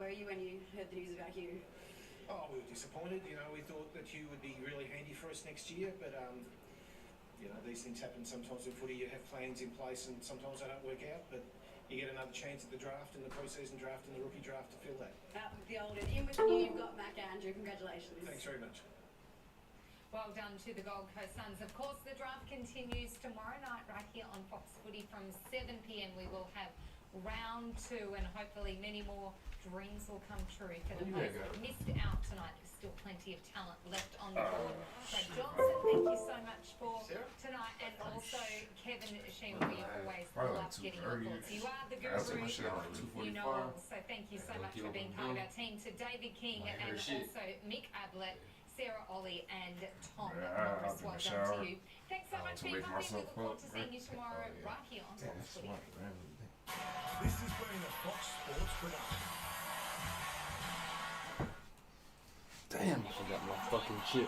were you when you heard the news about Hugh? Oh, we were disappointed. You know, we thought that Hugh would be really handy for us next year, but you know, these things happen sometimes in footy. You have plans in place and sometimes they don't work out, but you get another chance at the draft and the pre-season draft and the rookie draft to fill that. Out with the old and in with the new, you've got Mac Andrew. Congratulations. Thanks very much. Well done to the Gold Coast Suns. Of course, the draft continues tomorrow night right here on Fox Footy from 7 p.m. We will have round 2 and hopefully many more dreams will come true for the players that missed out tonight. There's still plenty of talent left on the board. So Johnson, thank you so much for tonight, and also Kevin Sheen, we always love getting your thoughts. You are the guru, you know all, so thank you so much for being part of our team. To David King and also Mick Ablett, Sarah Ollie and Tom Morris, well done to you. Thanks so much for your company. We look forward to seeing you tomorrow right here on Fox Footy. This has been a Fox Sports production. Damn, I forgot my fucking chip.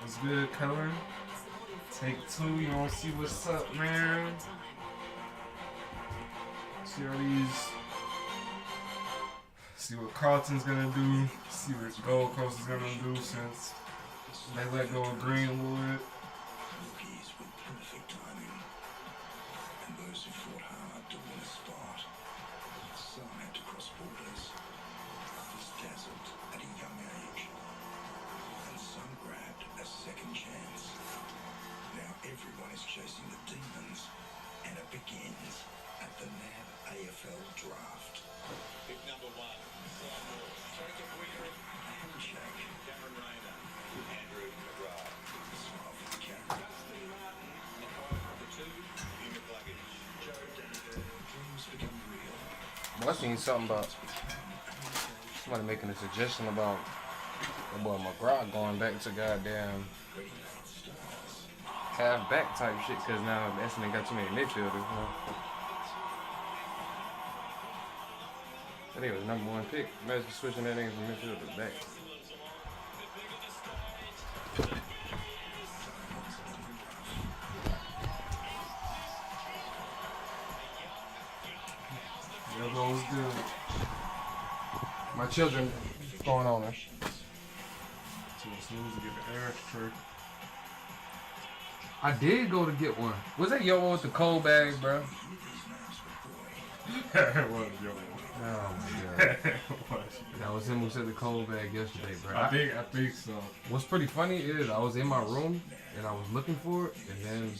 What's good, Color? Take 2, you wanna see what's up, man? See all these. See what Carlton's gonna do. See what Gold Coast is gonna do since they let go of Greenwood. Rookies with perfect timing, and those who fought hard to win a spot. Some had to cross borders, others dazzled at a young age, and some grabbed a second chance. Now everyone is chasing the demons, and it begins at the NAB AFL Draft. Pick number 1, Simon Moore, Jacob Wickering, Handshake. Cameron Rayner, Andrew McGrath, Smile for the camera. Dustin Martin, Nicole number 2, Hugh McLuggage, Joe Daniher. Dreams become real. Well, I seen something about somebody making a suggestion about that boy McGrath going back to goddamn half-back type shit, because now Essendon got too many midfielders, you know? I think it was number 1 pick. Imagine switching that name from midfield to back. That was good. My children, what's going on, man? Too smooth to get the air trick. I did go to get one. Was that your one with the cold bag, bro? It was yo. Oh my god. That was him who said the cold bag yesterday, bro. I think so. What's pretty funny is I was in my room and I was looking for it, and then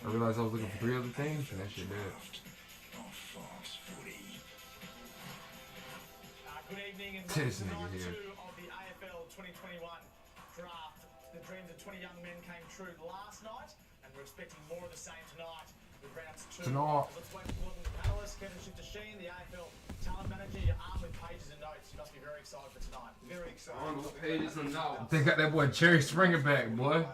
I realized I was looking for 3 other things, and that shit dead. Good evening and This welcome nigga to here. night 2 of the AFL 2021 draft. The dreams of 20 young men came true last night, and we're expecting more of the same tonight with rounds 2. Tonight. Let's welcome the panelists, Kevin Sheen, the AFL talent manager. You're armed with pages and notes. You must be very excited for tonight. Very excited. Pages and notes. They got that boy Cherry Springer back, boy.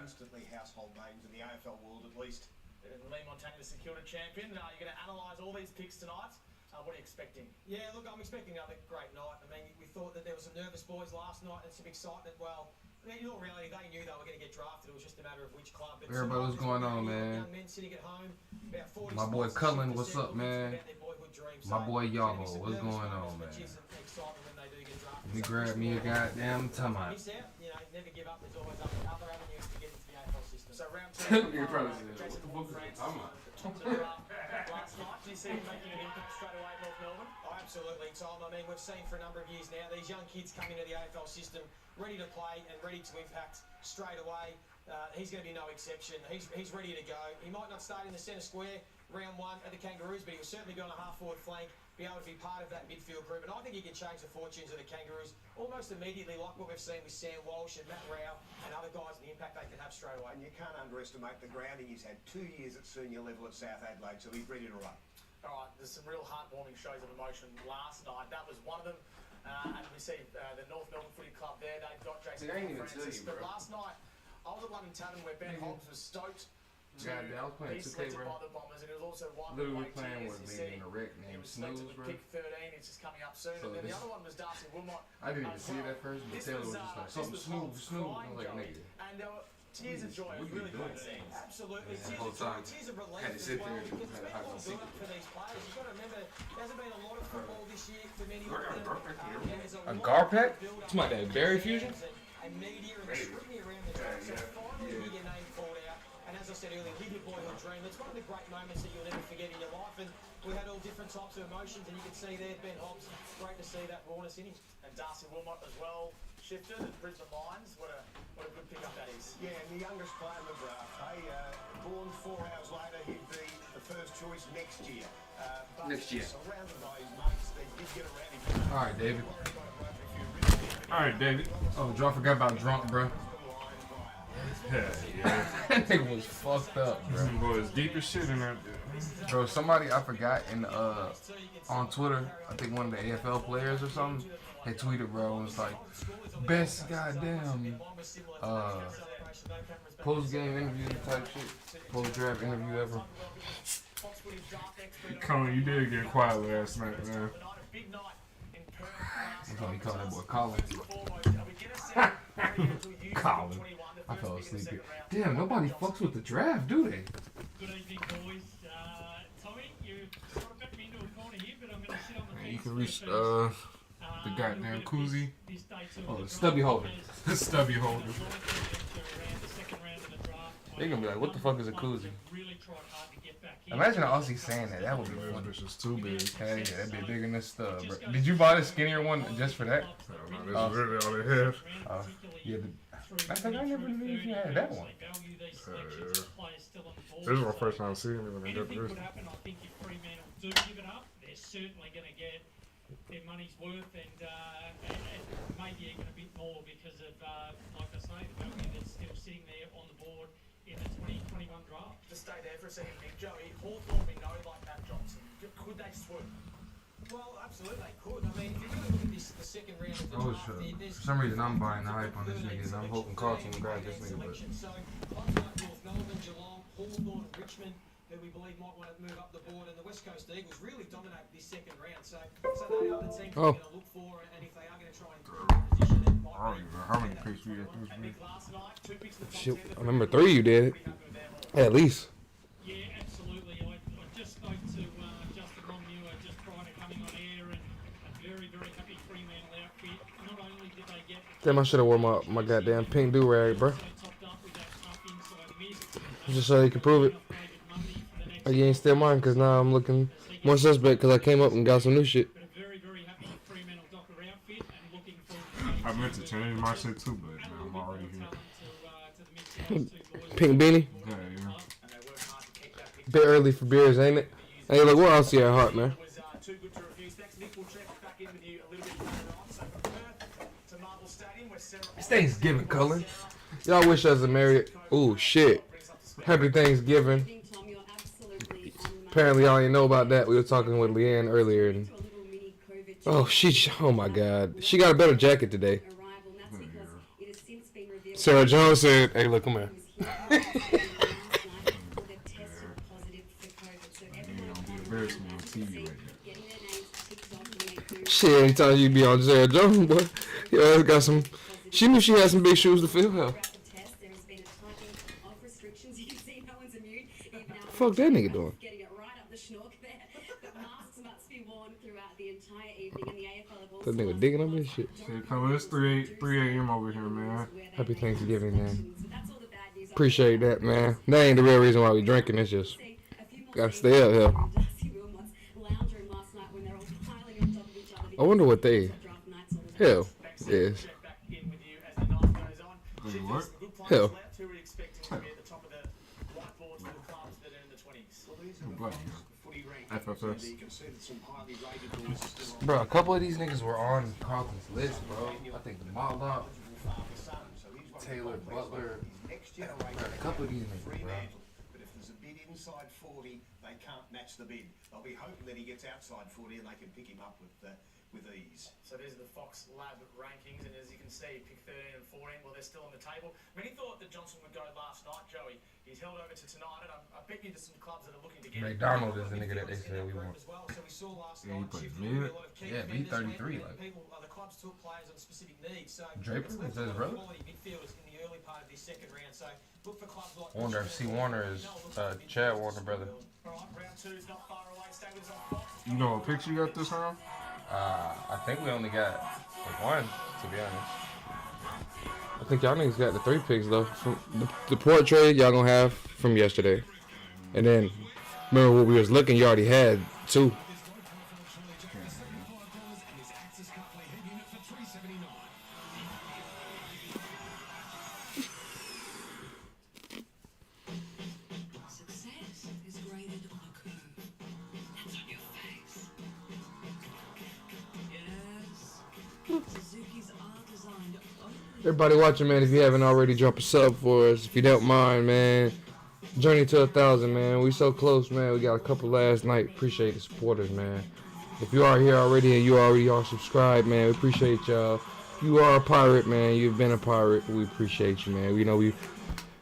Instantly household names in the AFL world, at least. Lee Montagna, the Security champion. You're going to analyse all these picks tonight. What are you expecting? Yeah, look, I'm expecting another great night. I mean, we thought that there were some nervous boys last night and some excitement. Well, in all reality, they knew they were going to get drafted. It was just a matter of which club. But Everybody, what's going on, man? Young men sitting at home, about 40 My boy spots, Cullen, what's up, man? about their boyhood dreams. My boy So, Yabo, there's some what's nervous going on, moments, man? which is excitement when they do get drafted. Let me So, grab me a goddamn time. miss out, you know, never give up. There's always other avenues to get into the AFL system. So round 2. You probably said, Jason what the fuck is he talking about? top of the draft last night. Did you see him making an impact straight away at North Melbourne? Oh, absolutely, Tom. I mean, we've seen for a number of years now these young kids come into the AFL system ready to play and ready to impact straight away. He's going to be no exception. He's ready to go. He might not start in the centre square round 1 at the Kangaroos, but he'll certainly be on a half-forward flank, be able to be part of that midfield group. And I think he can change the fortunes of the Kangaroos almost immediately, like what we've seen with Sam Walsh and Matt Rao and other guys, and the impact they can have straight away. And you can't underestimate the grounding. He's had 2 years at senior level at South Adelaide, so he's ready to run. All right, there's some real heartwarming shows of emotion last night. That was one of them. And we see the North Melbourne Footy Club there. They've got Jason See, I ain't even Francis. tell you, But bro. last night, I was at London Tavern where Ben Hobbs was stoked to God, I was playing be 2K, selected bro. by the Bombers, and it was also one Literally way playing tears. with You me see, in a wreck he named was selected Snooze, with bro. pick 13. It's just coming up soon. So and then the this- other one was Darcy Wilmot. I didn't even see it at first, but This Taylor was was, just like, this something was smooth, Hobbs smooth. crying, I'm like, Joey, nigga. and there were tears of joy. It was What really you great doing? seeing. Absolutely. Yeah, Tears whole of joy, time. tears of relief Had to as sit well. there and Because had it's a been a hot long seat. build-up for these players. You've got to remember, there hasn't been a lot of football this year for many of them. There's A lot Gar of pack? build-up It's my that berry fusion? and media and scrutiny around the draft. So finally, you get your name called out. And as I said earlier, live your boyhood dream. It's one of the great moments that you'll never forget in your life. And we had all different types of emotions, and you can see there, Ben Hobbs, great to see that rawness in him. And Darcy Wilmot as well, shifted at Brisbane Lions. What a good pickup that is. Yeah, and the youngest player in the draft. Hey, born 4 hours later, he'd be the first choice next year. But Next year. surrounded by his mates, they did get around him. All right, David. All right, David. Oh, Joe, I forgot about drunk, bro. Yeah, yeah. That nigga was fucked up, bro. Some boys deep as shit in that. Bro, somebody I forgot in on Twitter, I think one of the AFL players or something, had tweeted, bro, and was like, best goddamn post game interview type shit, post draft interview ever. Colin, you did get quiet last night, man. That's why he called that boy Colin. Colin. I fell asleep here. Damn, nobody fucks with the draft, do they? Good evening, boys. Tommy, you sort of backed me into a corner here, but I'm going to sit on the You fence can reach for the goddamn koozie. this day two Oh, of the the stubby draft, holder. as Stubby holder. the Lions enter around the second round of the draft. They gonna be like, what the fuck is a koozie? Really tried hard to get back in. Imagine an Aussie saying that. That would be This funny. bitch is too big. Hell yeah, that'd be bigger than this stuff, bro. Did you buy the skinnier one just for that? This is really all they have. Yeah, I think I never knew you had that one. This is my first time seeing it when I got Anything this. could happen. I think if Fremantle do give it up, they're certainly going to get their money's worth and maybe even a bit more because of, like I say, the value that's still sitting there on the board in the 2021 draft. To stay there for a second, Big Joey, Hawthorn we know like Matt Johnson. Could they swoop? Well, absolutely they could. I mean, if you really look at this, the second round of the Oh, draft, sure. there's For some reason, I'm buying the hype on this nigga, and I'm hoping Carlton will grab this nigga, but So, clubs like North Melbourne, Geelong, Hawthorn, Richmond, who we believe might want to move up the board, and the West Coast Eagles really dominate this second round. So they are the teams we're going to look for, and if they are going to try and improve the position, it might I don't even know how many picks we got this and week. Nick last night, 2 picks in the top shit, 10. I remember 3 you did it. Pretty happy with them all. At least. Yeah, absolutely. I just spoke to Justin Longmuir just prior to coming on air, and a very, very happy Fremantle outfit. Not only did they get Damn, I should have worn my goddamn pink do-rag, bro. they topped up with that tough inside mid. Just so you can prove it. Upgraded Monday for the next Oh, you ain't still mine, because now I'm looking more suspect because I came up and got some new shit. but a very, very happy Fremantle Docker outfit and looking forward to I meant to change my shit too, but now I'm already here. to the mid-sized two boys. Pink beanie. Yeah, yeah. And they work hard to keep that pick. Bit early for beers, ain't it? Hey, look, what else you at heart, man? Was too good to refuse. Next, Nick will check back in with you a little bit later on. So from Perth to Marvel Stadium, where Sarah It's Thanksgiving, Cullen. Y'all wish us a merry. Ooh, shit. Happy Thanksgiving. I think, Tom, you're absolutely on the Apparently, y'all didn't know about that. We were talking with Leanne earlier, and to a little mini COVID oh, oh my God, she got a better jacket today. arrival, and that's because it has since been revealed Sarah Jones said, "Hey, look, come here." he was here last night or they've tested positive for COVID. So everyone Don't be on embarrassed the on line, TV as you right can see, getting their names ticked off when they do. Shit, anytime you be on Sarah Jones, boy, you got some. She knew she had some big shoes to fill. Hell, Throughout the test, there has been a tightening of restrictions. You can see no one's immune. Even our fuck that nigga doing? getting it right up the schnook there. But masks must be worn throughout the entire evening, and the AFL have also That nigga digging up his shit. Shit, Colin, it's 3 a.m. over here, man. Happy Thanksgiving, man. So that's all the bad news. Appreciate that, man. That ain't the real reason why we drinking. It's just gotta stay up here. I wonder what they. Hell, is. Check back in with you as the night goes on. Wait, Shifts, what? good players Hell. left. Who are we expecting to be at the top of the whiteboards for the clubs that are in the 20s? Well, these are the Black. footy rankings. FFS. You can see that some highly rated boys are still on. Bro, a couple of these niggas were on Carlton's list, bro. I think the Mala, Taylor, Butler. Next Bro, generation. a couple of these niggas, bro. Fremantle. But if there's a bid inside 40, they can't match the bid. They'll be hoping that he gets outside 40 and they can pick him up with with ease. So these are the Fox Lab rankings, and as you can see, pick 13 and 14, well, they're still on the table. Many thought that Johnson would go last night, Joey. He's held over to tonight, and I bet you there's some clubs that are looking to get McDonald is the nigga that they said we want. as well. So we saw last Yeah, he night plays shifting mid. a lot of key Yeah, but he's defenders 33, went, like. people, the clubs took players on specific needs. So Draper? it's left Is that his a lot of brother? quality midfielders in the early part of this second round. So look for clubs like Warner, C. Warner is Chad Warner brother. All right, round 2's not far away. Stay with us on Fox. You know what picture you got this round? I think we only got like one, to be honest. I think y'all niggas got the 3 picks though. From the port trade y'all gonna have from yesterday. And then remember what we was looking, you already had 2. Success is graded on a curve. That's on your face. Yes. Suzuki's are designed only. Everybody watching, man, if you haven't already, drop a sub for us. If you don't mind, man. Journey to 1,000, man. We so close, man. We got a couple last night. Appreciate the supporters, man. If you are here already and you already are subscribed, man, we appreciate y'all. You are a pirate, man. You've been a pirate. We appreciate you, man. We know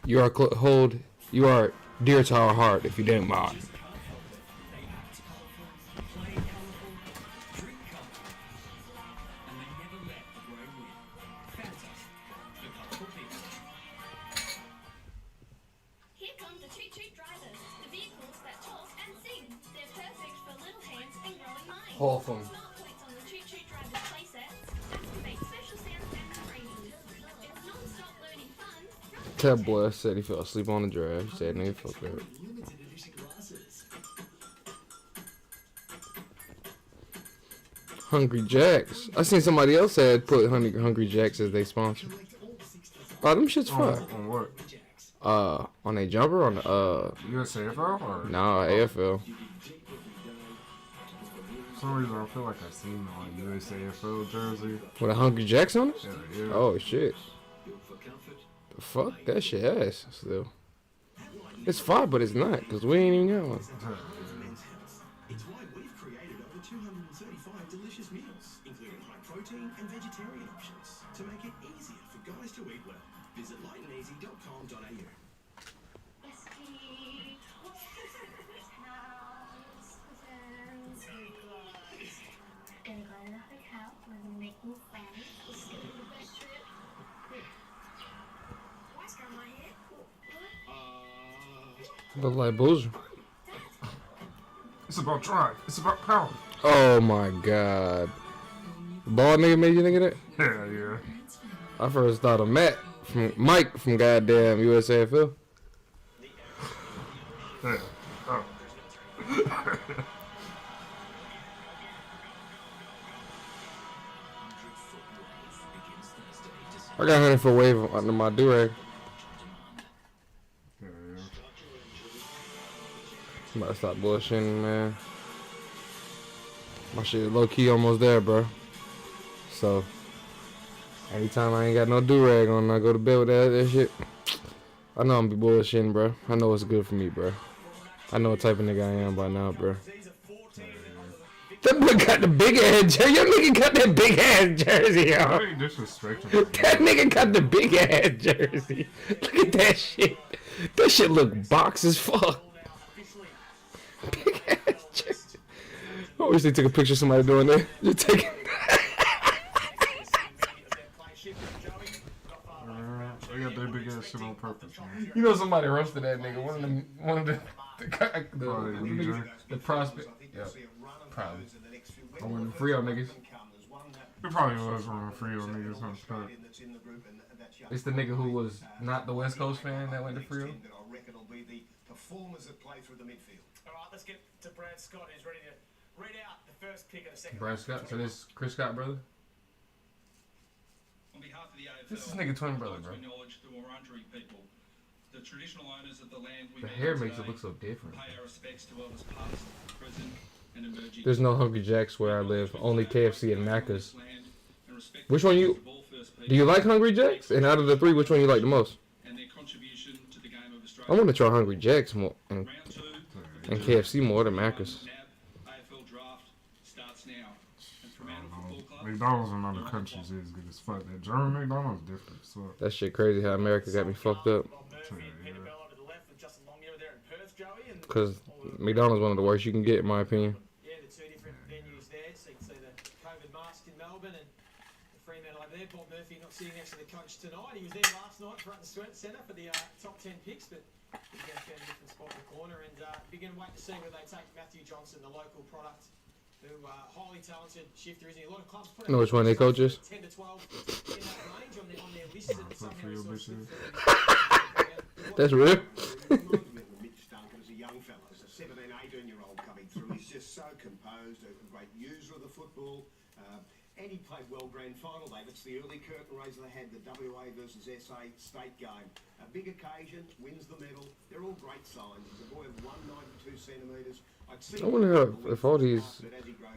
you are dear to our heart, if you didn't mind. Here come the Choo-Choo drivers, the vehicles that talk and sing. They're perfect for little hands and growing minds. Awesome. Smart points on the Choo-Choo drivers playsets activate special sounds and vibrations. It's non-stop learning fun. That boy said he fell asleep on the drive. He said, nigga, fuck that. Limited edition glasses. Hungry Jacks. I seen somebody else had put Hungry Jacks as they sponsor. Oh, them shit's fire. On what? On a jumper on the USAFL or? nah, AFL. For some reason I feel like I seen on a USAFL jersey. With a Hungry Jacks on it? Yeah, yeah. Oh shit. The fuck? That shit ass still. It's fire, but it's not, cause we ain't even got one. Men's health. It's why we've created over 235 delicious meals, including high protein and vegetarian options, to make it easier for guys to eat well. Visit lighandeasy.com.au. Gonna go to the hotel. We're gonna make new friends. This is gonna be the best trip. Why's got my head? Look like Boozer. It's about drive. It's about power. Oh my god. Bald nigga made you think of that? Yeah, yeah. I first thought of Mike from goddamn USAFL. Yeah. Oh. I got 100 for wave under my durag. Yeah, yeah. I'm about to stop bullshitting, man. My shit low key almost there, bro. So, anytime I ain't got no durag on, I go to bed with that shit. I know I'm be bullshitting, bro. I know what's good for me, bro. I know what type of nigga I am by now, bro. That boy got the big ass jersey. Your nigga got that big ass jersey, yo. I ain't disrespecting That nigga got the big ass jersey. Look at that shit. That shit look box as fuck. Big ass jersey. I wish they took a picture of somebody doing that. Just taking. They got their big ass shit on purpose, man. You know somebody roasted that nigga. One of the Probably niggas, the prospect. Yeah, probably. Or one of the Frio niggas. It probably was one of the Frio niggas on start. It's the nigga who was not the West Coast fan that went to Frio. Performers that play through the midfield. All right, let's get to Brad Scott, who's ready to read out the first pick of the second. Brad Scott. So this Chris Scott brother. On behalf of the AFL, This is nigga twin brother, I'd bro. like to acknowledge the Wurundjeri people, the traditional owners of the land we The meet hair on makes it today, look so different. pay our respects to elders past, present, and emerging. There's no Hungry Jacks where I live. Only KFC and Macca's. Land and respect Which the one rights of all First Do you Peoples like Hungry Jacks? And out of the 3, which one you like the most? and their contribution to the game of I Australia. want to try Hungry Jacks more and Round 2 KFC more than Macca's. NAB AFL draft starts now. And from out of McDonald's in other countries is good as fuck. That German McDonald's different as fuck. That shit crazy how America got me fucked up. Cause McDonald's one of the worst you can get in my opinion. Yeah, the two different venues there. So you can see the COVID mask in Melbourne and the Fremantle over there. Bob Murphy not sitting next to the coach tonight. He was there last night front and centre for the top 10 picks, but he's going to found a different spot in the corner. And we're going to wait to see where they take Matthew Johnson, the local product, who highly talented shifter, isn't he? A lot of clubs put Know which one they coaches? 10 to 12 in that range on their list. And somehow he sort of slipped through. That's real. Mitch Duncan as a young fella, as a 17, 18-year-old coming through. He's just so composed, a great user of the football. And he played well grand final day. That's the early curtain raiser they had, the WA versus SA state game. A big occasion, wins the medal. They're all great signs. He's a boy of 192 centimetres. I wonder if all these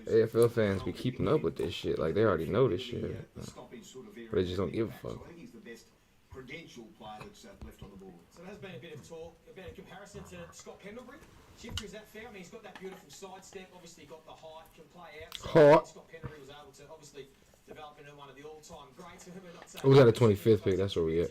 AFL fans be keeping up with this shit. Like, they already know this shit. But they just don't give a fuck. I think he's the best credential player that's left on the board. So there's been a bit of talk about a comparison to Scott Pendlebury. Shifter, is that fair? I mean, he's got that beautiful sidestep, obviously got the height, can play outside. Scott Pendlebury was able to obviously develop into one of the all-time greats. It was at a 25th pick, that's where we at.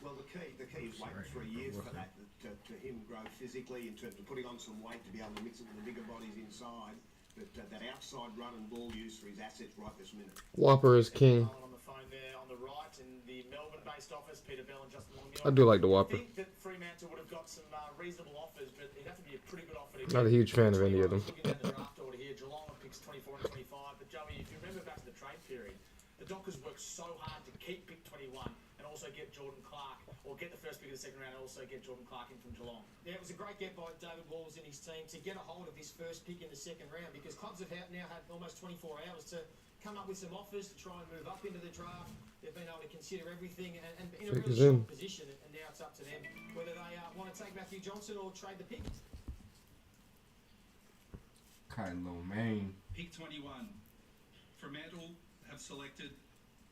Well, the key is waiting 3 years for that to him grow physically in terms of putting on some weight to be able to mix it with the bigger bodies inside. But that outside run and ball use for his assets right this minute. Whopper is king. On the phone there on the right in the Melbourne-based office, Peter Bell and Justin Longmuir. I do like the Whopper. I think that Fremantle would have got some reasonable offers, but it'd have to be a pretty good offer to get. Not a huge fan of any of them. Looking at the draft order here, Geelong picks 24 and 25. But Joey, if you remember back to the trade period, the Dockers worked so hard to keep pick 21 and also get Jordan Clark, or get the first pick of the second round and also get Jordan Clark in from Geelong. Yeah, it was a great get by David Walls and his team to get a hold of this first pick in the second round, because clubs have now had almost 24 hours to come up with some offers to try and move up into the draft. They've been able to consider everything and in a really strong position, and now it's up to them whether they want to take Matthew Johnson or trade the pick. Kylo Main. Pick 21. Fremantle have selected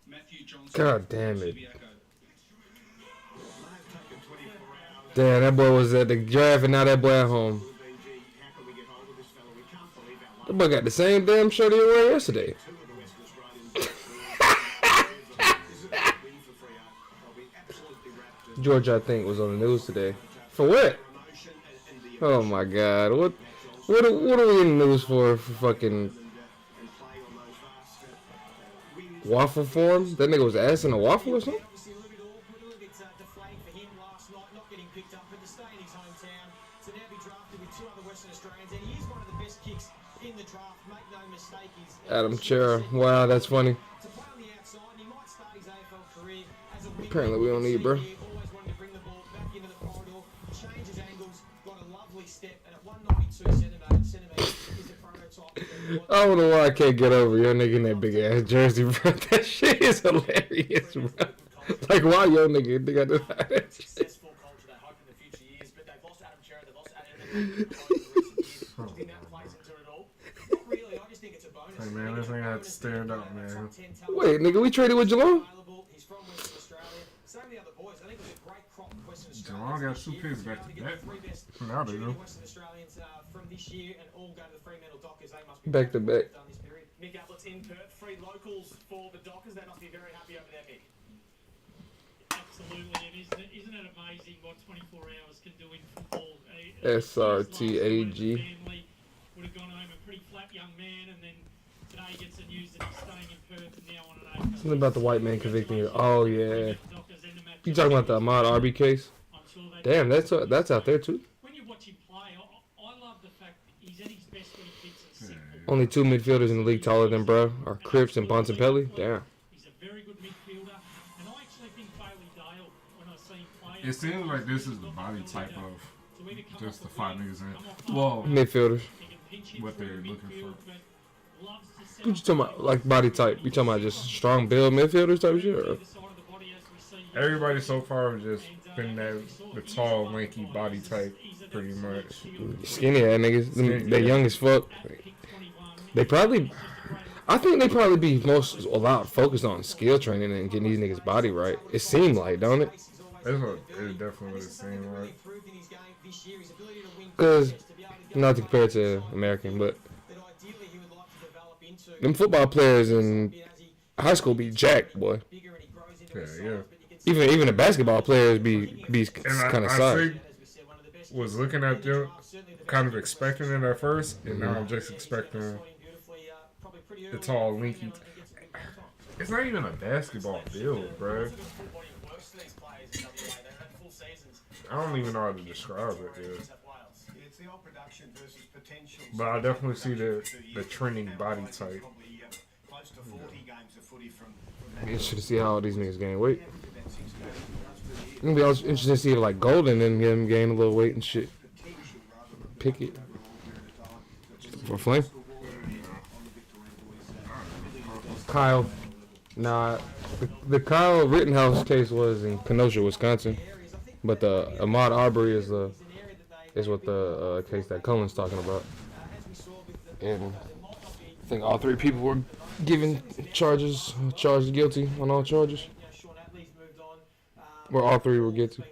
Matthew Johnson. God damn it. Subiaco. Damn, that boy was at the draft and now that boy at home. That boy got the same damn shirt he wore yesterday. Georgia, I think, was on the news today. For what? Oh my God! What are we in the news for? For fucking waffle form? That nigga was asking a waffle or something? Obviously, a little bit deflating for him last night, not getting picked up, but to stay in his hometown, to now be drafted with two other Western Australians, and he is one of the best kicks in the draft. Make no mistake, he's Adam Chera. Wow, that's funny. to play on the outside, and he might start his AFL career as a winger. Apparently we don't need, bro. Always wanted to bring the ball back into the corridor, change his angles, got a lovely step, and at 192 centimetres is a prototype. I don't know why I can't get over your nigga in that big ass jersey, bro. That shit is hilarious, bro. Like, why your nigga think I do that? Successful culture they hope in the future years, but they've lost Adam Chera, they've lost Adam in recent years. Do you think that plays into it all? Not really, I just think it's a bonus. Hey man, this ain't had to stand up, man. Wait, nigga, we traded with Geelong? He's from Western Australia. Same with the other boys. I think it was a great crop of Western Geelong Australians. got 2 picks back to back. Now they do. Western Australians from this year and all go to the Fremantle Dockers. They must be Back to back. done this period. Mick Ablett's in Perth. 3 locals for the Dockers. They must be very happy over there, Mick. Absolutely, and isn't it amazing what 24 hours can do in football? SRTAG. Family would have gone home a pretty flat young man, and then today gets the news that he's staying in Perth and now on an AFL. Something about the white man convicting you. Oh, yeah. You talking about the Ahmad Arby case? Damn, that's out there, too. When you watch him play, I love the fact that he's at his best when he kicks a sick ball. Only 2 midfielders in the league taller than bro are Cripps and Bontempelli. Damn. He's a very good midfielder, and I actually think Bailey Dale, when I see him play, It seems like this is the body type of just the 5 niggas in. Well, Midfielders. what they're looking for. What you talking about? Like body type? You talking about just strong build midfielders type of shit? Or? Everybody so far has just been the tall, lanky body type, pretty much. Skinny ass niggas. They young as fuck. They probably. I think they probably be most a lot focused on skill training and getting these niggas body right. It seemed like, don't it? That's what it definitely would seem like. Cause not to compare it to American, but them football players in high school be jacked, boy. bigger and he grows into Yeah, his size, yeah. but you can see Even the basketball players be And kind of I soft. think was looking at them, kind of expecting it at first, and now I'm just expecting the tall, linky. It's not even a basketball build, bro. I don't even know how to describe it, dude. It's the old production versus potential. But I definitely see the trending body type. Close to 40 games of footy from Be interested to see how all these niggas gain weight. It's gonna be also interesting to see if like Golden and him gain a little weight and shit. Pickett for Flame. Kyle. Nah, the Kyle Rittenhouse case was in Kenosha, Wisconsin, but the Ahmaud Arbery is what the case that Cullen's talking about. And I think all three people were given charged guilty on all charges. Where all three were guilty.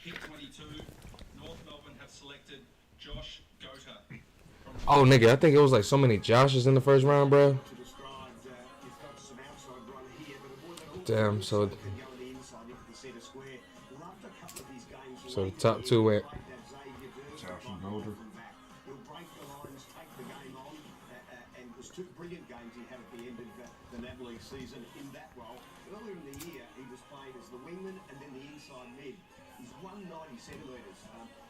Pick 22, North Melbourne have selected Josh Gota. Oh, nigga, I think it was like so many Joshes in the first round, bro. Damn, so the top two went. Josh and Golder. He'll break the lines, take the game on, and it was two brilliant games he had at the end of the NAB League season in that role. Earlier in the year, he was playing as the wingman and then the inside mid. He's 190 centimetres.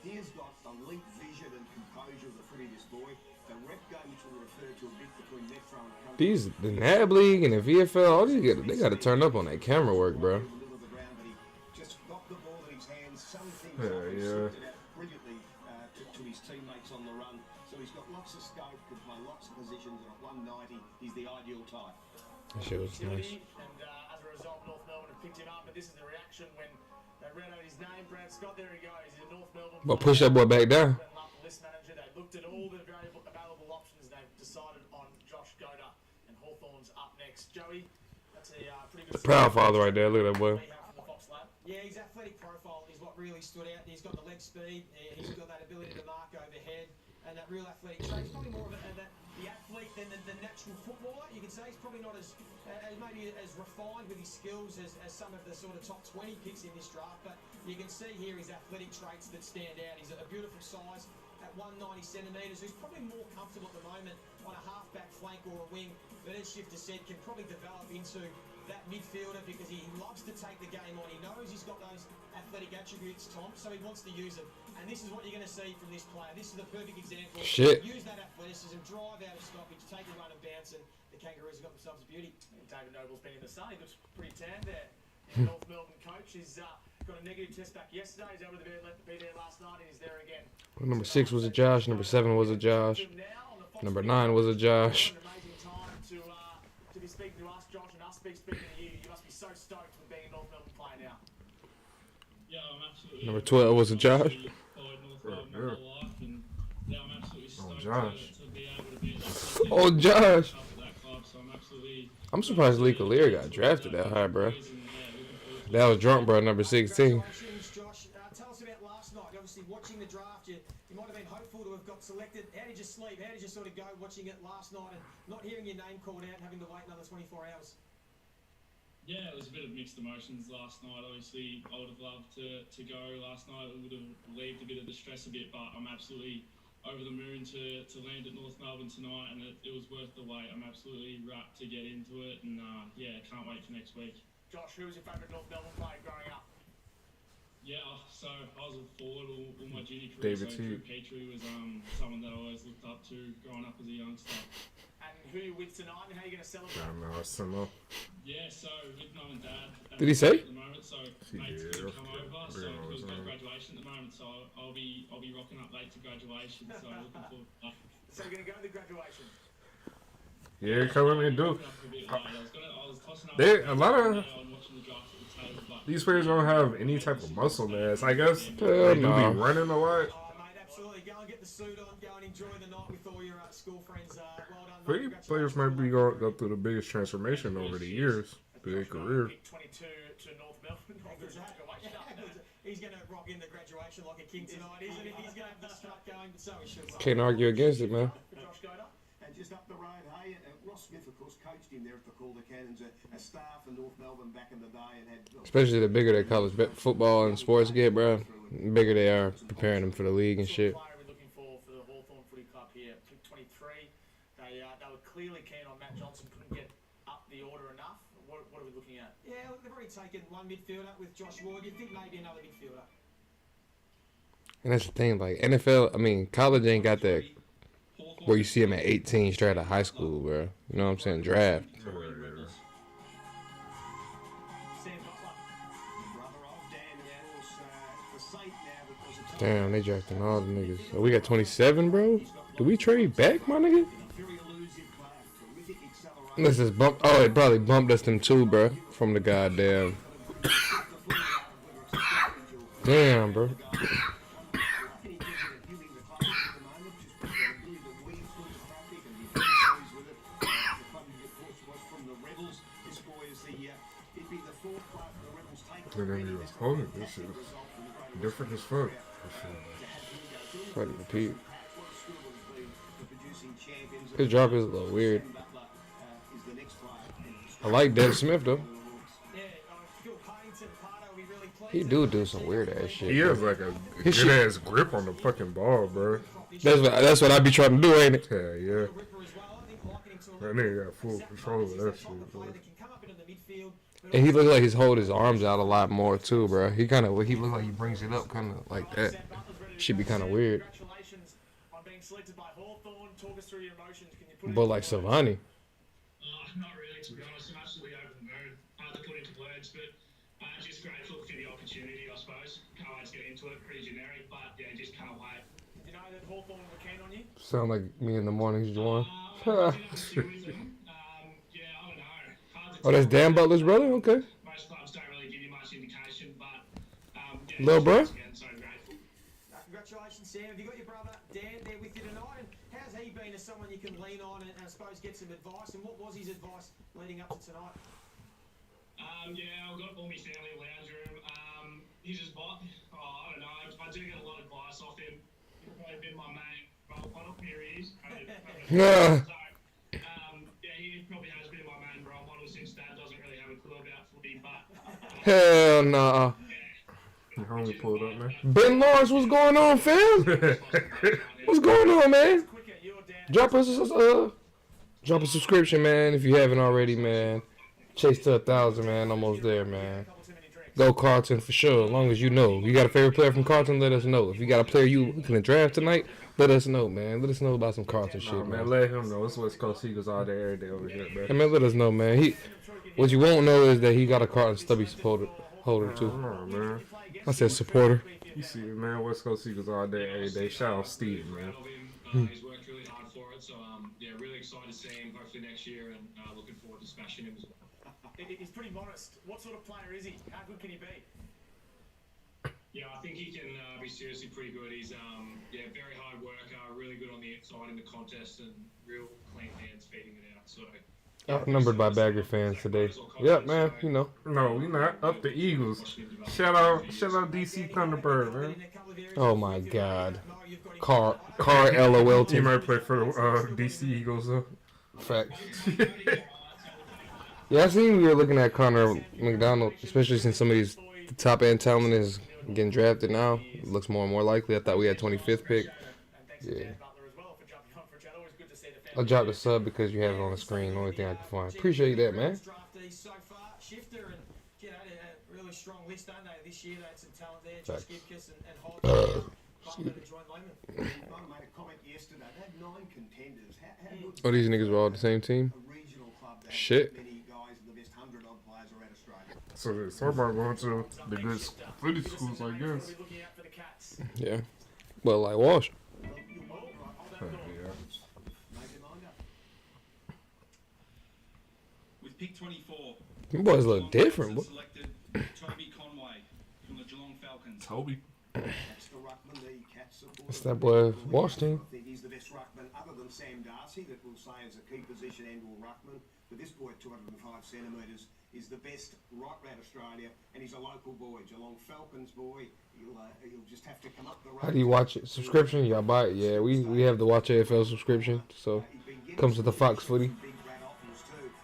He has got elite vision and composure of the footy, this boy. The rep game, which we'll refer to a bit between Metro and Country. The NAB League and the VFL, all these they got to turn up on that camera work, bro. Just got the ball in his hands. Some things Yeah. brilliantly to his teammates on the run. So he's got lots of scope, can play lots of positions, and at 190, he's the ideal type. That shit was nice. And as a result, North Melbourne have picked him up. But this is the reaction when they read out his name. Brad Scott, there he goes. He's a North Melbourne. But push that boy back down. List manager. They looked at all the available options. They've decided on Josh Gota, and Hawthorn's up next. Joey, that's a pretty good. The proud father right there. Look at that boy. Yeah, his athletic profile is what really stood out. He's got the leg speed. He's got that ability to mark overhead, and that real athletic trait. He's probably more of the athlete than the natural footballer. You could say he's probably not as maybe as refined with his skills as some of the sort of top 20 picks in this draft. But you can see here his athletic traits that stand out. He's a beautiful size at 190 centimetres. Who's probably more comfortable at the moment on a half-back flank or a wing. But as Shifter said, can probably develop into that midfielder because he loves to take the game on. He knows he's got those athletic attributes, Tom, so he wants to use them. And this is what you're going to see from this player. This is the perfect example. Shit. Use that athleticism, drive out of stoppage, take a run and bounce, and the Kangaroos have got themselves a beauty. And David Noble's been in the sun. He looks pretty tanned there. The North Melbourne coach has got a negative test back yesterday. He's able to be there last night, and he's there again. Well, number 6 was a Josh. Number 7 was a Josh. Number 9 was a Josh. To be speaking to us, Josh, and us speaking to you. You must be so stoked with being a North Melbourne player now. Yeah, I'm absolutely. Number 12 was a Josh. Followed North Melbourne my whole life, and yeah, I'm absolutely stoked Josh. to be able to be at that Oh, Josh. top of that club. So I'm absolutely. I'm surprised Lee Collier got drafted that high, bro. That was drunk, bro. Number 16. Congratulations, Josh. Tell us about last night. Obviously, watching the draft, you might have been hopeful to have got selected. How did you sleep? How did you sort of go watching it last night and not hearing your name called out and having to wait another 24 hours? Yeah, it was a bit of mixed emotions last night. Obviously, I would have loved to go last night. It would have relieved a bit of the stress a bit, but I'm absolutely over the moon to land at North Melbourne tonight, and it was worth the wait. I'm absolutely rapt to get into it, and yeah, can't wait for next week. Josh, who was your favourite North Melbourne player growing up? Yeah, so I was a forward all my junior career. David so T. Drew Petrie was someone that I always looked up to growing up as a youngster. And who are you with tonight, and how are you going to celebrate? I don't know. It's similar. Yeah, so with mum and dad. Did he say? At the moment, so mates did. couldn't come over, so Yeah, we've got yeah. graduation at the moment, so I'll be rocking up late to graduation. So looking forward to that. So you're going to go to the graduation? Yeah, come in and do. I was tossing up. A lot of I'm watching the draft at the table, but these players don't have any type of muscle mass. I guess they Hell do no. be running a lot. Oh, mate, absolutely. Go and get the suit on. Go and enjoy the night with all your school friends. Well done. Pretty players might be go through the biggest transformation over the years. A Big Josh career. Picked 22 to North Melbourne. He's going to rock in the graduation like a king tonight, isn't he? He's going to have the strut going, but so he should. Can't argue against it, man. For Josh Goda. And just up the road, hey, Ross Smith, of course, coached him there at the Calder Cannons, a star for North Melbourne back in the day, and had. Especially the bigger that college football and sports get, bro. The bigger they are preparing them for the league and shit. What player are we looking for the Hawthorn Footy Club here? Pick 23. They were clearly keen on Matt Johnson. Couldn't get up the order enough. What are we looking at? Yeah, look, they've already taken one midfielder with Josh Ward. You'd think maybe another midfielder. And that's the thing, like NFL, I mean, college ain't got that where you see them at 18 straight out of high school, bro. You know what I'm saying? Draft. Sam Butler. Brother of Dan, of course, the Saint now because it's Damn, they drafting all the niggas. Oh, we got 27, bro? Do we trade back, my nigga? very elusive player, terrific acceleration. Let's just bump. Oh, it probably bumped us them too, bro. From the goddamn. Damn, bro. And then he was holding this shit. Different as fuck. Fucking repeat. His drop is a little weird. I like Dev Smith though. He do some weird ass shit. He has like a good ass grip on the fucking ball, bro. That's what I be trying to do, ain't it? Yeah, yeah. That nigga got full control of that shit, bro. And he look like he's hold his arms out a lot more too, bro. He look like he brings it up kind of like that. Should be kind of weird. But like Savani. Not really, to be honest. I'm absolutely over the moon. Hard to put into words, but just grateful for the opportunity, I suppose. Can't wait to get into it. Pretty generic, but yeah, just can't wait. Did you know that Hawthorn were keen on you? Sound like me in the mornings, Juwan. Yeah, I don't know. Oh, that's Dan Butler's brother? Okay. Most clubs don't really give you much indication, but Lil' bro? again, so grateful. Congratulations, Sam. Have you got your brother Dan there with you tonight? And how's he been as someone you can lean on and I suppose get some advice? And what was his advice leading up to tonight? Yeah, I've got all my family in the lounge room. He's just I don't know. I do get a lot of advice off him. He's probably been my main role model. Here he is. Yeah. Yeah, he probably has been my main role model since Dad doesn't really have a clue about footy, but Hell nah. Your homie pulled up, man. Ben Lawrence, what's going on, fam? What's going on, man? Drop us a subscription, man, if you haven't already, man. Chase to 1,000, man. Almost there, man. Go Carlton for sure. As long as you know. You got a favorite player from Carlton? Let us know. If you got a player you looking to draft tonight, let us know, man. Let us know about some Carlton shit, Nah, man. let him know. It's West Coast Eagles all day, every day over here, man. Hey, man, let us know, man. What you won't know is that he got a Carlton stubby holder too. Come on, man. I said supporter. You see it, man. West Coast Eagles all day, every day. Shout out Steve, man. He's worked really hard for it, so yeah, really excited to see him hopefully next year, and looking forward to smashing him as well. He's pretty modest. What sort of player is he? How good can he be? Yeah, I think he can be seriously pretty good. He's very hard worker, really good on the inside in the contest, and real clean hands feeding it out. So Outnumbered by Bagger fans today. Yep, man. You know. No, we not. Up the Eagles. Shout out DC Thunderbird, man. Oh my God. Car LOL He team. might play for the DC Eagles, though. Fact. Yeah, I seen we were looking at Connor McDonald, especially since some of these top end talent is getting drafted now. It looks more and more likely. I thought we had 25th pick. Yeah. I'll drop the sub because you have it on the screen. Only thing I can find. Appreciate that, man. Really strong list, don't they? This year they had some talent there. Facts. Josh Gibcus and Holt. Oh, these niggas were all the same team? Shit. So they're talking about going to the good footy schools, I guess. Yeah. Well, like Walsh. Yeah. With pick 24, Them boys look different, boy. selected Toby Conway from the Geelong Falcons. Toby. That's the ruckman, the Cats supporter. It's that boy Washington. I think he's the best ruckman other than Sam Darcy that we'll say is a key position and or ruckman. But this boy at 205 centimetres is the best right round Australia, and he's a local boy, Geelong Falcons boy. He'll just have to come up the road. How do you watch it? Subscription? Y'all buy it? Yeah, we have the Watch AFL subscription, so comes with the Fox Footy.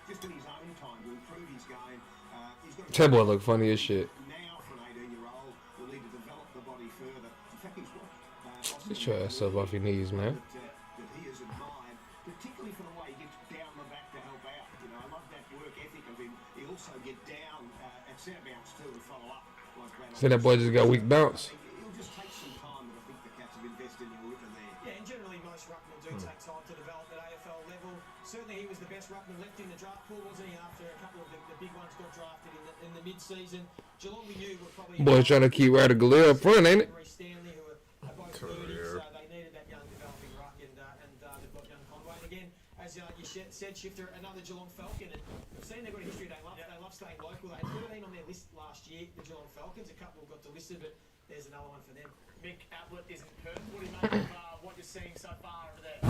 Just in his own time to improve his game. That boy look funny as shit. Now for an 18-year-old, will need to develop the body further. In fact, he's watched. Get your ass up off your knees, man. That he has admired, particularly for the way he gets down the back to help out. You know, I love that work ethic of him. He also get down at centre bounce too and follow up. See that boy just got weak bounce. He'll just take some time, and I think the Cats have invested in a river there. Yeah, and generally most ruckmen do take time to develop at AFL level. Certainly he was the best ruckman left in the draft pool, wasn't he, after a couple of the big ones got drafted in the mid-season. Geelong we knew were probably... Boy trying to keep Ryder Galea up front, ain't it? Stanley, who are both 30s, so they needed that young developing ruck, and they've got young Conway. And again, as you said, Shifter, another Geelong Falcon, and we've seen they've got a history. They love staying local. They had 13 on their list last year, the Geelong Falcons. A couple got delisted, but there's another one for them. Mick Ablett isn't hurt. What do you make of what you're seeing so far over there?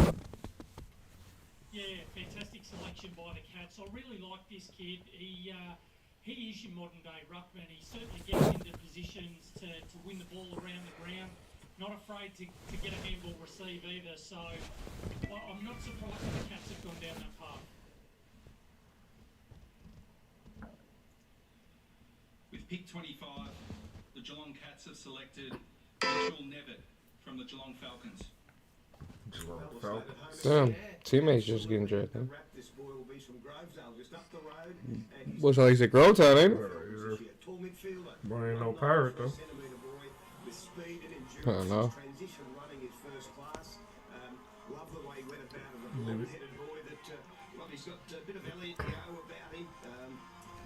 Yeah, fantastic selection by the Cats. I really like this kid. He is your modern day ruckman. He certainly gets into positions to win the ball around the ground. Not afraid to get a handball receive either. So I'm not surprised that the Cats have gone down that path. With pick 25, the Geelong Cats have selected Mitchell Nevitt from the Geelong Falcons. Geelong Falcons. Damn, teammates just getting drafted. This boy will be from Grovedale, just up the road. And he's What's like he's at Growtown, ain't it? tall midfielder. Boy, ain't no pirate though. Centimetre boy with speed and endurance. I don't know. His transition running is first class. Love the way he went about it. A blonde-headed boy that, well, he's got a bit of Elliot Yeo about him.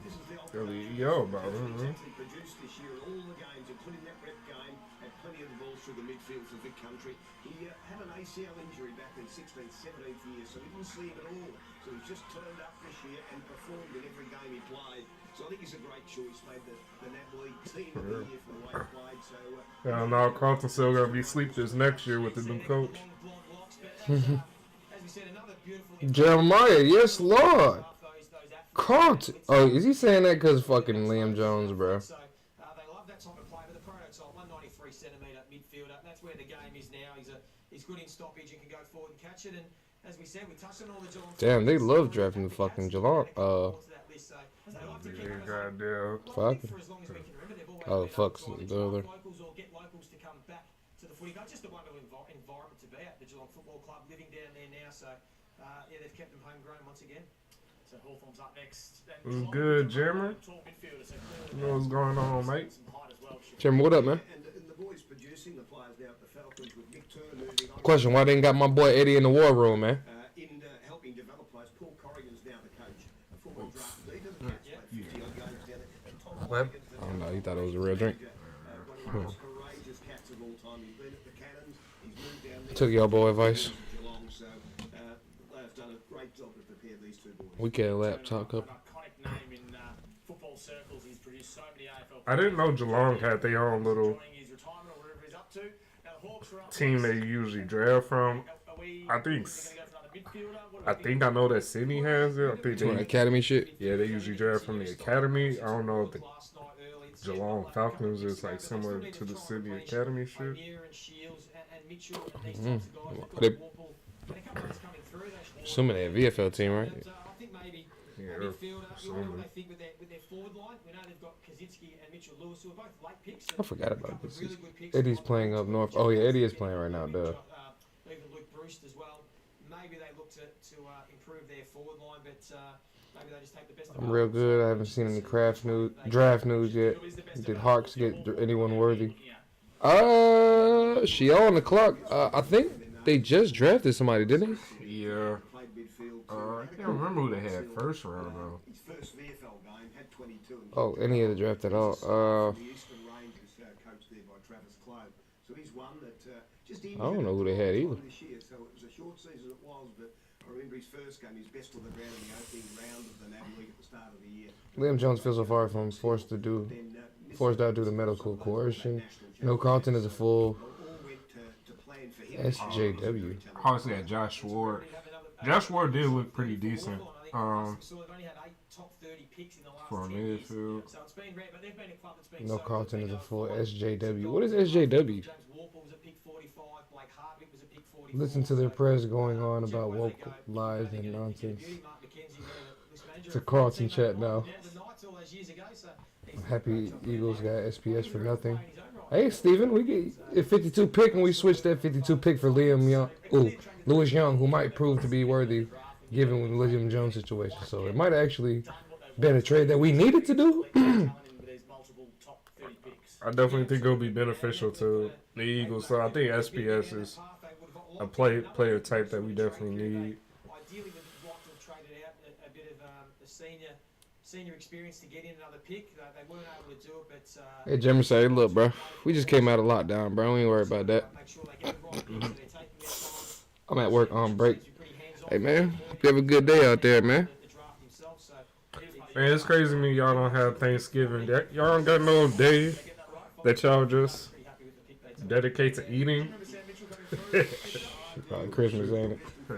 This is the old Elliot Yeo about him, He's huh? actually produced this year in all the games, including that rep game, had plenty of the balls through the midfield for Vic Country. He had an ACL injury back in 16th, 17th year, so we didn't see him at all. So he's just turned up this year and performed in every game he played. So I think he's a great choice. Made the NAB League team of the year for the way he played. So Yeah, now Carlton's still gonna be sleep this next year with the new coach. Jeremiah, yes, Lord. Carlton. Oh, is he saying that because fucking Liam Jones, bro? So they love that type of play, but the prototype, 193 centimetre midfielder, that's where the game is now. He's good in stoppage and can go forward and catch it. And as we said, we touched on all the Geelong. Damn, they love drafting the fucking Geelong. Yeah, goddamn. Fuck. For as long as we can remember, they've always Oh, been fuck's able to the other. locals or get locals to come back to the footy. Just a wonderful environment to be at, the Geelong Football Club, living down there now. So, yeah, they've kept them homegrown once again. So Hawthorn's up next. What's good, Jeremy? Tall midfielder, so You know what's going on, mate? some height as well. Jeremy, what up, man? and the boys producing the players now at the Falcons with Nick Turner moving on. Question: why they ain't got my boy Eddie in the war room, man? In helping develop players, Paul Corrigan's now the coach. A former draftee, doesn't catch played 50 odd games down there. And Tom Corrigan's the Oh no, he thought it was a real drink. one of the most courageous cats of all time. He's been at the Cannons. He's moved down there. Took y'all boy advice. Geelong, so they've done a great job to prepare these two boys. We get a laptop An up. iconic name in football circles. He's produced so many AFL. I didn't know Geelong had their own little Enjoying his retirement or whatever he's up to. Now the Hawks are up team they next. usually draft from. Are we I think gonna go for another midfielder? What do I we think I know that Sydney has it. I think Doing they, academy shit. yeah, they usually draft from the academy. I don't know if the Geelong Falcons is like similar to the Sydney Academy shit. They- Assuming they have VFL team, right? I think maybe Yeah, a midfielder. You know assuming. what they think with their forward line. We know they've got Kaczynski and Mitchell Lewis, who are both late picks. I forgot about this. Really good picks. Eddie's playing up north. Oh yeah, Eddie is playing right now, duh. Even Luke Bruce as well. Maybe they look to improve their forward line, but maybe they just take the best. I'm real good. I haven't seen any draft news yet. Did Hawks get anyone worthy? She on the clock. I think they just drafted somebody, didn't they? Yeah. I can't remember who they had first round though. His first VFL game had 22. And Oh, any of the draft at all. the Eastern Rangers, coached there by Travis Clough. So he's one that just I don't know who they had either. this year. So it was a short season, it was, but I remember his first game, his best on the ground in the opening round of the NAB League at the start of the year. Liam Jones feels so far from forced to do. Then forced out due to medical coercion. No Carlton is a full SJW. Honestly, at Josh Ward. Josh Ward did look pretty decent. For midfield. No Carlton is a full SJW. What is SJW? Listen to their prayers going on about woke lies and nonsense. It's a Carlton chat now. Happy Eagles got SPS for nothing. Hey, Steven, we get a 52 pick, and we switched that 52 pick for Liam Young. Ooh, Lewis Young, who might prove to be worthy given the William Jones situation. So it might actually been a trade that we needed to do. I definitely think it'll be beneficial to the Eagles. So I think SPS is a player type that we definitely need. Ideally, we'd like to have traded out a bit of senior experience to get in another pick. They weren't able to do it, but Hey, Jimmy say, look, bro, we just came out of lockdown, bro. We ain't worried about that. make sure they get the right picks and they're taking their time. I'm at work on break. Hey, man, hope you have a good day out there, man. The draft himself, so Man, it's crazy to me y'all don't have Thanksgiving. Y'all don't got no day that y'all just dedicate to eating. Probably Christmas, ain't it? Yeah.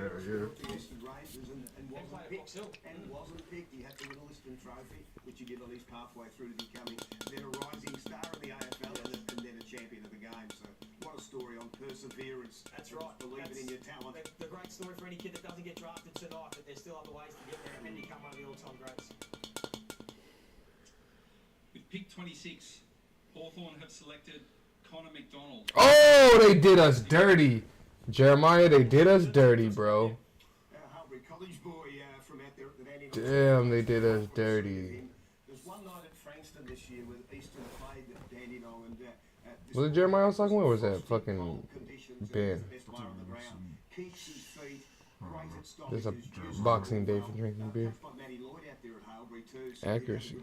And wasn't picked. He had the Williston Trophy, which he did on his pathway through to becoming then a rising star in the AFL and then a champion of the game. So what a story on perseverance. That's right. Believing in your talent. The great story for any kid that doesn't get drafted tonight, but there's still other ways to get there and become one of the all-time greats. With pick 26, Hawthorn have selected Connor McDonald. Oh, they did us dirty. Jeremiah, they did us dirty, bro. Harbury College boy from out there at the Dandenong. Damn, they did us dirty. There's one night at Frankston this year with Eastern played at Dandenong and Was it Jeremiah I was talking about, or was that fucking Ben? There's a boxing day for drinking beer. Accuracy.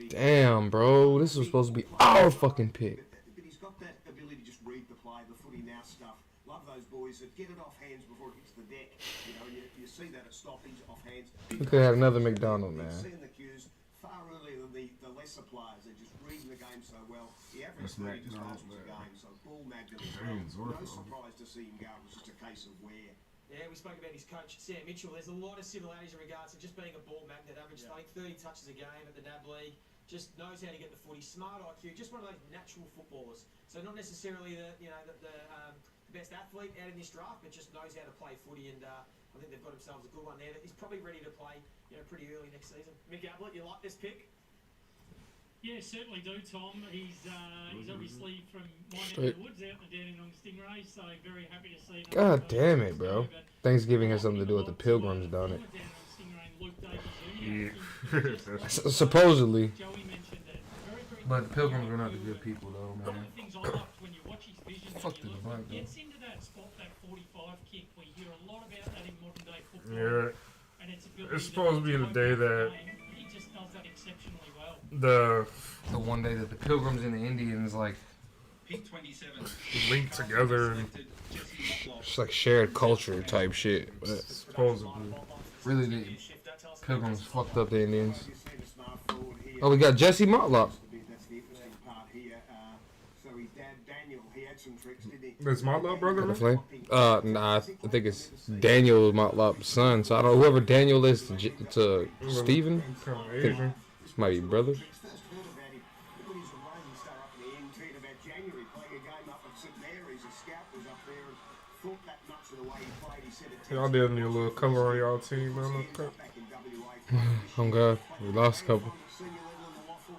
Damn, bro. This was supposed to be our fucking pick. But he's got that ability to just read the play, the footy now stuff. Love those boys that get it off hands before it hits the deck. You know, you see that at stoppage, off hands. We could have had another McDonald, man. Seeing the cues far earlier than the lesser players. They're just reading the game so well. The average 30 just knows the game. So ball magnet as well. No surprise to see him go. It was just a case of where. Yeah, we spoke about his coach, Sam Mitchell. There's a lot of similarities in regards to just being a ball magnet. Averaged, I think, 30 touches a game at the NAB League. Just knows how to get the footy. Smart IQ. Just one of those natural footballers. So not necessarily the best athlete out in this draft, but just knows how to play footy. And I think they've got themselves a good one there. He's probably ready to play, pretty early next season. Mick Ablett, you like this pick? Yeah, certainly do, Tom. He's obviously from my neck of the woods out in the Dandenong Stingrays, so very happy to see him. God damn it, bro. Thanksgiving has something to do with the Pilgrims, don't it? Yeah. Supposedly. Joey mentioned that. But the Pilgrims are not the good people, though, One man. of the things I loved when you watch his vision, Fuck when you the look, Bible. he gets into that spot, that 45 kick. We hear a lot about that in modern day football. Yeah. And its ability It's supposed to be the day that he just does that exceptionally well. The one day that the Pilgrims and the Indians, like, Pick 27. link together and it's like shared culture type shit. But supposedly. really, the Pilgrims fucked up the Indians. Oh, we got Jesse Motlop. That's the interesting part here. So his dad Daniel, he had some tricks, didn't he? Is Motlop brother? Got the flame? Nah, I think it's Daniel Motlop's son. So I don't know whoever Daniel is to Steven. Kind of I think Asian. might be brothers. First heard about him. Look at his rising star up in the NT in about January, playing a game up at St Mary's. A scout was up there and thought that much of the way he played. He said it. Y'all did need a little color on y'all team, man. Back in WA. Oh God, we lost a couple. Senior level in the Waffle,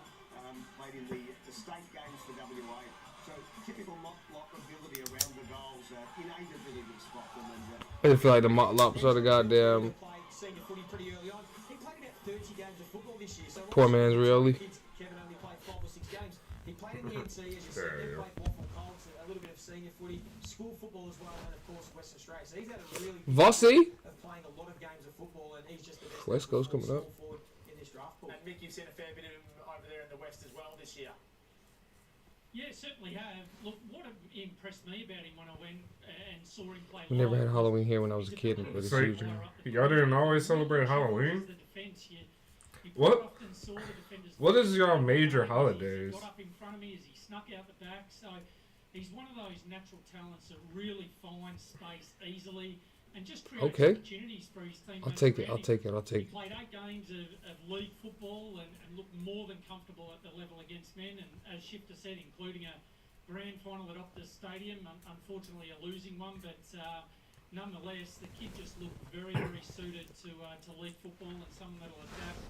played in the state games for WA. So typical Motlop ability around the goals, innate ability to spot them. And I just feel like the Motlops are the goddamn Senior footy pretty early on. He played about 30 games of football this year. So poor man's Rioli. Kevin only played 5 or 6 games. He played in the NT, as you said, then played Waffle Colts, a little bit of senior footy, school football as well, and of course Western Australia. So he's had a really good Vossi? of playing a lot of games of football, and he's just the best West Coast coming up. forward in this draft pool. And Mick, you've seen a fair bit of him over there in the West as well this year. Yeah, certainly have. Look, what impressed me about him when I went and saw him play. We never had live Halloween here when I was a kid. But it's So huge. y'all didn't always celebrate Halloween? The defense, He quite What? often saw the defenders. What is your major He holidays? got up in front of me as he snuck out the back. So he's one of those natural talents that really finds space easily and just creates opportunities for his teammates. I'll take it. around I'll him. take He played 8 games of league football and looked more than comfortable at the level against men. And as Shifter said, including a grand final at Optus Stadium, unfortunately a losing one, but nonetheless, the kid just looked very, very suited to league football and someone that'll adapt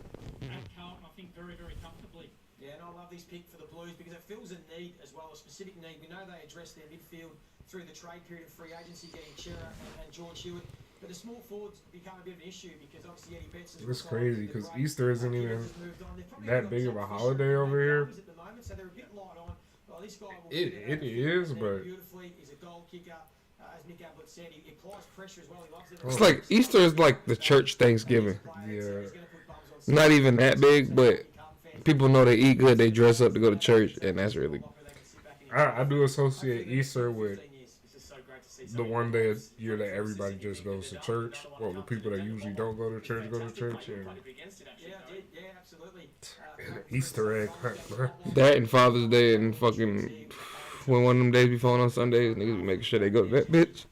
at Carlton, I think, very, very comfortably. Yeah, and I love this pick for the Blues because it fills a need as well, a specific need. We know they addressed their midfield through the trade period of free agency, getting Chera and George Hewitt. But the small forwards become a bit of an issue because obviously Eddie Betts has It's crazy because Easter isn't even that big of a holiday over here. At the moment, so they're a bit light on. Well, this guy will It is, but beautifully. He's a goal kicker. As Nick Ablett said, he applies pressure as well. He loves it. It's like Easter is like the church Thanksgiving. yeah, Not even that big, but people know they eat good. They dress up to go to church, and that's really. I do associate Easter with the one day a year that everybody just goes to church. Well, the people that usually don't go to church go to church. And Easter egg hunt, bro. That and Father's Day and fucking when one of them days be falling on Sundays, niggas be making sure they go to that bitch.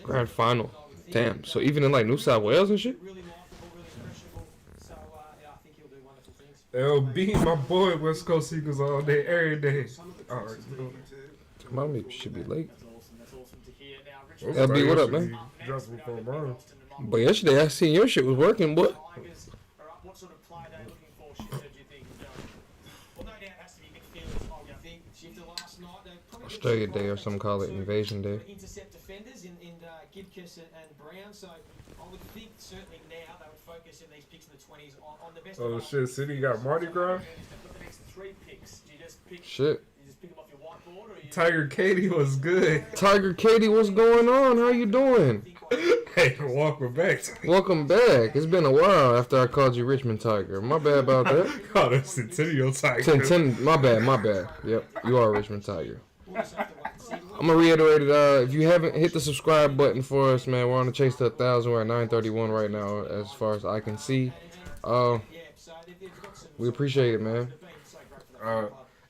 Grand final. Damn. So even in like New South Wales and shit. LB, my boy, West Coast Eagles all day, every day. Alright, Mommy should be late. LB, LB, what up, man? Dropping for mine. But yesterday I seen your shit was working, boy. What sort of play they're looking for, Shifter, do you think? Well, no doubt it has to be midfielders, I think. Shifter last night, they probably Australia Day or some call it Invasion Day. intercept defenders in Gibcus and Brown, so I would think certainly now they would focus in these picks in the 20s on the best. Oh shit, City got Mardi Gras? The next 3 picks, do you just pick? Shit. You just pick them off your whiteboard, or you? Tiger Katie was good. Tiger Katie, what's going on? How you doing? Hey, welcome back. Welcome back. It's been a while after I called you Richmond Tiger. My bad about that. Oh, that's Centennial Tiger. My bad. Yep, you are Richmond Tiger. I'm gonna reiterate it. If you haven't hit the subscribe button for us, man, we're on the chase to 1,000. We're at 931 right now, as far as I can see. We appreciate it, man.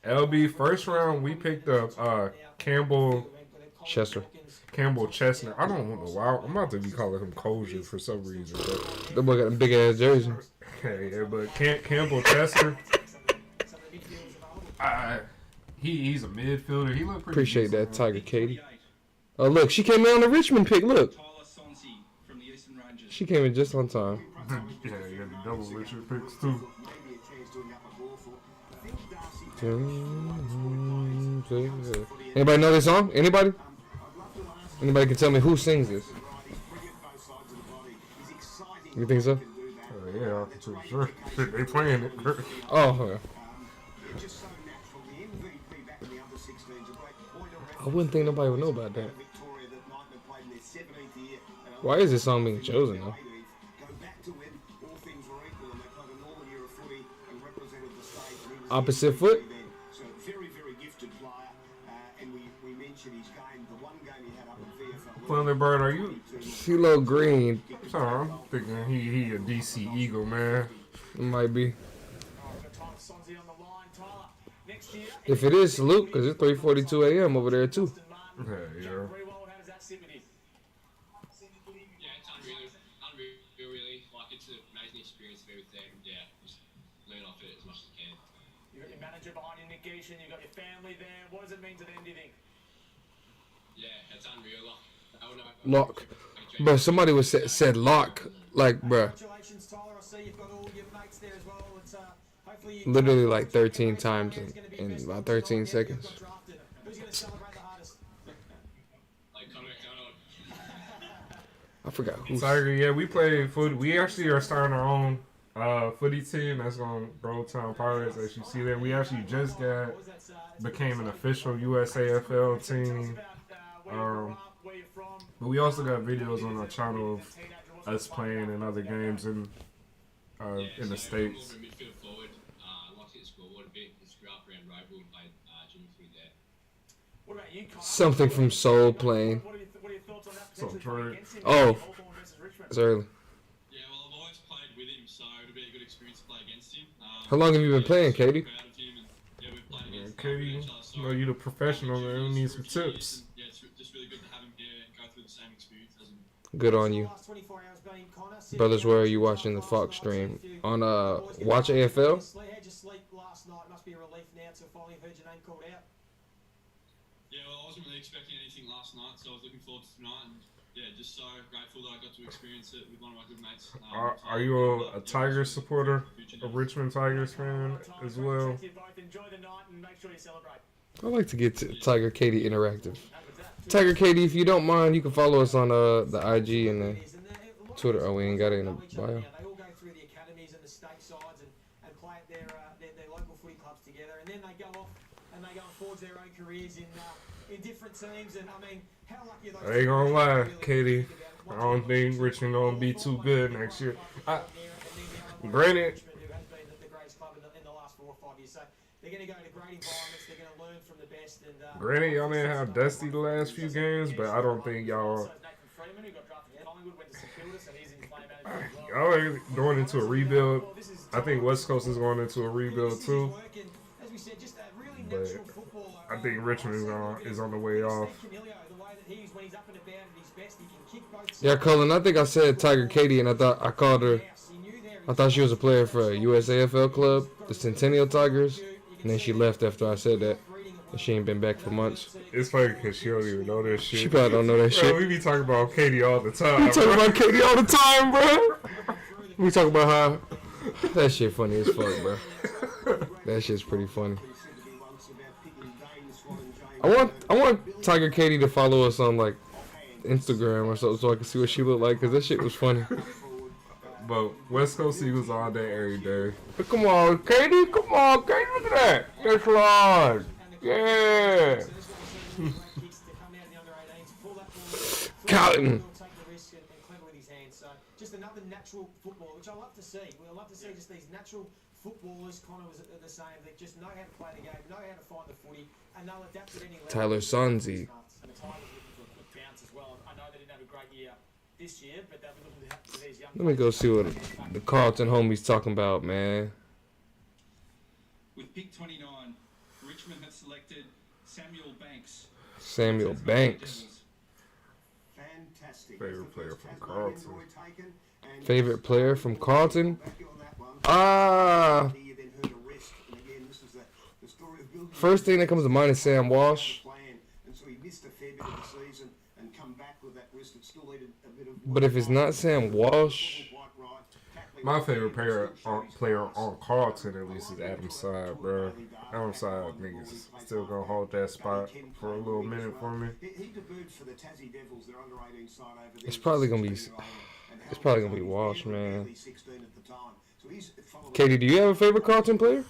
LB, first round, we picked up Campbell Chester. Campbell Chestnut. I don't know why. I'm about to be calling him Kosher for some reason. That boy got a big ass jersey. Yeah, but Campbell Chester. He's a midfielder. He looked pretty Appreciate decent, that, Tiger Katie. Oh, look, she came in on the Richmond pick. Look. She came in just on time. Yeah, the double Richard picks too. Anybody know this song? Anybody? Anybody can tell me who sings this? You think so? Yeah, I'm too sure. They playing it. Oh, yeah. I wouldn't think nobody would know about that. Why is this song being chosen, though? Opposite foot? Thunderbird, are you? CeeLo Green. Sorry, I'm thinking he a DC Eagle, man. Might be. If it is, salute, because it's 3:42 a.m. over there, too. Yeah. Yeah, it's unreal, really. Like, it's an amazing experience of everything. Yeah, just learn off it as much as you can. You've got your manager behind you, Nick Geeshan. You've got your family there. What does it mean to them, do you think? Yeah, it's unreal. Like, I don't know. Lock. Bro, somebody was said lock. Like, bro. Congratulations, Tyler. I see you've got all your mates there as well. It's, hopefully Literally like 13 times in about 13 seconds. Who's going to celebrate the hardest? Like, Conor McDonald. I forgot who. Tiger, yeah, we play foot. We actually are starting our own footy team that's on Broadtown Pirates, as you see there. We actually just became an official USAFL team. But we also got videos on our channel of us playing in other games in the States. Midfield forward. Like to hit the scoreboard a bit. Just grew up around Roval and played gym through there. What about you, Connor? Something from Soul playing. What are your thoughts on that? So true. Oh, It's early. Yeah, well, I've always played with him, so it'll be a good experience to play against him. How long have you been playing, super Katie? proud of him, and yeah, we've played against Katie, each other, so you know you the professional, man. We need some for a few years, tips. and, yeah, it's just really good to have him here and go through the same experience as him. Good on you. Brothers, where are you watching the Fox stream? On Watch AFL? Last night must be a relief now to finally heard your name called out. Yeah, well, I wasn't really expecting anything last night, so I was looking forward to tonight, and yeah, just so grateful that I got to experience it with one of my good mates. Are you a Tigers supporter? A Richmond Tigers fan as well? Enjoy the night and make sure you celebrate. I like to get to Tiger Katie interactive. Tiger Katie, if you don't mind, you can follow us on the IG and the Twitter. Oh, we ain't got it in the bio. They all go through the academies and the state sides and play at their local footy clubs together, and then they go off and they go and forge their own careers in different teams. And I mean, how lucky are those? I ain't gonna lie, Katie. I don't think Richmond gonna be too good next year. Granted, who has been the greatest club in the last 4 or 5 years. So they're going to go to great environments. They're going to learn from the best. And granted, y'all didn't have Dusty the last few games, but I don't think y'all. Y'all are going into a rebuild. I think West Coast is going into a rebuild too. But I think Richmond is on the way off. Yeah, Colin, I think I said Tiger Katie, and I called her. I thought she was a player for a US AFL club, the Centennial Tigers, and then she left after I said that. And she ain't been back for months. It's funny because she don't even know that shit. She probably don't know that shit. Bro, we be talking about Katie all the time. We talk about Katie all the time, bro. We talk about how that shit funny as fuck, bro. That shit's pretty funny. I want Tiger Katie to follow us on like Instagram or something so I can see what she look like, because that shit was funny. But West Coast Eagles all day, every day. But come on, Katie. Come on, Katie. Look at that. That's large. Yeah. Cotton. Just another natural footballer, which I love to see. We love to see just these natural footballers kind of are the same. They just know how to play the game, know how to find the footy, and they'll adapt at any level. Tyler Sonzi. And the Tigers looking for a quick bounce as well. I know they didn't have a great year this year, but they'll be looking to these young. Let me go see what the Carlton homies talking about, man. With pick 29, Richmond have selected Samuel Banks. Samuel Banks. Fantastic. Favorite player from Carlton. Favorite player from Carlton? Ah. First thing that comes to mind is Sam Walsh. But if it's not Sam Walsh, my favorite player on Carlton at least is Adam Side, bro. Adam Side niggas still gonna hold that spot for a little minute for me. it's probably gonna be Walsh, man. Katie, do you have a favorite Carlton player?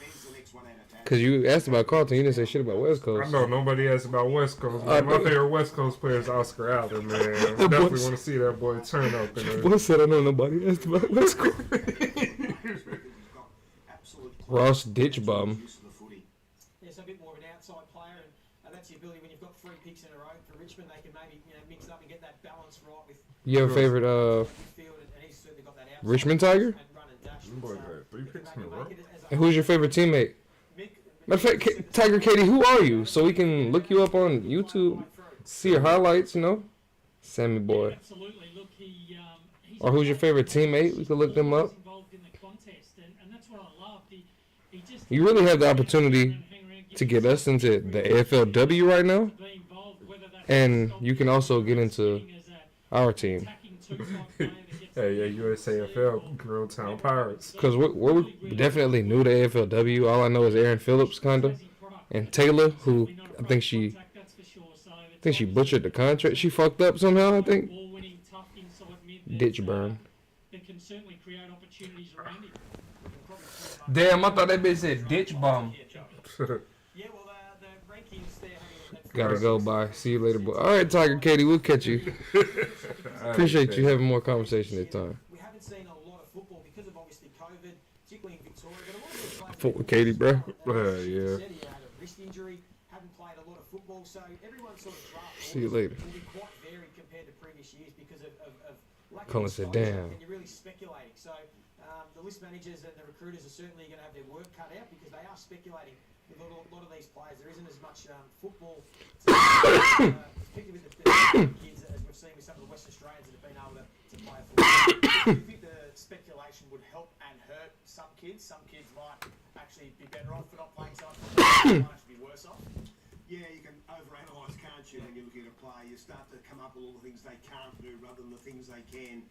Because you asked about Carlton, you didn't say shit about West Coast. I know nobody asked about West Coast, man. My favorite West Coast player is Oscar Allen, man. I definitely want to see that boy turn up in there. What said I know nobody asked about West Coast? Ross Ditchbum. Yeah, so a bit more of an outside player, and that's the ability when you've got 3 picks in a row for Richmond, they can maybe mix it up and get that balance right with. You have a favorite midfield, and he's certainly got that outside Richmond Tiger? and run and dash. Boy got 3 picks in a row. And who's your favorite teammate? Matter of fact, Tiger Katie, who are you? So we can look you up on YouTube, see your highlights, you know? Sammy boy. Absolutely. Look, he's Or who's your favorite teammate? We can look them up. involved in the contest, and that's what I loved. He just You really have the opportunity to get us into the AFLW right now. And you can also get into our team. Hey, yeah, USAFL, Girl Town Pirates. Because we're definitely new to AFLW. All I know is Aaron Phillips, kind of. And Taylor, who I think she butchered the contract. She fucked up somehow, I think. Ditch burn. Damn, I thought that bitch said ditch bum. Gotta go, bye. See you later, boy. Alright, Tiger Katie, we'll catch you. Appreciate you having more conversation this time. We haven't seen a lot of football because of obviously COVID, particularly in Victoria, but a lot of these players. Fuck with Katie, bro. Yeah. Said he had a wrist injury, haven't played a lot of football, so everyone's sort of draft See you later. will be quite varied compared to previous years because of lack of Colin said, exposure, damn. and you're really speculating. So the list managers and the recruiters are certainly going to have their work cut out because they are speculating with a lot of these players. There isn't as much football, particularly with the kids, as we've seen with some of the West Australians that have been able to play football. Do you think the speculation would help and hurt some kids? Some kids might actually be better off for not playing side football. Some might actually be worse off. Yeah, you can overanalyse, can't you, when you're looking at a player? You start to come up with all the things they can't do rather than the things they can.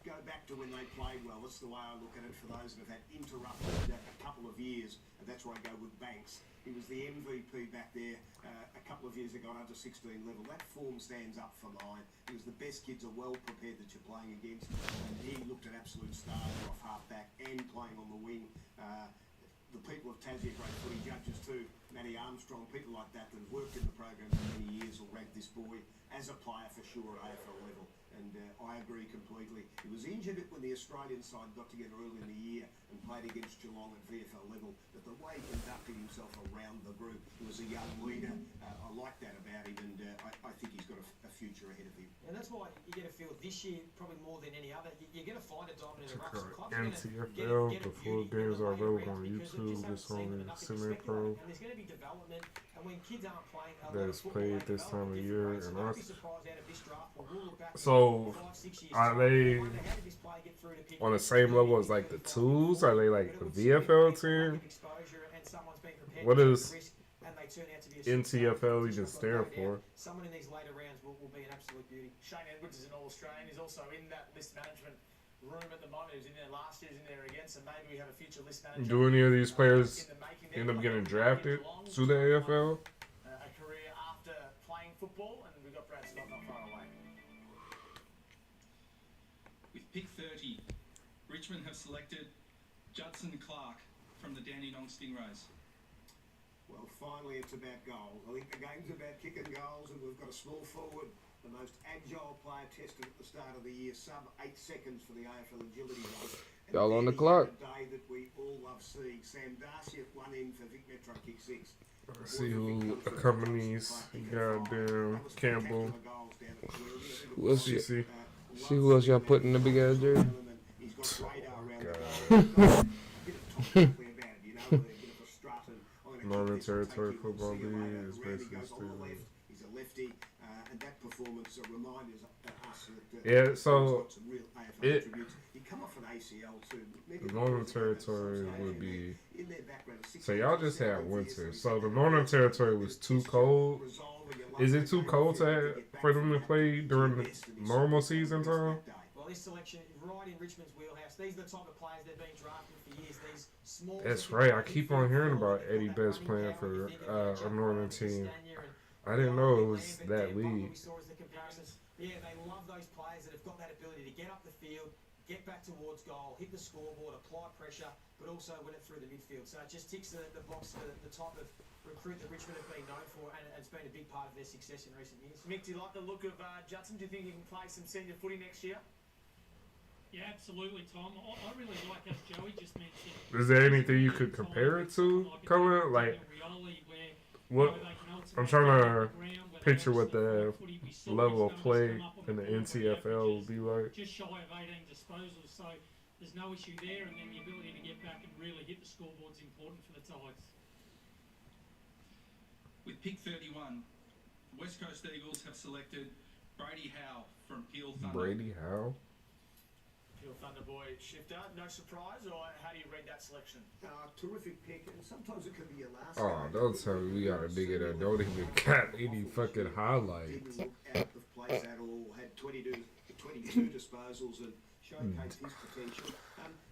Go back to when they played well. That's the way I look at it for those that have had interrupted a couple of years, and that's where I go with Banks. He was the MVP back there a couple of years ago on under 16 level. That form stands up for mine. He was the best kids are well prepared that you're playing against. And he looked at absolute stars off half-back and playing on the wing. The people of Tassie are great footy judges too. Matty Armstrong, people like that that have worked in the program for many years will rank this boy as a player for sure at AFL level. And I agree completely. He was injured when the Australian side got together early in the year and played against Geelong at VFL level. But the way he conducted himself around the group, he was a young leader. I like that about him, and I think he's got a future ahead of him. And that's why you get a feel this year, probably more than any other, you're going to find a dominant Check eruption. out Clubs NTFL. get The a full beauty games in the are way available around on because we YouTube. just It's haven't seen them on enough to Semi-Pro. speculate. And there's going to be development, and when kids aren't playing a lot That of is football, played they this develop time of at year different rates. in So don't us. be surprised out of this draft, but we'll look back So, 5-6 years are time they and wonder, how did this player get through to pick on the same level as like the twos? Are they like the VFL team? What does NTFL even stand for? Someone in these later rounds will be an absolute beauty. Shane Edwards is an All-Australian. He's also in that list management room at the moment. He was in there last year, he's in there again, so maybe we have a future list manager. Do any of these players in the making end there. up Like getting Geelong, drafted to the AFL? A career after playing football, and we've got Brad Scott not far away. With pick 30, Richmond have selected Judson Clark from the Dandenong Stingrays. Well, finally it's about goals. I think the game's about kicking goals, and we've got a small forward, the most agile player tested at the start of the year, sub 8 seconds for the AFL agility race. Y'all on the clock. A day that we all love seeing. Sam Darcy at one end for Vic Metro kick 6. Let's see who accompanies goddamn Campbell. Who else you, CC. see who else y'all put in the big ass jersey? He's got radar around the God. goal. Bit of topically about it, you know, a bit of a strut, and I'm gonna Northern keep this and take Territory you, Football we'll see you League later. is Randy basically goes on the still- left. He's a lefty, and that performance reminds us that Yeah, he's so got some real AFL it- attributes. He come off an ACL too. The Northern Territory would be. In their background, So y'all just had winter. So the Northern Territory was too cold. Is it too cold for them to play during the normal season time? Well, this selection right in Richmond's wheelhouse. These are the type of players they've been drafting for years. These small. That's right. I keep on hearing about Eddie Best playing for a Northern team. I didn't know it was that league. Yeah, they love those players that have got that ability to get up the field, get back towards goal, hit the scoreboard, apply pressure, but also win it through the midfield. So it just ticks the box for the type of recruit that Richmond have been known for, and it's been a big part of their success in recent years. Mick, do you like the look of Judson? Do you think he can play some senior footy next year? Yeah, absolutely, Tom. I really like, as Joey just mentioned. Is there anything you could compare it to, Colin? Like, what? I'm trying to picture what the level of play in the NTFL would be like. Just shy of 18 disposals, so there's no issue there, and then the ability to get back and really hit the scoreboard is important for the Tigers. With pick 31, the West Coast Eagles have selected Brady Howe from Peel Thunder. Brady Howe? Peel Thunder boy shifter. No surprise, or how do you read that selection? Terrific pick, and sometimes it can be your last. Oh, don't tell me we gotta dig it up. Don't even got any fucking highlights. Didn't look out of place at all. Had 22 disposals and showcased his potential.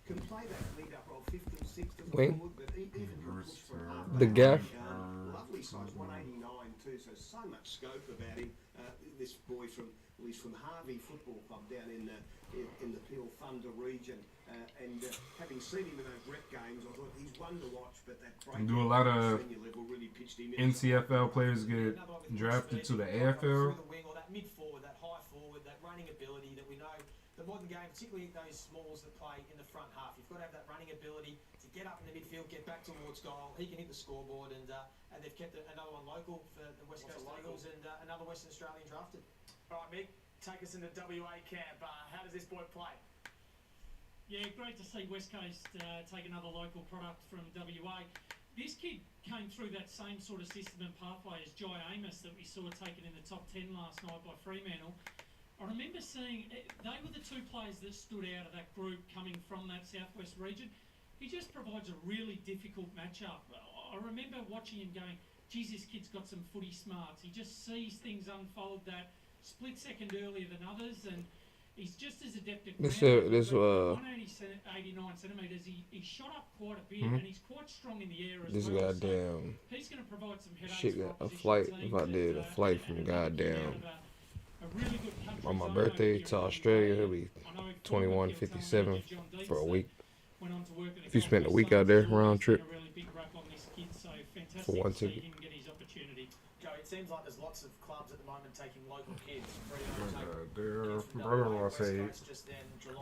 Can play that lead up role 5th and 6th as a Wait. forward, but even push from half The back. gaff. Lovely size, 189 too, so much scope about him. This boy he's from Harvey Football Club down in the Peel Thunder region, and having seen him in those rep games, I thought he's one to watch. But that break Do a lot of senior level really pitched him in. NCFL players get drafted to the AFL? Through the wing, or that mid forward, that high forward, that running ability that we know. The modern game, particularly those smalls that play in the front half, you've got to have that running ability to get up in the midfield, get back towards goal. He can hit the scoreboard, and they've kept another one local for the West Coast Eagles and another Western Australian drafted. All right, Mick. take us into WA camp. How does this boy play? Yeah, great to see West Coast take another local product from WA. This kid came through that same sort of system and pathway as Jai Amos that we saw taken in the top 10 last night by Fremantle. I remember seeing they were the two players that stood out of that group coming from that southwest region. He just provides a really difficult matchup. I remember watching him going, geez, this kid's got some footy smarts. He just sees things unfold that split second earlier than others, and he's just as adept at ground. 189 centimetres. He shot up quite a bit, and he's quite strong in the air as This well. goddamn So he's going to provide some headaches shit for got a opposition flight. teams, If I did a and, flight and from another kid out goddamn of a really good country on my zone birthday over to here in Australia, WA. it'll be I know former 21.57 manager John Dees for a that week. went on to work at the If you Gold spend a Coast week Suns out there, as well. round He's trip, been a really big rap on this kid, so fantastic for one to see ticket. him get his opportunity. Joe, it seems like there's lots of clubs at the moment taking local kids. There, brother-in-law say,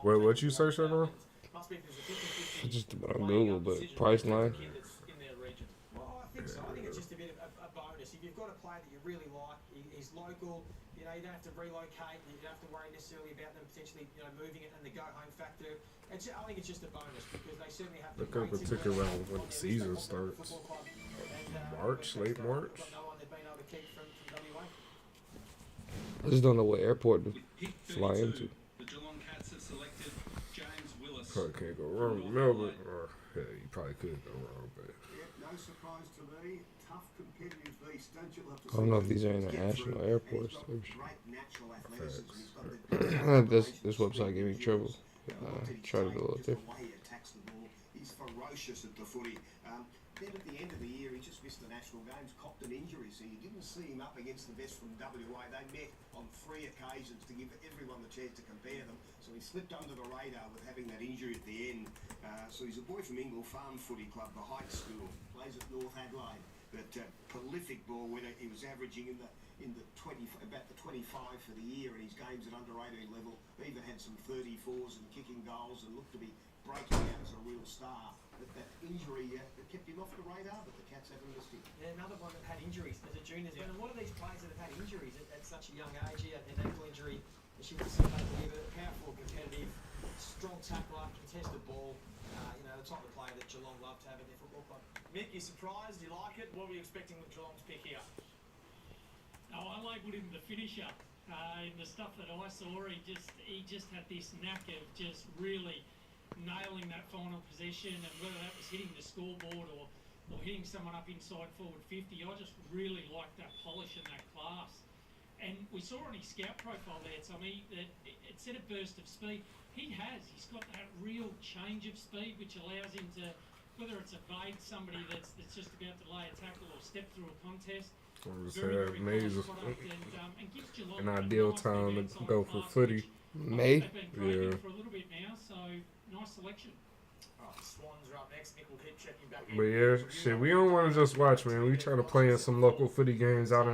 Well, what you search that on? Must be there's a 50-50 Just on Google, but Priceline. kid that's in their region. Well, I think so. I think it's just a bit of a bonus. If you've got a player that you really like, he's local, you know, you don't have to relocate, you don't have to worry necessarily about them potentially, you know, moving it and the go-home factor. I think it's just a bonus because they certainly have Look up a ticket around when the season starts. March, late March. No one they've been able to keep from WA. I just don't know what airport to With pick fly 32, into. the Geelong Cats have selected James Willis. Probably can't go wrong with Melbourne. Or, yeah, you probably could go wrong, but. Yeah, no surprise to me. Tough competitive beast. Don't you love to I don't know if see these are him get international through? airports. And he's got great natural athleticism. Facts. He's got the This website gave me trouble. Try to do a little just the different. way he attacks the ball. He's ferocious at the footy. Then at the end of the year, he just missed the national games, copped an injury, so you didn't see him up against the best from WA. They met on 3 occasions to give everyone the chance to compare them, so he slipped under the radar with having that injury at the end. So he's a boy from Ingle Farm Footy Club, the Heights School, plays at North Adelaide. But prolific ball winner. He was averaging in the 20, about the 25 for the year in his games at under 18 level. He even had some 34s and kicking goals and looked to be breaking out as a real star. But that injury kept him off the radar, but the Cats haven't missed him. Yeah, another one that had injuries as a junior. There's been a lot of these players that have had injuries at such a young age. He had an ankle injury, as you can see over here, but powerful, competitive, strong tackler, contested ball. You know, the type of player that Geelong love to have in their football club. Mick, you surprised? You like it? What were you expecting with Geelong's pick here? Oh, I labelled him the finisher. In the stuff that I saw, he just had this knack of just really nailing that final possession, and whether that was hitting the scoreboard or hitting someone up inside forward 50, I just really liked that polish and that class. And we saw on his scout profile there, Tommy, that it said a burst of speed. He's got that real change of speed which allows him to, whether it's evade somebody that's just about to lay a tackle or step through a contest. Amazing. And gives Geelong An a ideal nice time big to outside go class, for which footy. May? they've been craving Yeah. for a little bit now, so nice selection. Alright, the Swans are up next. Mick will keep checking back. But yeah, shit, we don't want to just watch, man. We try to play in some local footy games out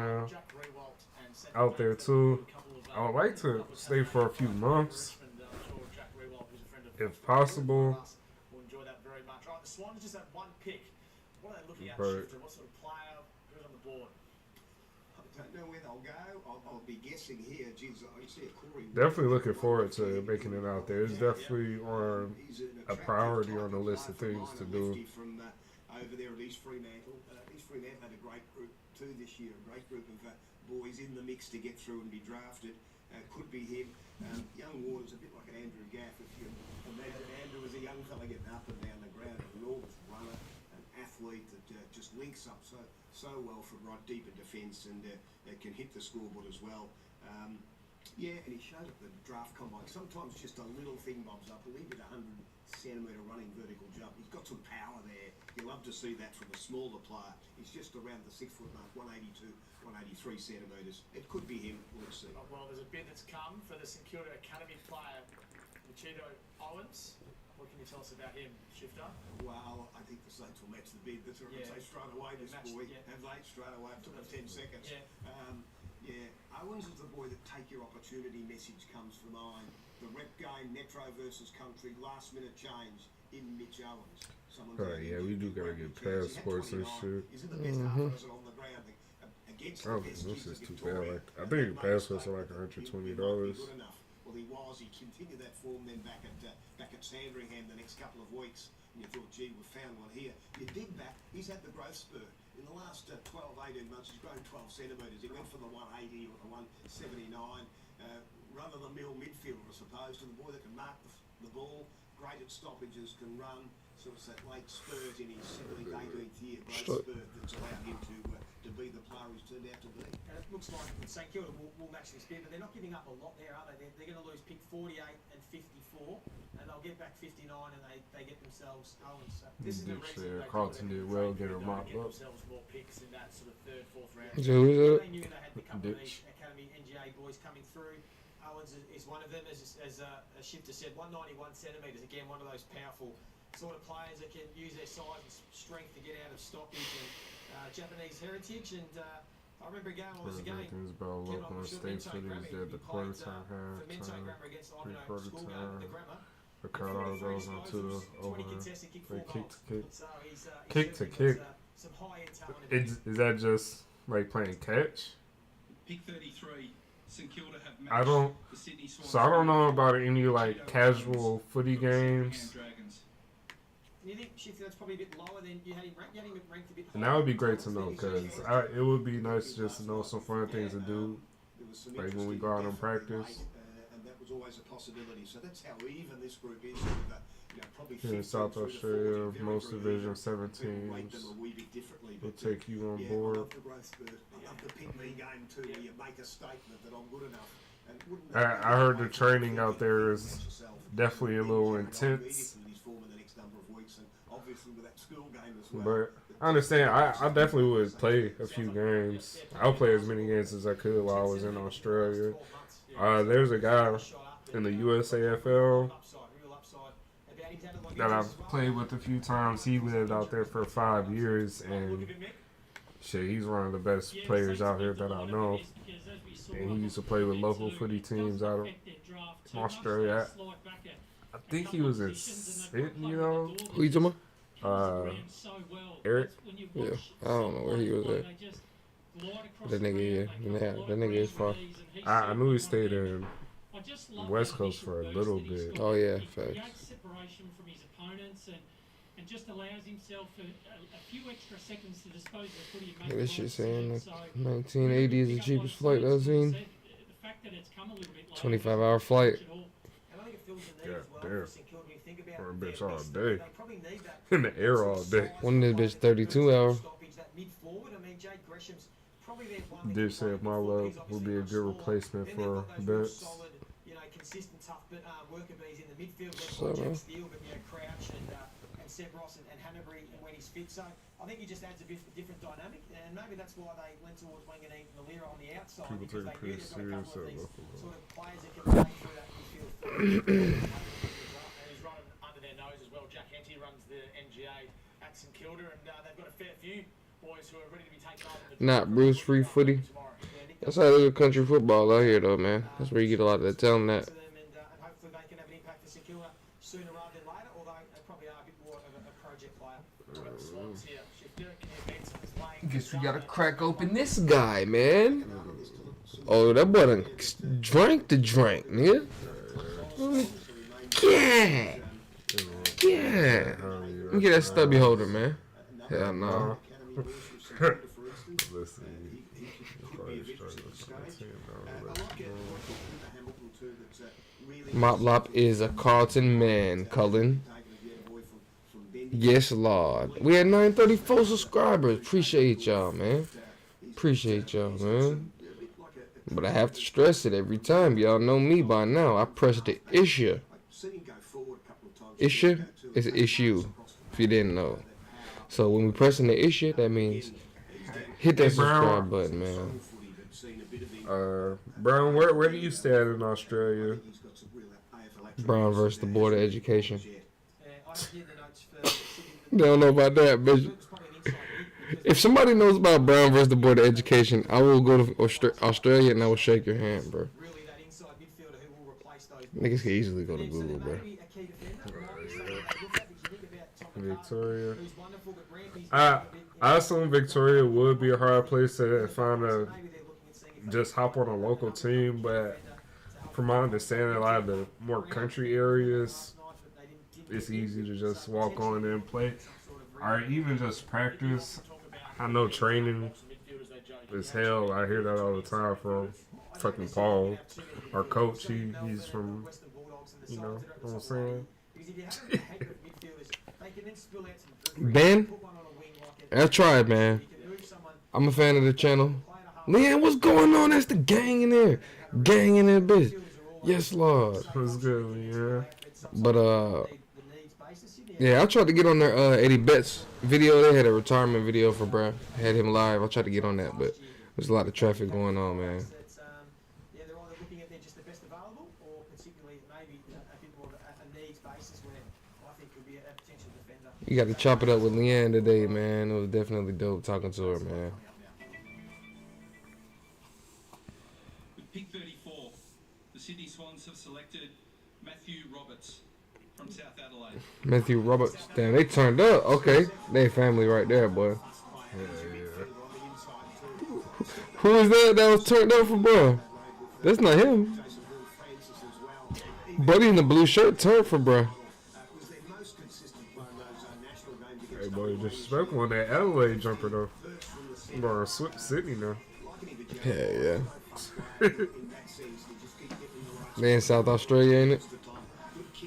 there too. I would like to stay for a few months, if possible. We'll enjoy that very much. Alright, the Swans just had one pick. What are they looking at, But- Shifter? What sort of player? Who's on the board? I don't know where they'll go. I'll be guessing here. Geez, I see a Corey. Definitely looking forward to making it out there. It's definitely on He's an a attractive priority type on the of list of player things from to Lionel do. Lefty from over there at East Fremantle. East Fremantle had a great group too this year. A great group of boys in the mix to get through and be drafted. Could be him. Young Warner's a bit like an Andrew Gaff. If you imagine Andrew as a young fella getting up and down the ground, an enormous runner, an athlete that just links up so well from right deep in defence and can hit the scoreboard as well. Yeah, and he showed at the draft combine. Sometimes just a little thing bobs up. He'll even 100-centimetre running vertical jump. He's got some power there. You love to see that from a smaller player. He's just around the 6 foot mark, 182, 183 centimetres. It could be him. We'll see. Well, there's a bid that's come for the St Kilda Academy player, Machito Owens. What can you tell us about him, Shifter? Well, I think the Saints will match the bid. That's what Yeah. they straight away this Matched, boy. yeah. Have they straight away after the 10 seconds. Yeah. Owens is the boy that take your opportunity message comes to mind. The rep game, Metro versus Country, last minute change in Mitch Owens. Someone's Oh, yeah, we do gotta get passports and shit. He's in the best half person on the ground. Again, gets Oh, the best this kids is of too bad. Victoria. Like, I think you pass for like $120. Well, he was. He continued that form then back at Sandringham the next couple of weeks. And you thought, gee, we found one here. You dig back, he's had the growth spur. In the last 12, 18 months, he's grown 12 centimetres. He went from the 180 or the 179. Run-of-the-mill midfielder, I suppose, to the boy that can mark the ball, great at stoppages, can run. So it's that late spurt in his 17th, 18th year, growth spurt that's allowed him to be the player he's turned out to be. And it looks like St Kilda will match this bid, but they're not giving up a lot there, are they? They're going to lose pick 48 and 54, and they'll get back 59, and they get themselves Owens. So This is the reason Carlton did well, get a mop get up. themselves more picks in that sort of third, fourth round. So who's that? They knew they had a couple of these academy NGA boys coming through. Owens is one of them, as Shifter said, 191 centimetres. Again, one of those powerful sort of players that can use their size and strength to get out of stoppage and Japanese heritage. And I remember going, well, there's a game. About local state cities that the quarter time, for half Minto time, Grammar against three Ivano quarter school game at the time. Grammar. The cut all goes onto the 20 over. contested, kick 4 Like kick goals. to kick. So he's Kick to certainly kick. got, some high-end talent. Is that just like playing catch? Pick 33, St Kilda have matched I don't. the Sydney Swans. So I don't know about any like casual footy games. Dragons. You think, Shifty, that's probably a bit lower than you had him ranked? You had him ranked a bit And higher. that would be great to know because it would be nice just to know some fun things to do, like when we go out and practice. And that was always a possibility. So that's how even this group is. Probably Here in 15 South through to Australia, 40, most very Division even. 7 People rate teams them a wee bit differently, will but, take you on I board. love the growth spurt. I love the pick me game too, where you make a statement that I'm good enough. And wouldn't that I heard be the great training for out there you is to match yourself? definitely a Then little carry on intense. immediately with his form in the next number of weeks, and obviously with that school game as well. But I understand. I definitely would play a few games. I'll play as many games as I could while I was in Australia. There's a guy in the USAFL that I've played with a few times. He lived out there for 5 years, and shit, he's one of the best players out here that I know. And he used to play with local footy teams out of Australia. I think he was in Sydney, though. Who you talking Eric. Yeah, I don't know where he was at. That nigga, yeah, that nigga is far. I knew he stayed in West Coast for a little bit. Oh yeah, He facts. creates separation from his opponents and just allows himself a few extra seconds to dispose of the footy and make Yeah, the this right shit saying decision. like 1980 is the cheapest flight I've seen. The fact that it's come a little bit later 25-hour flight. And I think it fills the need God as well damn. for St Kilda when you think about For a their bitch all best. day. They probably need that In the air all day. One of this bitch 32 hour. stoppage, that mid-forward. I mean, Jake Gresham's probably their one that Did can say play if my midfield. love He's would be a obviously good much replacement smaller. for Then they've got those real Betts. solid, consistent, tough worker bees in the midfield. They've So, got Jack Steele, but Crouch and Seb Ross and Hanbury when he's fit. So I think he just adds a bit different dynamic, and maybe that's why they went towards Wanganeen and Malira on the outside, People because take they it knew pretty they've got a couple of serious, these sort of players that can play through that midfield. And he's running under their nose as well. Jack Henty runs the NGA at St Kilda, and they've got a fair few boys who are ready to be taken over. Not Bruce Free Footy. That's how they do country football out here, though, man. That's where you get a lot of the talent at. To them, and hopefully they can have an impact for St Kilda sooner rather than later, although they probably are a bit more of a project player. We've got the Swans here. Shifter, can you bet on his playing? Guess we gotta crack open this guy, man. Oh, that boy done drank the drink, nigga. Yeah. Yeah. Let me get that stubby holder, man. Hell no. Listen, Mop Lop is a Carlton man, Cullen. Yes, Lord. We had 934 subscribers. Appreciate y'all, man. Appreciate y'all, man. But I have to stress it every time. Y'all know me by now. I press the issue. Issue is an issue, if you didn't know. So when we pressing the issue, that means hit that subscribe button, man. Brown, where do you stand in Australia? Brown versus the Board of Education. They don't know about that, but if somebody knows about Brown versus the Board of Education, I will go to Australia and I will shake your hand, bro. Niggas can easily go to Google, bro. Victoria. I assume Victoria would be a hard place to find just hop on a local team, but from my understanding, a lot of the more country areas, it's easy to just walk on and play, or even just practice. I know training is hell. I hear that all the time from fucking Paul, our coach. He's from, you know what I'm saying? Ben, I tried, man. I'm a fan of the channel. Leanne, what's going on? That's the gang in there. Gang in there, bitch. Yes, Lord. What's good, Leanne? But, yeah, I tried to get on their 80 bets video. They had a retirement video for bruh. Had him live. I tried to get on that, but there's a lot of traffic going on, man. Yeah, they're either looking at just the best available, or particularly maybe a bit more of a needs basis where I think could be a potential defender. You got to chop it up with Leanne today, man. It was definitely dope talking to her, man. With pick 34, the Sydney Swans have selected Matthew Roberts from South Adelaide. Matthew Roberts. Damn, they turned up. Okay. They family right there, boy. Yeah. Who is that was turned up for bro? That's not him. Buddy in the blue shirt turned for bro. Hey, boy, disrespectful on that Adelaide jumper, though. Bro, Sydney now. Yeah. They in South Australia, ain't it?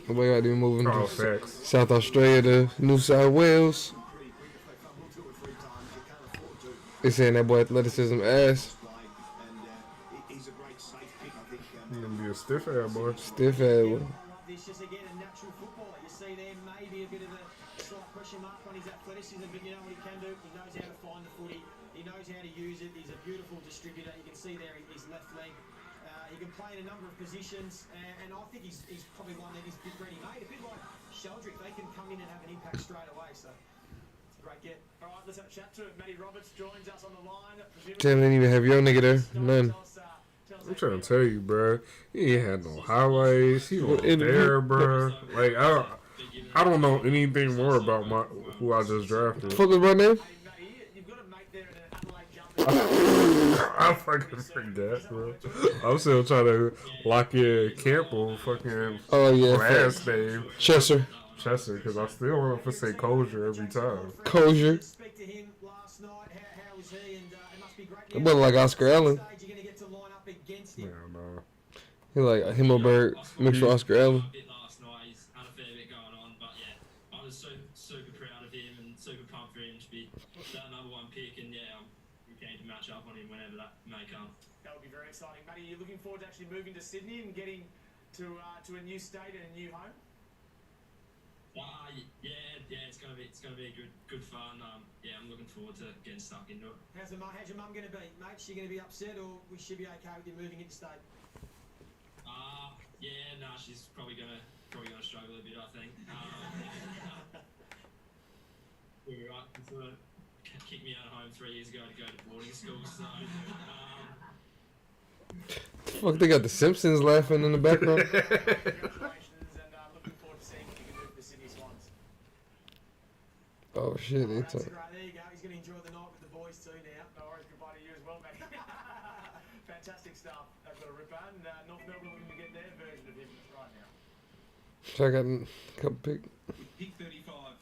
The way I do moving Oh, to facts. South Australia to New South Wales. They saying that boy athleticism ass. He's a great safe pick, I think. He's gonna be a stiff ass boy. Stiff ass boy. This is again a natural footballer. You see there maybe a bit of a slight question mark on his athleticism, but you know what he can do. He knows how to find the footy. He knows how to use it. He's a beautiful distributor. You can see there his left leg. He can play in a number of positions, and I think he's probably one that is big ready made. A bit like Sheldrick, they can come in and have an impact straight away. So it's a great get. All right, let's have a chat to it. Matty Roberts joins us on the line. Damn, they didn't even have your nigga there. None. I'm trying to tell you, bro. He ain't had no highlights. He was there, bro. Like I don't know anything more about who I just drafted. Fuck was my name? I fucking forget, bro. I'm still trying to lock in Campbell, fucking last name. Chesser, because I still want to say Kosher every time. Kosher. It wasn't like Oscar Allen. Yeah, no. He like a Himmelberg mixed with Oscar Allen. Last night, he's had a fair bit going on, but yeah, I was super proud of him and super pumped for him to be that number one pick, and yeah, I'm going to match up on him whenever that may come. That would be very exciting. Matty, you're looking forward to actually moving to Sydney and getting to a new state and a new home? Yeah, it's gonna be good fun. Yeah, I'm looking forward to getting stuck into it. How's your mum going to be, mate? She going to be upset, or will she be okay with you moving into state? Yeah, no, she's probably gonna struggle a bit, I think. We were right, sort of kicked me out of home 3 years ago to go to boarding school, so. Fuck, they got the Simpsons laughing in the background. Congratulations, and looking forward to seeing what you can do for the Sydney Swans. Oh shit, they That's talk. great. There you go. He's going to enjoy the night with the boys too now. No worries, goodbye to you as well, Matty. Fantastic stuff. They've got a ripper, and North Melbourne looking to get their version of him right now. So I got a couple pick. With pick 35,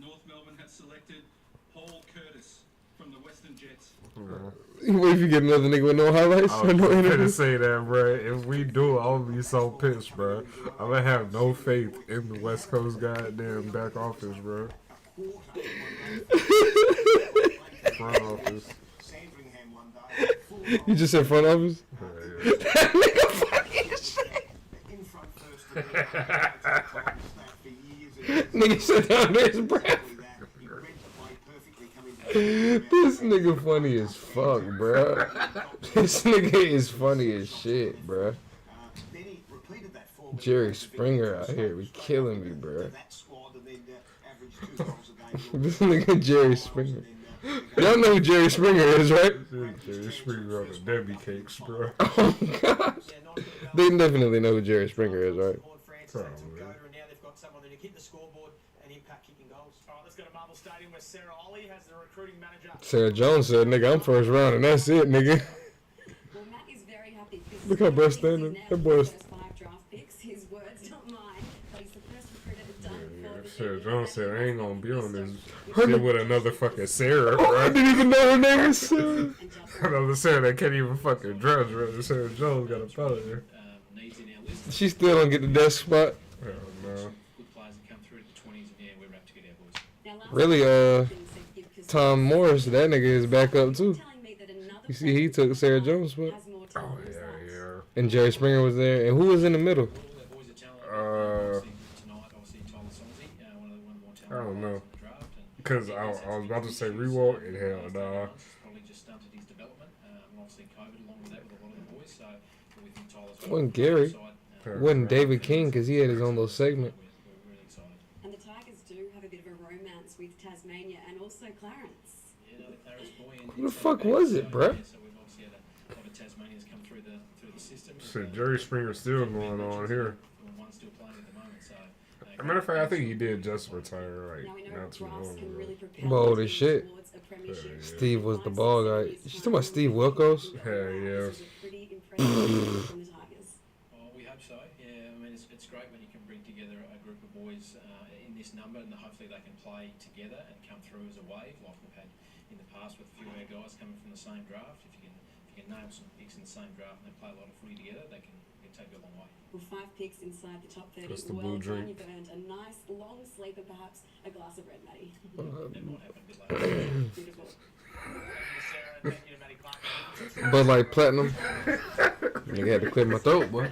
North Melbourne has selected Paul Curtis from the Western Jets. What if you get another nigga with no highlights I or was no gonna interview? say that, bro. If we do, I'll be so pissed, bro. I'm gonna have no faith in the West Coast goddamn back office, bro. Front office. You just said front office? Yeah. That nigga funny as shit. Nigga said down there his breath. This nigga funny as fuck, bro. This nigga is funny as shit, bro. Jerry Springer out here be killing me, bro. This nigga Jerry Springer. Y'all know who Jerry Springer is, right? Jerry Springer on the Debbie cakes, bro. Oh god. They definitely know who Jerry Springer is, right? Now they've got someone who can hit the scoreboard and impact kicking goals. All right, let's go to Marble Stadium where Sarah Ollie has the recruiting manager. Sarah Jones said, "Nigga, I'm first round, and that's it, nigga." Well, Matt is very happy because Look how bro standing. That boy's. first 5 draft picks. His words, not mine. But he's the first recruiter that's done for the Sarah team. Jones said, "I ain't gonna be on this shit with another fucking Sarah, Oh, I bro." didn't even know her name was Sarah. Another Sarah that can't even fucking dress, bro. Sarah Jones got a fellow there. Needs in our list. She still don't get the desk spot. Hell no. Good players that come through to the 20s, and yeah, we're wrapped to get our boys. Now, last Really, thing said Gibb Tom Morris, that nigga is back up too. telling me that another You see, he took Sarah Jones' spot. has more Oh talent than yeah, us. yeah. And Jerry Springer was there. And who was in the middle? All our boys are talented. Obviously, tonight, obviously, Tyler Sonzi, one of the more talented I don't know. players in the draft. And Cause I was about to say Rewalt and hell nah. probably just stunted his development. And obviously, COVID along with that with a lot of the boys. So we think Tyler's Wasn't Gary. Wasn't David King because he had his own little segment. We're really excited. And the Tigers do have a bit of a romance with Tasmania and also Clarence. Yeah, another Clarence boy. Who the fuck was it, bruh? So we've obviously had a lot of Tasmanians come through the system. Shit, Jerry Springer's still going on here. One's still playing at the moment. So. As a matter of fact, I think he did just retire, like, Now we know not too Ross long can ago. really propel Bold the as team shit. towards a premiership. Steve was the ball guy. She's talking about Steve Wilkos? Hell yeah. This is a pretty impressive from the Tigers. Oh, we hope so. Yeah, I mean, it's great when you can bring together a group of boys in this number, and hopefully they can play together and come through as a wave, like we've had in the past with a few of our guys coming from the same draft. If you can nail some picks in the same draft and they play a lot of footy together, they can take you a long way. Well, 5 picks inside the top 30. That's the Well blue done. drink. You've earned a nice long sleep and perhaps a glass of red, Matty. That might happen a bit later. Beautiful. Sarah, thank you to Matty Clark. Bud Light Platinum. Nigga had to clear my throat, boy.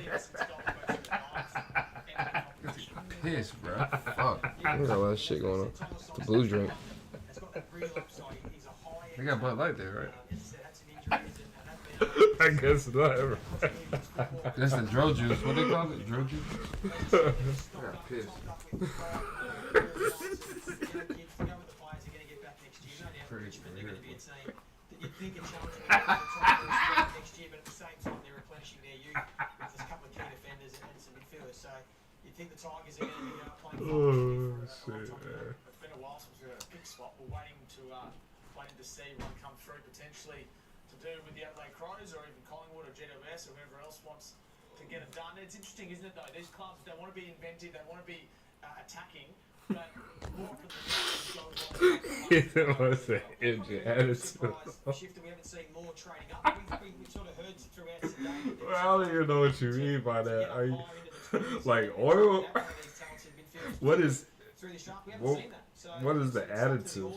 Piss, bro. Fuck. There's a lot of shit going on. The blue drink. They got Bud Light there, right? I guess not. That's the Dro juice. What they call it? Dro juice? I got pissed. Pretty weird. You'd think a challenge would be next year, but at the same time they're replenishing their youth with a couple of key defenders and some midfielders. So you'd think the Tigers are going to be playing for a long time. It's been a while since we've had a pick spot. We're waiting to see one come through potentially to do with the Adelaide Crows or even Collingwood or GWS or whoever else wants to get it done. It's interesting, isn't it, though? These clubs, they want to be inventive, they want to be attacking, but more often than not, It was an engine attitude. shift, we haven't seen more trading up. We sort of heard throughout today. Well, I don't even know what you mean by that. Are you like oil? What is? What is the attitude?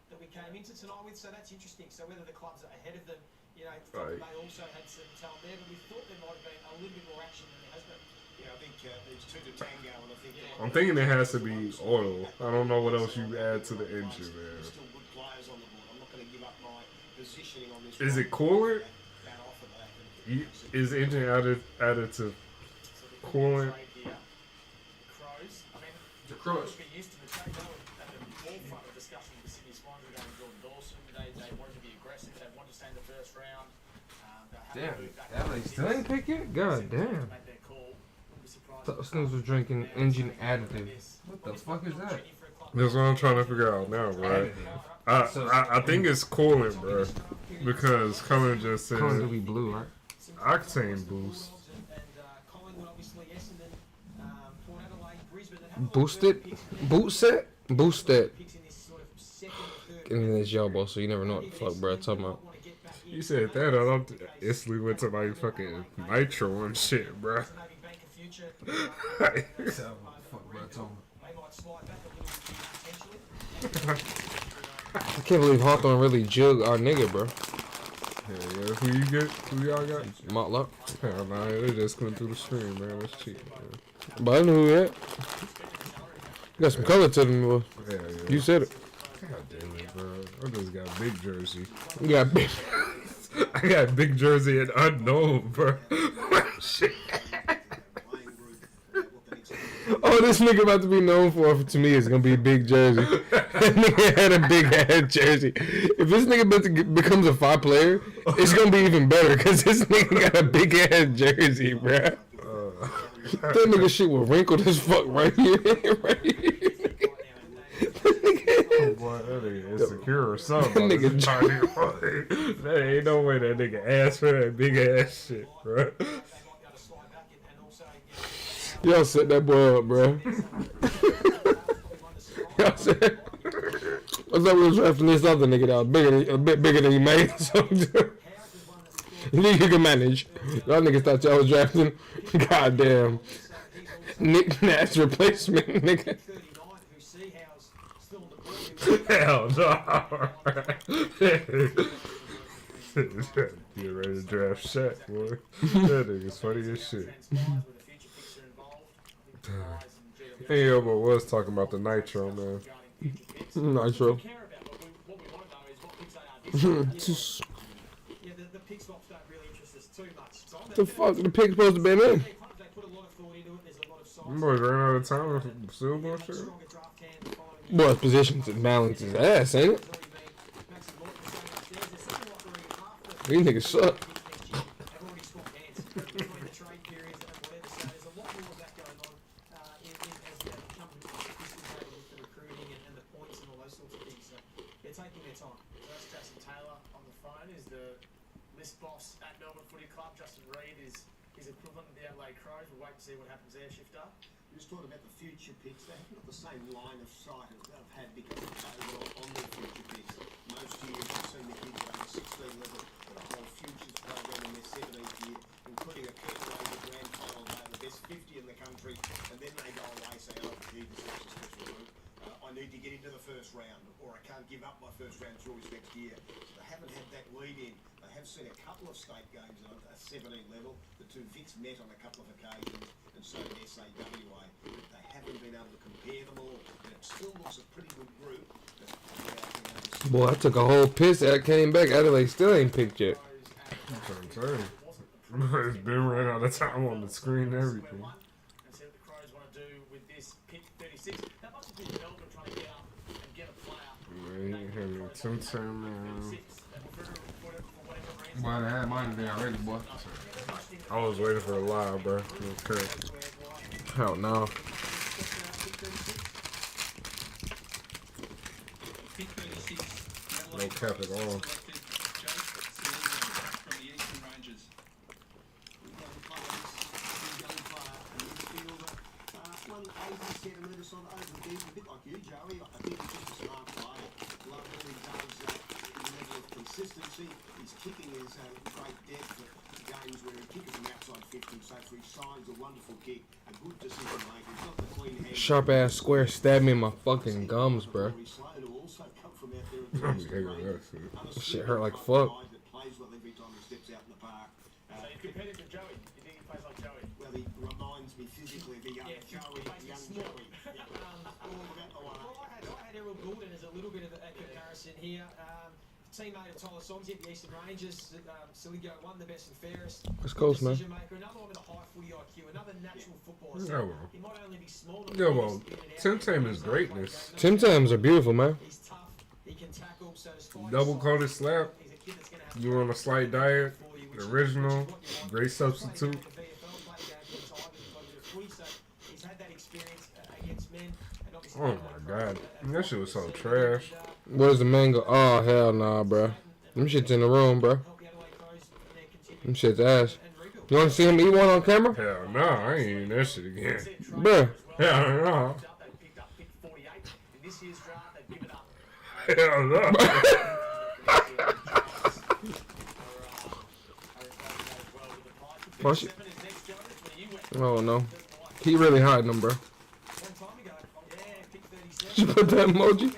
That we came into tonight with, so that's interesting. So whether the clubs are ahead of them, you know, Right. they also had some talent there, but we thought there might have been a little bit more action than there has been. Yeah, I think there's 2 to tango, and I think I'm thinking it has to be oil. I don't know what else you add to the engine, man. there's still good players on the board. I'm not going to give up my positioning on this. Is one. it coolant? That offer that. Is engine added to coolant? Crows. I mean, The Crows. would be used to the trade. They were at the forefront of discussion with the Sydney Swans regarding Jordan Dawson. They wanted to be aggressive. They wanted to stay in the first round. Damn, Adelaide still ain't pick it? God damn. Thought Snooze was drinking engine additive. What the fuck is that? That's what I'm trying to figure out now, bro. I think it's coolant, bro, because Cullen just said Color to be blue, right? octane boost. Boosted? Boot set? Boosted. Getting this elbow, so you never know what the fuck, bro. Talking about. You said that, I don't instantly went to like fucking nitro and shit, bro. I can't believe Hawthorne really jugged our nigga, bro. Yeah, yeah. Who you get? Who y'all got? Motlop. Hell nah, they just went through the screen, man. That's cheap, man. But I know who he had. Got some color to them, boy. Yeah, yeah. You said it. God damn it, bro. I just got big jersey. You got big. I got big jersey and unknown, bro. Shit. Oh, this nigga about to be known for to me is gonna be Big Jersey. That nigga had a big ass jersey. If this nigga becomes a 5 player, it's gonna be even better because this nigga got a big ass jersey, bro. That nigga shit was wrinkled as fuck right here. Right here. Boy, that nigga insecure or something. That nigga There ain't no way that nigga asked for that big ass shit, bro. Y'all set that boy up, bro. Y'all said, I thought we was drafting this other nigga that was a bit bigger than you, man. So, nigga can manage. Y'all niggas thought y'all was drafting. Goddamn. Nick Nash replacement, nigga. Hell no. Get ready to draft Shaq, boy. That nigga's funny as shit. Hey, yo, but was talking about the Nitro, man. Nitro. The fuck? The pick supposed to be in? Boys ran out of time with Super Bowl shit. Boy, positions and balance his ass, ain't it? These niggas suck. See what happens there, Shifter. You just talking about the future picks. They haven't got the same line of sight as they've had because it's overall on their future picks. Most years you've seen the kids at the 16 level with a whole futures program in their 17th year, including a curtain raiser grand final day, the best 50 in the country, and then they go away and say, oh, gee, this is a special group. I need to get into the first round, or I can't give up my first round choice next year. So they haven't had that lead in. They have seen a couple of state games at a 17 level. The two Vics met on a couple of occasions, and so did SAWA. But they haven't been able to compare them all, and it still looks a pretty good group. Boy, I took a whole piss at came back. Adelaide still ain't picked yet. That's what I'm saying. It's been right out of time on the screen and everything. Tim Tim, man. Boy, I had mine today already, boy. I was waiting for a live, bro. Okay. Hell no. No cap at all. Consistency, his kicking is great depth for games where he kicks from outside 50, so for his size, a wonderful kick, a good decision making. It's not the clean hand. Sharp ass square stabbed me in my fucking gums, bro. That shit hurt like fuck. Competitive Joey. You think he plays like Joey? Well, he reminds me physically of a young Joey. I had Errol Goulden as a little bit of a comparison here. Teammate of Tyler Somsey at the Eastern Rangers. Siligo won the best and fairest. That's close, man. Maker. Another one with a high footy IQ. Another natural footballer. Yeah, well. He might only be small. Yeah, well, Tim Tam is greatness. Tim Tams are beautiful, man. He's tough. He can tackle. So Double coated slap. You on a slight diet. Original. Great substitute. Oh my god. That shit was so trash. Where's the mango? Oh, hell nah, bro. Them shit's in the room, bro. Them shit's ass. You want to see him eat one on camera? Hell no, I ain't eating that shit again. Bruh. Hell no. Hell no. Oh no. He really hiding them, bro. Did you put that emoji?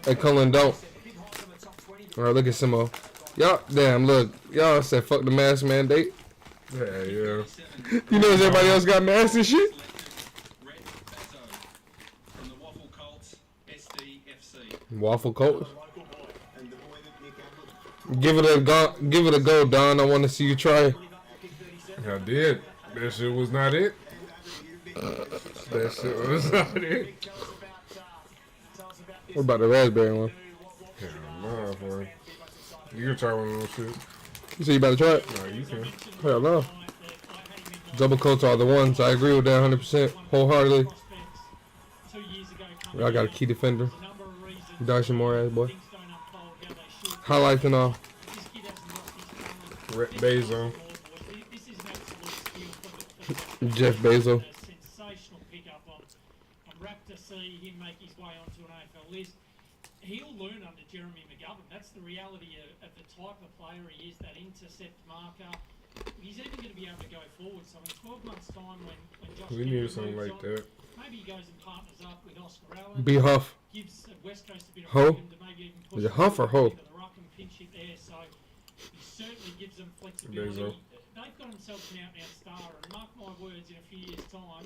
Hey, Cullen, don't. Alright, look at Simo. Y'all, damn, look. Y'all said fuck the mask mandate. Yeah, yeah. You know everybody else got masks and shit? Waffle Colts? Give it a go, Don. I want to see you try. I did. That shit was not it. That shit was not it. What about the raspberry one? Hell no, boy. You can try one of those shit. You say you about to try it? No, you can. Hell no. Double coats are the ones. I agree with that 100% wholeheartedly. I got a key defender. Dyson Moore ass boy. Highlights and all. Bezos. Jeff Bezos. Sensational pickup. I'm rapt to see him make his way onto an AFL list. He'll learn under Jeremy McGovern. That's the reality of the type of player he is, that intercept marker. He's even going to be able to go forward. So in 12 months' time, when Josh We need something like that. maybe he goes and partners up with Oscar Allen. Be Huff. Gives West Coast a bit of Ho? freedom to maybe even push Is it Huff or Ho? into the ruck and pinch it there. So he certainly gives them flexibility. They've got themselves an out-and-out star, and mark my words, in a few years' time,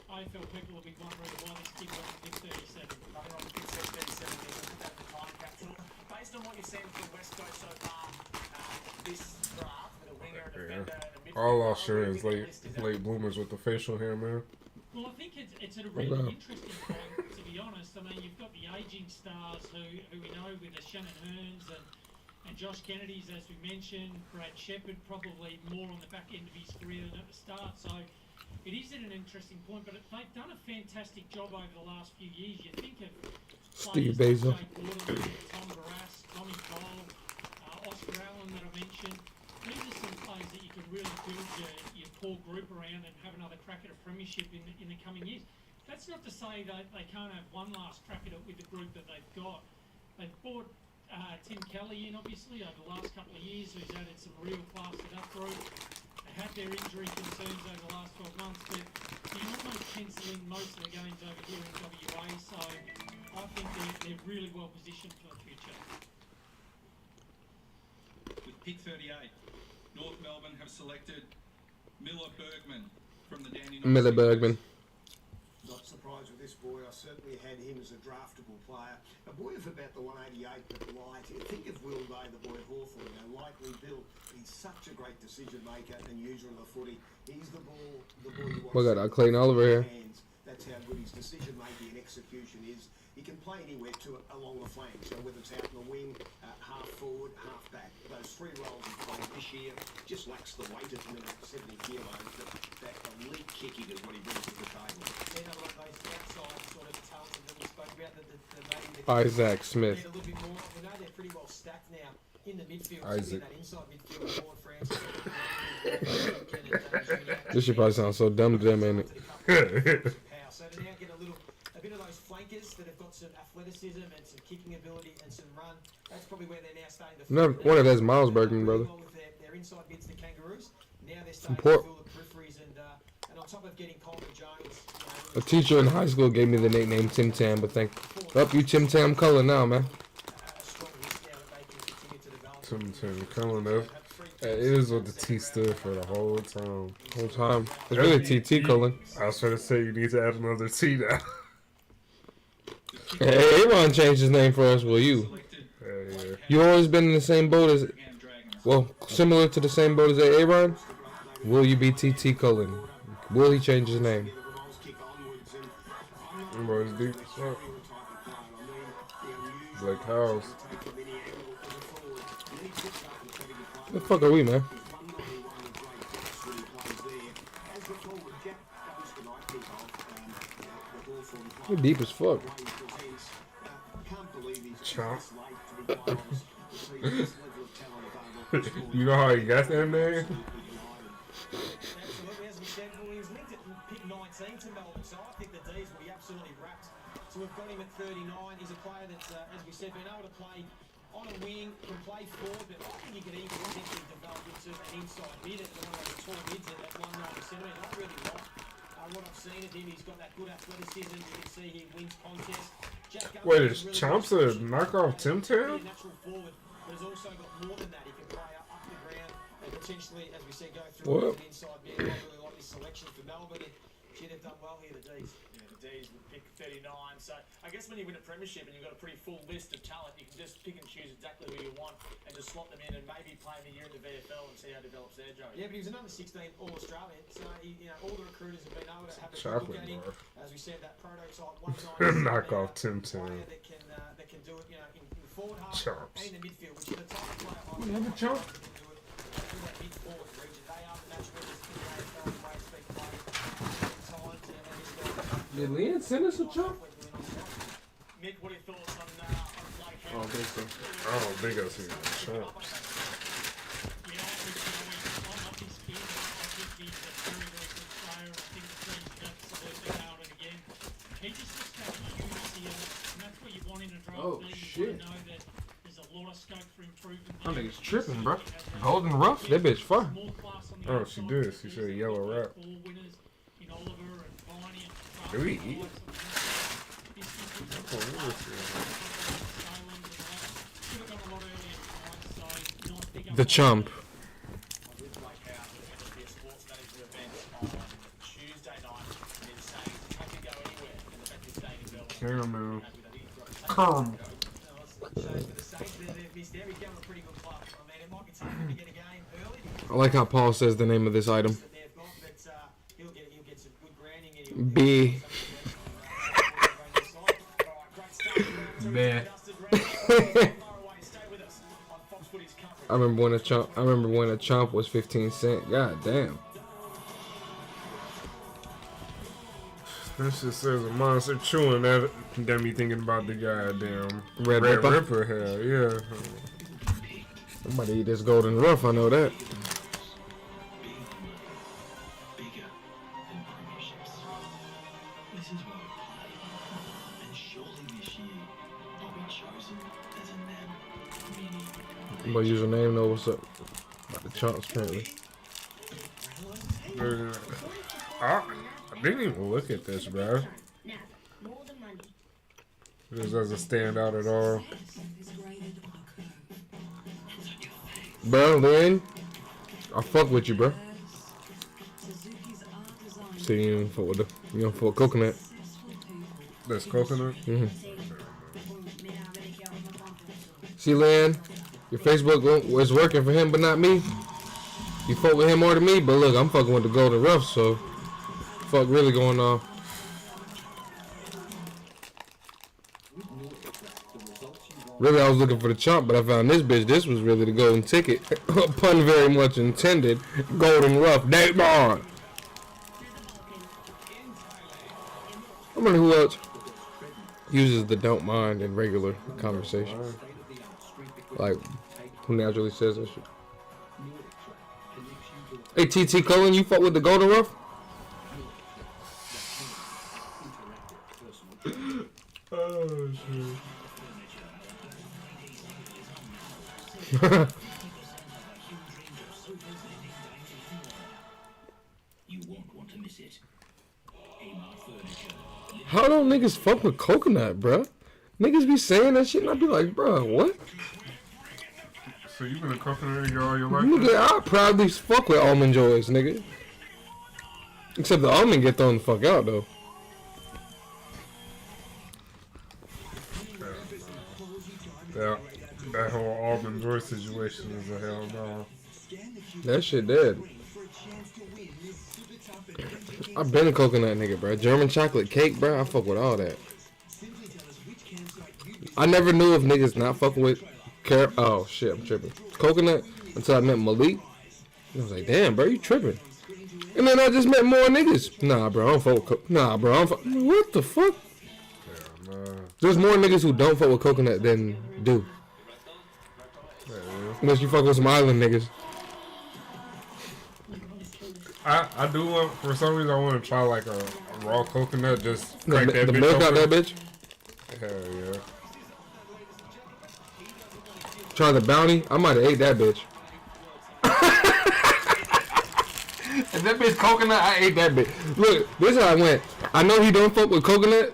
AFL people will be wondering why this kid went to pick 37. Nothing wrong with pick 37, at the time capsule. Based on what you've seen from West Coast so far, this draft with a winger, a defender, and a midfielder. All I'll share is late bloomers with the facial hair, man. Well, I think it's at a really interesting point, to be honest. I mean, you've got the ageing stars who we know with the Shannon Hearns and Josh Kennedy's, as we mentioned. Brad Shepherd probably more on the back end of his career than at the start. So it is at an interesting point, but they've done a fantastic job over the last few years. You think of Steve players Bezos. like Jake Waterman, Tom Barras, Tommy Cole, Oscar Allen that I mentioned. These are some players that you can really build your core group around and have another crack at a premiership in the coming years. That's not to say that they can't have one last crack at it with the group that they've got. They've brought Tim Kelly in, obviously, over the last couple of years, who's added some real class to that group. They had their injury concerns over the last 12 months, but you almost pencil in most of the games over here in WA, so I think they're really well positioned for the future. With pick 38, North Melbourne have selected Miller Bergman from the Dandenong. Miller Bergman. Not surprised with this boy. I certainly had him as a draftable player. A boy of about the 188, but light. Think of Will Day, the boy at Hawthorn, lightly built. He's such a great decision maker and user of the footy. He's the boy you want. We got Clayton Oliver here. Hands. That's how good his decision making and execution is. He can play anywhere along the flank. So whether it's out in the wing, half forward, half back, those three roles he played this year just lacks the weight at the minute, 70 kilos. But that elite kicking is what he brings to the table. Another one of those outside sort of talents that we spoke about, that maybe Isaac Smith. need a little bit more. We know they're pretty well stacked now in the midfield. Isaac. That inside midfield, Ford, Francis. This should probably sound so dumb to them, ain't it? So to now get a bit of those flankers that have got some athleticism and some kicking ability and some run. That's probably where they're now starting to. No, one of that's Miles Bergman, brother. Well with their inside mids, the Kangaroos. Now they're starting Port. to fill the peripheries and on top of getting Coleman Jones. A teacher in high school gave me the nickname Tim Tam, but thank up you Tim Tam color now, man. Tim coming up. It is what the T stood for the whole time. It's really TT Cullen. I was trying to say you need to add another T now. Hey, Aaron changed his name for us. Will you? Yeah. You always been in the same boat as, well, similar to the same boat as Aaron. Will you be TT Cullen? Will he change his name? Boys deep as fuck. Like house. The fuck are we, man? We're deep as fuck. Chomp. You know how he got that name? Absolutely, as we said, well, he was linked at pick 19 to Melbourne, so I think the D's will be absolutely wrapped. So we've got him at 39. He's a player that's, as we said, been able to play on a wing, can play forward, but I think he could even potentially develop into an inside mid at one of those tall mids at 190 centimetres. I really like what I've seen of him. He's got that good athleticism. You can see he wins contests. Wait, is Chomps a knockoff Tim Tam? Natural forward, but has also got more than that. He can play up the ground and potentially, as we said, go through an inside mid. I really like this selection for Melbourne. Gee, they've done well here, the D's. Yeah, the D's would pick 39. So I guess when you win a premiership and you've got a pretty full list of talent, you can just pick and choose exactly who you want and just slot them in and maybe play them a year in the VFL and see how it develops there, Joe. Yeah, but he was another 16 All-Australian, so all the recruiters have been able to have a Chocolate look at him. bar. As we said, that prototype 190 Knock off Tim Tam. that can do it, in forward half Chomps. and in the midfield, which is the type of player I You have a chomp? in that mid-forward region. They are the match winners in the AFL in the way it's been played. Times and this guy. Did Leanne send us a chop? Mick, what are your thoughts on Blake? I don't think so. I don't think I've seen the chumps. Yeah, I'm not this kid. I think he's a very, very good player. I think the team's absolutely nailed it again. He just looks to have a huge ceiling, and that's what you want in a draft. Oh, league. shit. You know that there's a lot of scope for improvement. I think it's tripping, bro. Golden Rough, that bitch fire. Oh, she did. She said yellow wrap. Do we eat? The chump. Caramel. Come. I like how Paul says the name of this item. B. Man. I remember when a chomp was 15 cents. God damn. This just says a monster chewing that got me thinking about the goddamn Red Ripper? Hell yeah. Somebody eat this golden rough, I know that. My username know what's up. About the chomps apparently. I didn't even look at this, bro. This doesn't stand out at all. Bro, Lynn, I fuck with you, bro. So you don't fuck with you don't fuck with coconut. That's coconut? Mm-hmm. See, Lynn, your Facebook was working for him, but not me. You fuck with him more than me, but look, I'm fucking with the golden rough, so fuck really going on. Really, I was looking for the chomp, but I found this bitch. This was really the golden ticket. Pun very much intended. Golden rough. TheDon. I wonder who else uses the don't mind in regular conversation. Like, who naturally says that shit. Hey, TT Cullen, you fuck with the golden rough? Oh, shit. How don't niggas fuck with coconut, bruh? Niggas be saying that shit and I be like, bruh, what? So you been a coconut nigga all your life? Nigga, I proudly fuck with almond joys, nigga. Except the almond get thrown the fuck out, though. That whole almond joy situation is a hell no. That shit dead. I've been a coconut nigga, bro. German chocolate cake, bro. I fuck with all that. I never knew if niggas not fucking with oh shit, I'm tripping. Coconut until I met Malik. I was like, damn, bro, you tripping. And then I just met more niggas. Nah, bro, I don't fuck with bro, I don't fuck. What the fuck? Yeah, nah. There's more niggas who don't fuck with coconut than do. Yeah. Unless you fuck with some island niggas. I do want, for some reason, I want to try like a raw coconut, just crack that the bitch milk open. out that bitch? Hell yeah. Try the bounty? I might have ate that bitch. If that bitch coconut, I ate that bitch. Look, this is how I went. I know he don't fuck with coconut,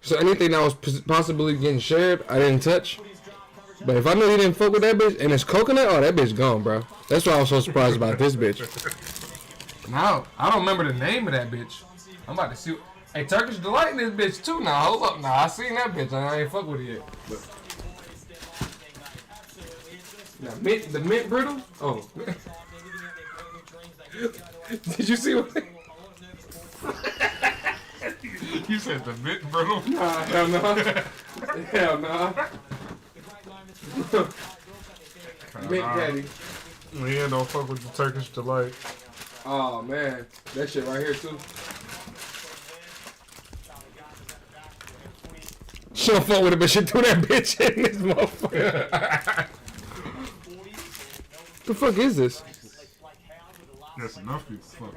so anything that was possibly getting shared, I didn't touch. But if I know he didn't fuck with that bitch and it's coconut, oh, that bitch gone, bro. That's why I was so surprised about this bitch. Now, I don't remember the name of that bitch. I'm about to see. Hey, Turkish Delight in this bitch too. Now, hold up. Now, I seen that bitch. I ain't fuck with it yet. But. Now, the mint brittle? Oh. Did you see what? You said the mint brittle? Nah, hell no. Hell no. Mint patty. Yeah, don't fuck with the Turkish delight. Oh man, that shit right here too. She don't fuck with it, but she threw that bitch in this motherfucker. The fuck is this? That's enough people fuck.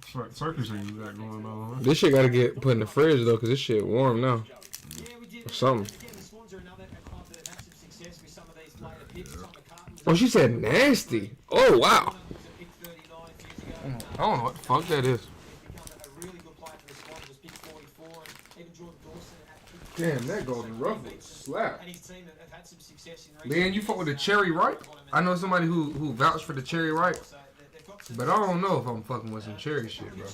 Fuck Turkish ain't got going on. Huh? This shit gotta get put in the fridge though, cause this shit warm now. Or something. Oh, she said nasty. Oh wow. I don't know what the fuck that is. Damn, that golden ruffle slap. Man, you fuck with the cherry ripe? I know somebody who vouched for the cherry ripe, but I don't know if I'm fucking with some cherry shit, bro.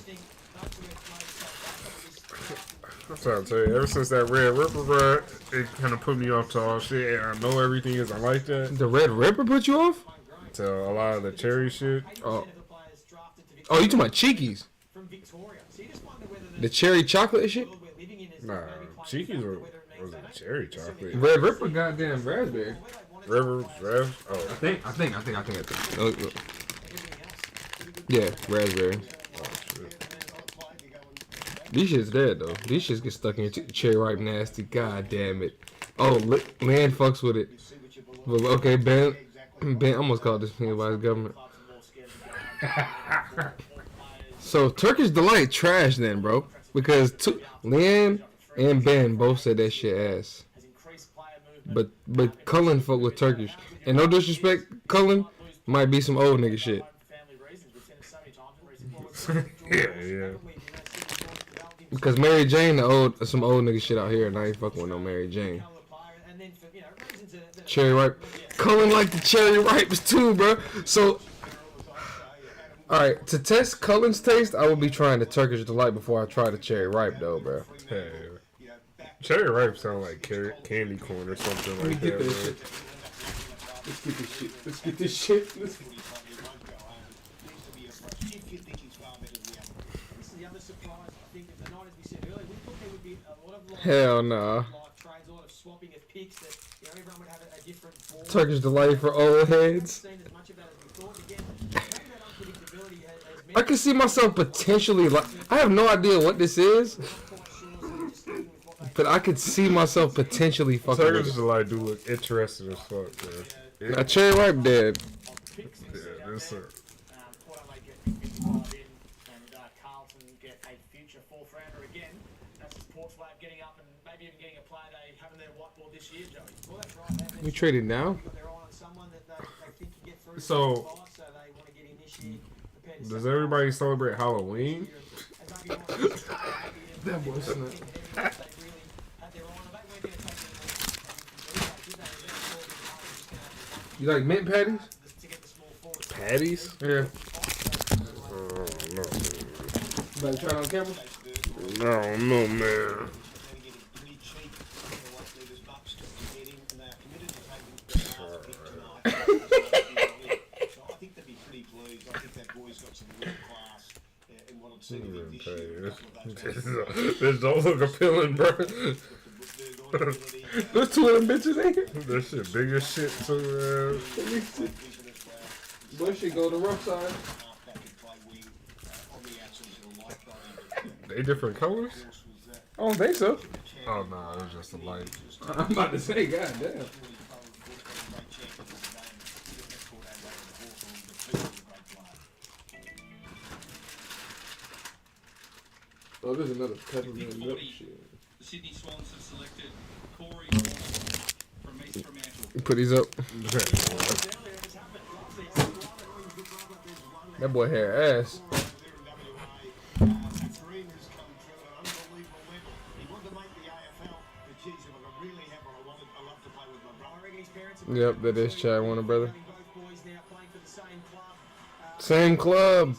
I'm trying to tell you, ever since that Red Ripper, bro, it kind of put me off to all shit, and I know everything isn't like that. The Red Ripper put you off? To a lot of the cherry shit. Oh, you talking about Cheekies? The cherry chocolate shit? Nah, Cheekies was a cherry chocolate. Red Ripper, goddamn raspberry. Oh, I think. Yeah, raspberry. Oh, shit. These shit's dead though. These shits get stuck in your cherry ripe nasty. God damn it. Oh, man fucks with it. But, okay, Ben almost called this thing by his government. So Turkish Delight trash then, bro. Because Leanne and Ben both said that shit ass. But Cullen fuck with Turkish. And no disrespect, Cullen might be some old nigga shit. Yeah. Because Mary Jane, some old nigga shit out here, and I ain't fucking with no Mary Jane. Cherry ripe. Cullen like the cherry ripes too, bro. So, alright, to test Cullen's taste, I would be trying the Turkish Delight before I try the cherry ripe, though, bro. Hey, cherry ripe sound like candy corn or something like that. Let's get this shit. Let's get this shit. Hell nah. Turkish Delight for old heads. I can see myself potentially I have no idea what this is, but I could see myself potentially fucking with it. Turkish Delight do look interesting as fuck, man. Now cherry ripe dead. Yeah, this We traded now? So, does everybody celebrate Halloween? That wasn't. You like mint patties? Patties? Yeah. Oh, no. You about to try it on camera? No, no, man. This don't look appealing, bro. There's two of them bitches in here. That shit big as shit too, man. Boy, shit go to the rough side. They different colors? I don't think so. Oh no, it's just a light. I'm about to say, goddamn. Oh, there's another peppermint milk shit. The Sydney Swans have selected Corey Warner from East Fremantle. Put these up. That boy hair ass. Yep, that is Chad Warner, brother. Same club.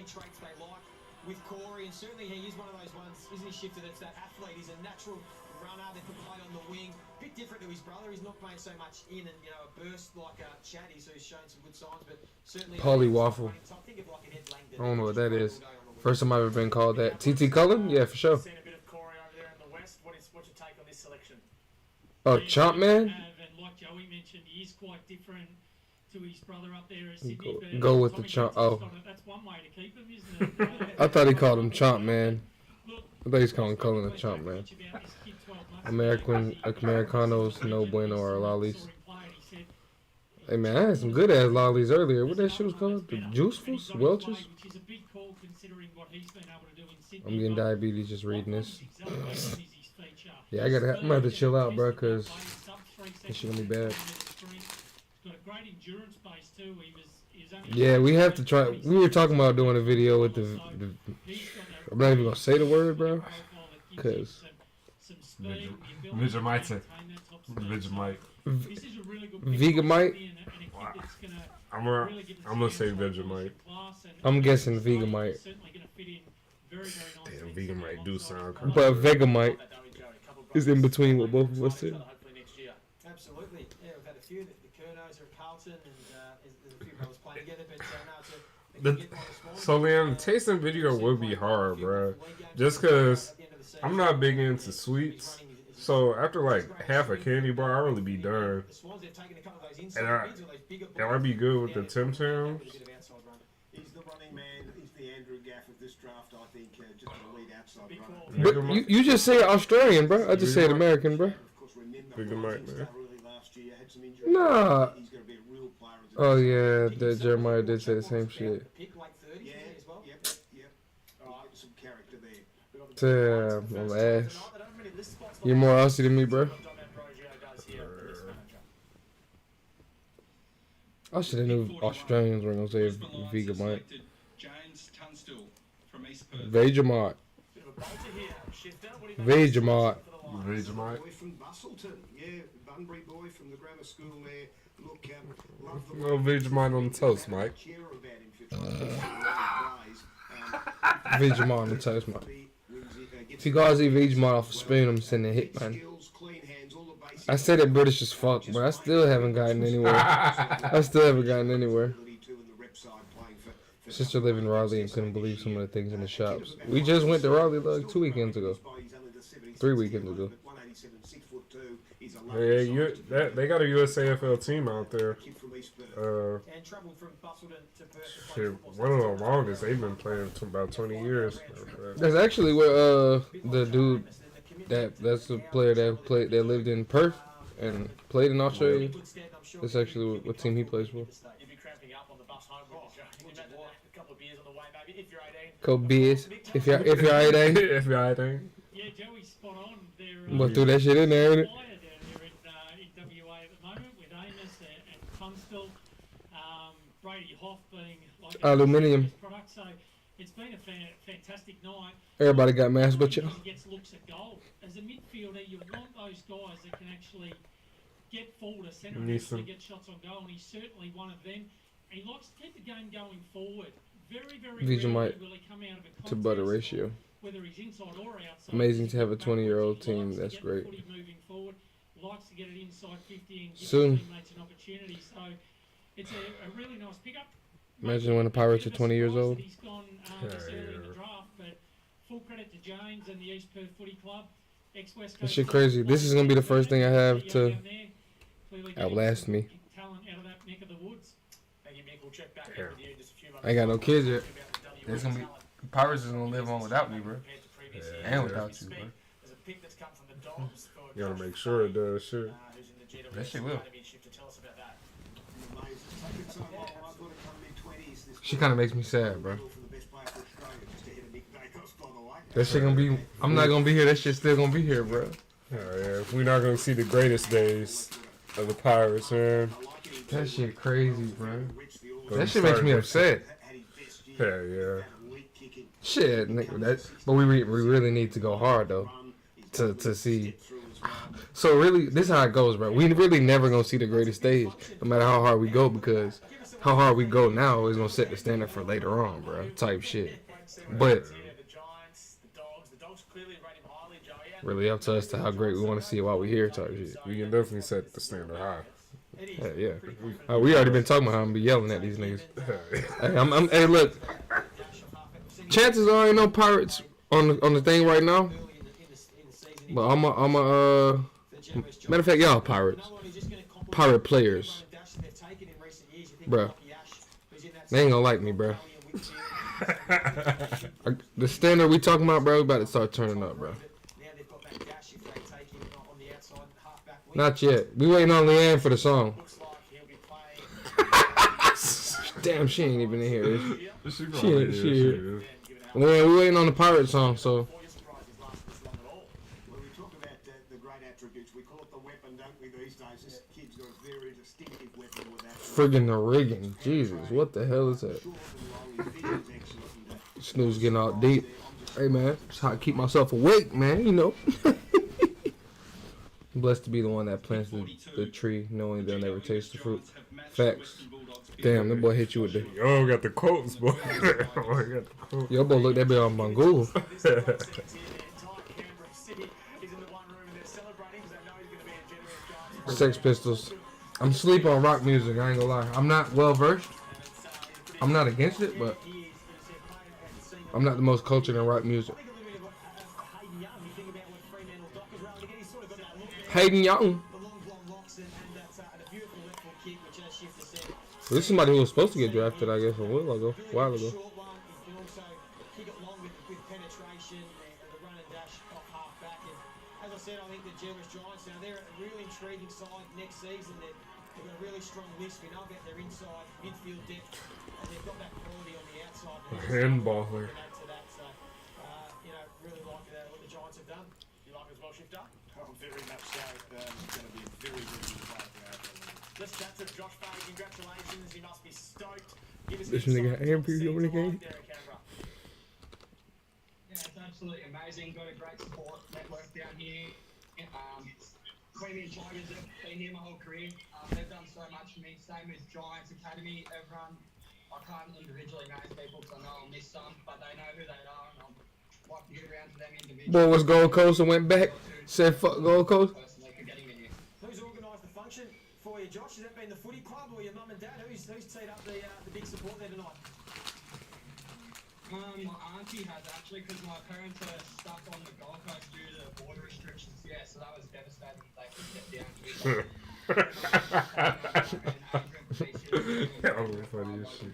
Traits they like with Corey, and certainly he is one of those ones, isn't he, Shifter, that's that athlete. He's a natural runner that can play on the wing. A bit different to his brother. He's not playing so much in and, a burst like Chatty, so he's shown some good signs, but certainly Polly Waffle. I don't know what that is. First time I've ever been called that. TT Cullen? Yeah, for sure. Seen a bit of Corey over there in the west. What do Oh, Chomp Man? And like Joey mentioned, he is quite different to his brother up there at Sydney. Go with the Tommy Chomp. Johnson's Oh. got it. That's one way to keep him, isn't it? I thought he called him Chomp Man. Look, I thought he's calling him Chomp Man. about this kid 12 months ago. Americanos, no bueno, or lollies. Saw him play and he said, Hey man, I had some good ass lollies earlier. What that shit was called? The Juicefuls? Welch's? which is a big call considering what he's been able to do in Sydney. I'm getting but diabetes just reading this. exactly what is his feature. Yeah, I'm gonna have to chill out, bro, cause Sub 3 this shit gonna be seconds bad. He's got a great endurance base too. He was only Yeah, we have to try. We were talking about doing a video with the I'm not even gonna say the word, bro, cause some speed, the ability Vegemite. to maintain that top speed. Vegemite. This is a really good pick Vegemite. and a kid that's gonna I'm really give gonna us a say chance to Vegemite. class and I'm guessing certainly Vegemite. gonna fit in very, very Damn, nicely Vegemite do sound kind But of. Vegemite is in between what both of us said. Absolutely. Yeah, we've had a few. The Kernos are at Carlton, and there's a few brothers playing together. But no, it's a good one this morning. So, man, tasting video would be hard, bro. Just because I'm not big into sweets. So, after like half a candy bar, I'll really be done. The Swans, they've taken a couple of those And inside bids or those bigger I'd be good with the Tim Tams. He's the running man. He's the Andrew Gaff of this draft, I think. Just an elite outside runner. But you just say Australian, bro. I just said American, bro. Of course, remember, Vegemite, Brighton man. started really last year, had some injuries. Nah. He's going to be a real player. As a Oh yeah, the Jeremiah did say the same shit. pick like 30 Yeah, as well. yep. Some character there. Damn, my ass. You're more Aussie than me, bro. I should have knew Australians were gonna say Vegemite. James Tunstall from East Perth. Vegemite. Vegemite. Vegemite. Boy from Bustleton, yeah, Bunbury boy from the grammar school there. Look, love the No Vegemite on the toast, Mike. cheer about him for trying to Vegemite on the toast, man. If you guys eat Vegemite off a spoon, I'm sending a hit, man. I said it British as fuck, but I still haven't gotten anywhere. I still haven't gotten anywhere. Sister lived in Raleigh and couldn't believe some of the things in the shops. We just went to Raleigh like 2 weekends ago. 3 weekends ago. Yeah, they got a USAFL team out there. And travelled from Bustleton to Perth. Shit, one of the longest they've been playing for about 20 years. That's actually where the dude that's the player that lived in Perth and played in Australia. That's actually what team he plays for. You'd be cramping up on the bus home with you, Joe. Imagine that. A couple of beers on the way, maybe, if you're 18. Couple beers. If you're 18. If you're 18. Yeah, Joey's spot on. They're But threw that shit in there, ain't it? fire down there in WA at the moment with Amos and Tunstall. Brady Hoff being like Aluminium. a product. So it's been a fantastic night. Everybody got mashed but you. He gets looks at goal. As a midfielder, you want those guys that can actually get forward to centre and actually get shots on goal, and he's certainly one of them. And he likes to keep the game going forward. Very, very Vegemite rarely will he come out of a contest to butter ratio. whether he's inside or outside. Amazing to have a 20-year-old team. That's great. Moving forward, likes to get it inside 50 and give Soon. his teammates an opportunity. So it's a really nice pickup. Imagine when the Pirates are 20 years old. He's gone this early in the draft, but full credit to James and the East Perth Footy Club. Ex-West That Coast shit crazy. This is gonna be the first thing I have to Clearly outlast me. talent out of that neck of the woods. Thank you, Mick. We'll check back in with you in just a few moments. I ain't got no kids yet. There's gonna be Pirates is gonna live on without me, bro. And without you, bro. There's a pick that's come from the Dogs for You gotta make sure it does shit. who's in the GWS That shit will. Championship to tell us about that. She kind of makes me sad, bro. That shit gonna be. I'm not gonna be here. That shit still gonna be here, bro. Yeah, yeah. We're not gonna see the greatest days of the Pirates, man. That shit crazy, bro. But That shit makes me upset. Yeah, yeah. Shit, nigga, but we really need to go hard though, to see. So really, this is how it goes, bro. We really never gonna see the greatest stage, no matter how hard we go, because how hard we go now is gonna set the standard for later on, bro. Type shit. But really up to us to how great we want to see it while we're here, type shit. We can definitely set the standard high. Yeah. We already been talking about how I'm gonna be yelling at these niggas. Hey, look. Chances are ain't no Pirates on the thing right now. But Matter of fact, y'all pirates. Pirate players. Bruh. They ain't gonna like me, bruh. The standard we talking about, bro, we about to start turning up, bro. Not yet. We waiting on Leanne for the song. Damn, she ain't even in here, is she? She ain't here. Leanne, we waiting on the pirate song, so. When we talk about the great attributes, we call it the weapon, don't we, these days? This kid's got a very distinctive weapon with that. Friggin' the rigging. Jesus, what the hell is that? Snooze getting all deep. Hey, man, that's how I keep myself awake, man, you know. I'm blessed to be the one that plants the tree, knowing they'll never taste the fruit. Facts. Damn, that boy hit you with the... Yo, got the quotes, boy. Yo, boy, look that bit on my Google. Sex Pistols. I'm sleep on rock music, I ain't gonna lie. I'm not well versed. I'm not against it, but I'm not the most cultured in rock music. Hayden Young. This is somebody who was supposed to get drafted, I guess, a while ago. As I said, I think the Jewish Giants now, they're a really intriguing side next season. They've got a really strong list. We know about their inside midfield depth, and they've got that quality on the outside. Handballer. Really like what the Giants have done. You like it as well, Shifter? Oh, very much so. It's going to be a very good play for AFL. Let's chat to Josh Bay. Congratulations. He must be stoked. Give us This nigga angry over the game. there at Canberra. Yeah, it's absolutely amazing. Got a great support network down here. Queanbeyan Tigers have been here my whole career. They've done so much for me. Same with Giants Academy. Everyone, I can't individually name people because I know I'll miss some, but they know who they are, and I'd like to get around to them individually. Boy was Gold Coast and went back. Said fuck Gold Coast. Who's organised the function for you, Josh? Has that been the footy club or your mum and dad? Who's teed up the big support there tonight? My auntie has actually, because my parents are stuck on the Gold Coast due to border restrictions. Yeah, so that was devastating. They could get down to it. That was funny as shit.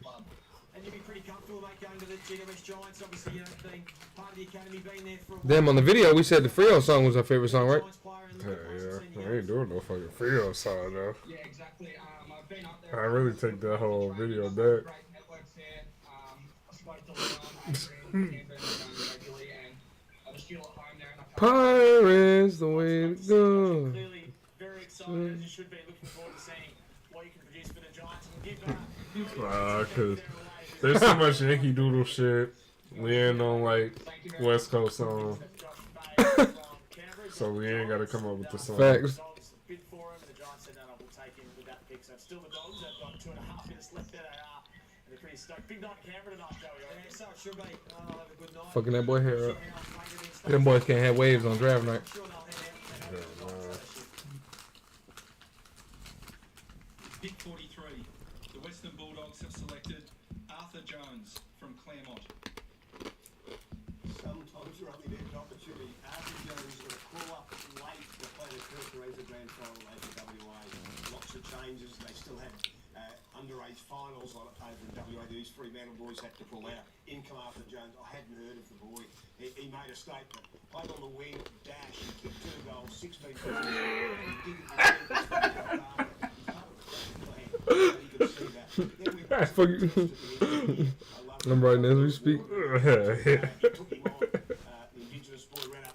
And you'd be pretty comfortable, mate, going to the GWS Giants. Obviously, being part of the academy, being there for a while. Damn, on the video, we said the Frio song was our favorite song, right? Yeah, I ain't doing no fucking Frio song, though. Yeah, exactly. I've been up there. I really take that whole video back. Pirates, the way to go. Clearly very excited, as you should be, looking forward to seeing what you can produce for the Giants. And give Cause there's so much Yankee Doodle shit. We ain't on like West Coast song. So we ain't gotta come up with the song. Facts. Bid for him, and the Giants said no, we'll take him with that pick. So it's still the Dogs. They've got 2.5 minutes left. There they are. And they're pretty stoked. Big night in Canberra tonight, Joey. Yeah, so it should be. I'll have a good night. Fucking that boy hair up. Them boys can't have waves on draft night. Pick 43. The Western Bulldogs have selected Arthur Jones from Claremont. Sometimes you're only there an opportunity. Arthur Jones got a call up late to play the Kirk Grand Final over WA. Lots of changes. They still had underage finals on it over in WA. These Fremantle boys had to pull out. In come Arthur Jones. I hadn't heard of the boy. He made a statement. Played on the wing, dash, he kicked 2 goals, 16 points. I'm writing as we speak.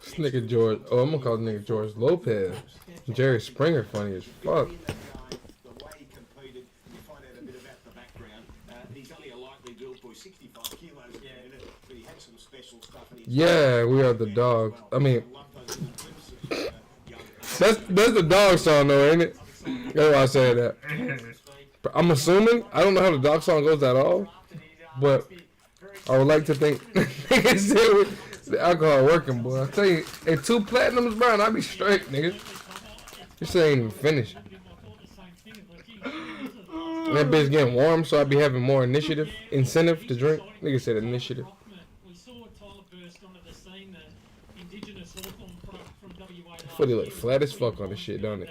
This nigga George. Oh, I'm gonna call this nigga George Lopez. Jerry Springer funny as fuck. Yeah, we are the dogs. I mean, that's the dog song though, ain't it? That's why I said that. But I'm assuming, I don't know how the dog song goes at all, but I would like to think the alcohol working, boy. I tell you, at 2 platinums, bro, and I be straight, nigga. This shit ain't even finished. That bitch getting warm, so I be having more incentive to drink. Nigga said initiative. Footy look flat as fuck on this shit, don't it?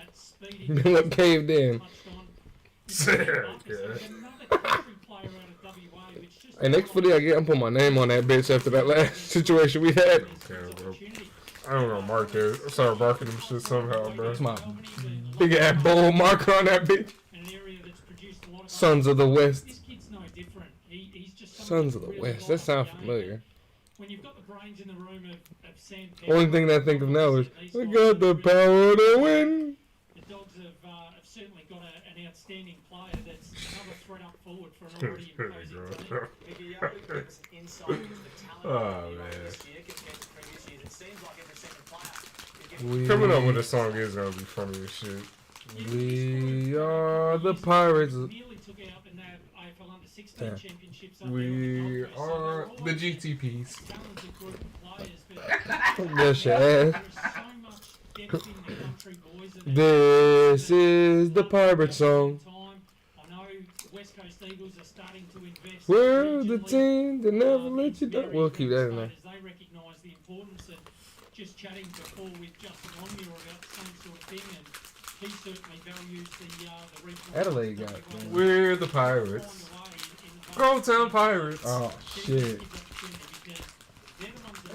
Look caved in. Hey, next footy I get, I'm putting my name on that bitch after that last situation we had. Okay, bro. I don't know, mark that. Start marking them shit somehow, bro. That's my big ass bold marker on that bitch. Sons of the West. Sons of the West. That sounds familiar. When you've got the brains in the room of Sam Only thing that I think of now is I got the power to win. The Dogs have certainly got an outstanding player that's another threat up forward for an already imposing team. Mickey, you only give us an insight into the talent Oh, man. this year compared to previous years. It seems like every second player. Coming up with a song is gonna be funny as shit. We are the Pirates. Nearly took out in that AFL under 16 Yeah. championships up We are the GTPs. talented group of players, but That's your ass. there's so much depth in the country, boys. And This is the Pirate song. I know the West Coast Eagles are starting to invest. We're the regionally. team that never let you down. We'll keep that in there. They recognise the importance, and just chatting before with Justin Longmuir about the same sort of thing, and he certainly values the regional. Adelaide guys, man. We're the Pirates. Go Town Pirates. Oh shit.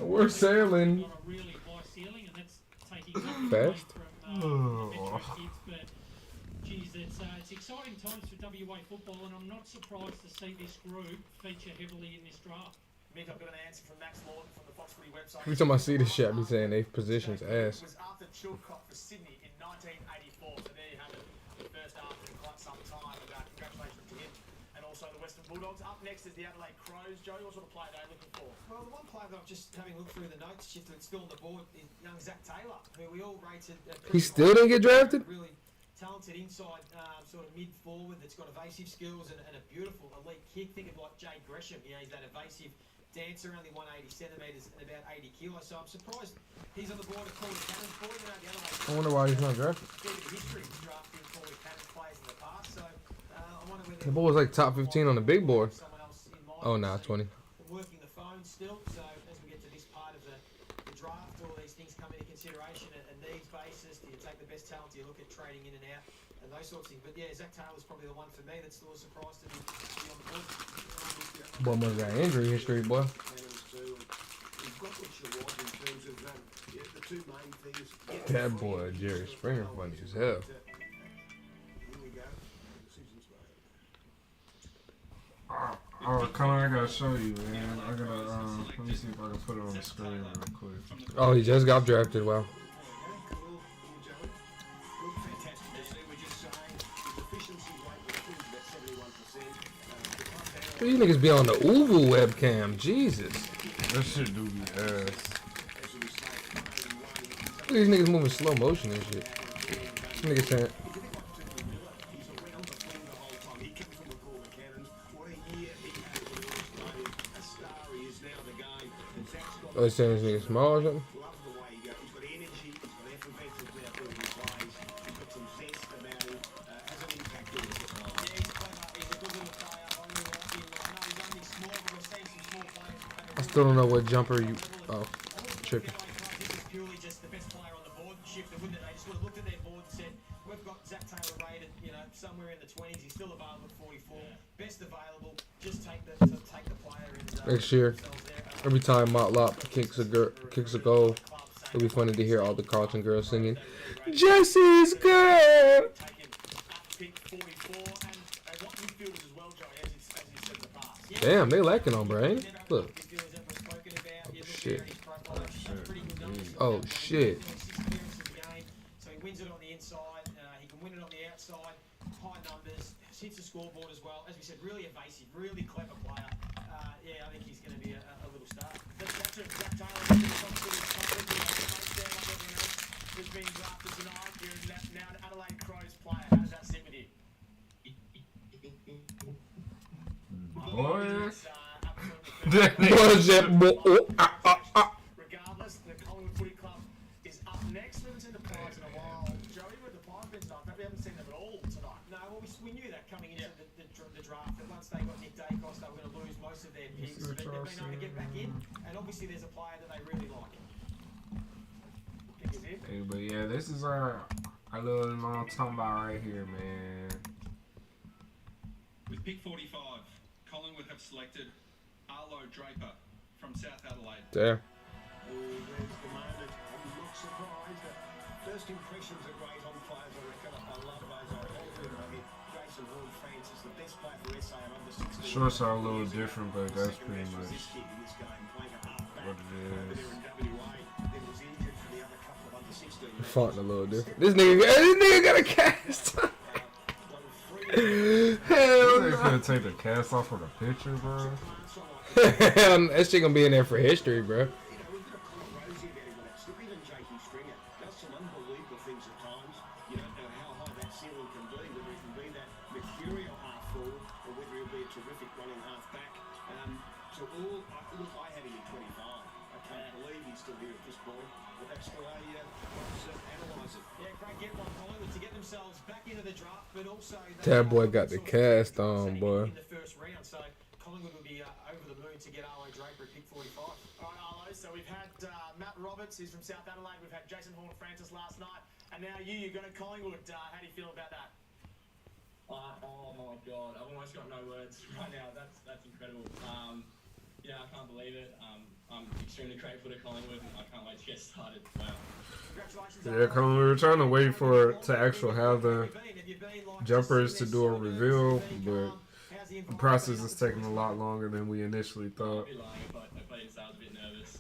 We're sailing. Fast. Oh. But geez, it's exciting times for WA football, and I'm not surprised to see this group feature heavily in this draft. Mick, I've got an answer from Max Lawton from the Fox Footy website. Every time I see this shit, I be saying they positions ass. It was after Chilcott for Sydney in 1984, so there you have it. The first after in quite some time, and congratulations to him. And also the Western Bulldogs. Up next is the Adelaide Crows. Joey, what sort of player are they looking for? Well, the one player that I'm just having a look through the notes, shifted, it's still on the board, is young Zach Taylor, who we all rated. He still didn't get drafted? Really talented inside sort of mid-forward that's got evasive skills and a beautiful elite kick. Think of like Jay Gresham, you know, he's that evasive dancer, only 180 centimetres and about 80 kilos. So I'm surprised he's on the board of Corey Cannon's board. You know, the other I wonder why he's not drafted. bit of history of drafting Corey Cannon's players in the past. So I wonder whether The boy was like top 15 on the big board. someone else in mind. Oh, nah, 20. Working the phone still. So as we get to this part of the draft, all these things come into consideration and needs basis. Do you take the best talent? Do you look at trading in and out? And those sorts of things. But yeah, Zach Taylor's probably the one for me that's still a surprise to be on the board. Boy must got injury history, boy. That boy, Jerry Springer, funny as hell. Oh, Colin, I gotta show you, man. I gotta, let me see if I can put it on the screen real quick. Oh, he just got drafted. Wow. These niggas be on the Uvu webcam. Jesus. That shit do be ass. Look at these niggas moving slow motion and shit. This nigga saying, oh, he's saying this nigga small or something? I still don't know what jumper you. Oh, tripping. This is purely just the best player on the board. Shifted, wouldn't it? They just would have looked at their board and said, we've got Zach Taylor rated, you know, somewhere in the 20s. He's still available at 44. Best available. Just take the player and Next year, every time Motlop kicks a goal, it'll be funny to hear all the Carlton girls singing, Jesse's girl. Damn, they lacking on Brain. Look. Oh shit. Oh shit. So he wins it on the inside. He can win it on the outside. High numbers. Hits the scoreboard as well. As we said, really evasive, really clever player. Yeah, I think he's going to be a little star. That's it. Zach Taylor who's been drafted tonight. You're now an Adelaide Crows player. How does that sit with you? Boy. Regardless, the Collingwood Footy Club is up next. We haven't seen the Pies in a while. Joey, with the Pies bench tonight, we haven't seen them at all tonight. No, well, we knew that coming into the draft, that once they got Nick Dacos, they were going to lose most of their picks, but they've been able to get back in, and obviously there's a player that they really like. Hey, but yeah, this is our little long talking about right here, man. With pick 45, Collingwood have selected Arlo Draper from South Adelaide. There. Oh, there's the moment. I'm not surprised. First impressions are great on players, I reckon. I love those. I hold it in my head. Jason Horne-Francis, the best player for SA and under 16. Shorts are a little different, but that's pretty much This kid in this game, playing a half-back what it over is. there in WA. Then was injured for the other couple of under 16. Fought a little different. This nigga got a cast. Hell They no. finna take the cast off of the picture, bro. That shit gonna be in there for history, bro. You know, we've got a lot of rosy about him with that slip. Even Jakey Stringer does some unbelievable things at times. You don't know how high that ceiling can be, whether he can be that mercurial half forward or whether he'll be a terrific running half back. Look, I had him in 25. I can't believe he's still here at this point, but that's the way I analyse it. Yeah, great get by Collingwood to get themselves back into the draft, but also That boy got the cast on, boy. in the first round. So Collingwood will be over the moon to get Arlo Draper at pick 45. All right, Arlo, so we've had Matt Roberts, who's from South Adelaide. We've had Jason Horne-Francis last night. And now you're going to Collingwood. How do you feel about that? Oh my god, I've almost got no words right now. That's incredible. Yeah, I can't believe it. I'm extremely grateful to Collingwood, and I can't wait to get started. Wow. Congratulations. Yeah, Colin, we were trying to wait for to actually have the jumpers to do a reveal, but the process is taking a lot longer than we initially I'd thought. be lying if I didn't say I was a bit nervous.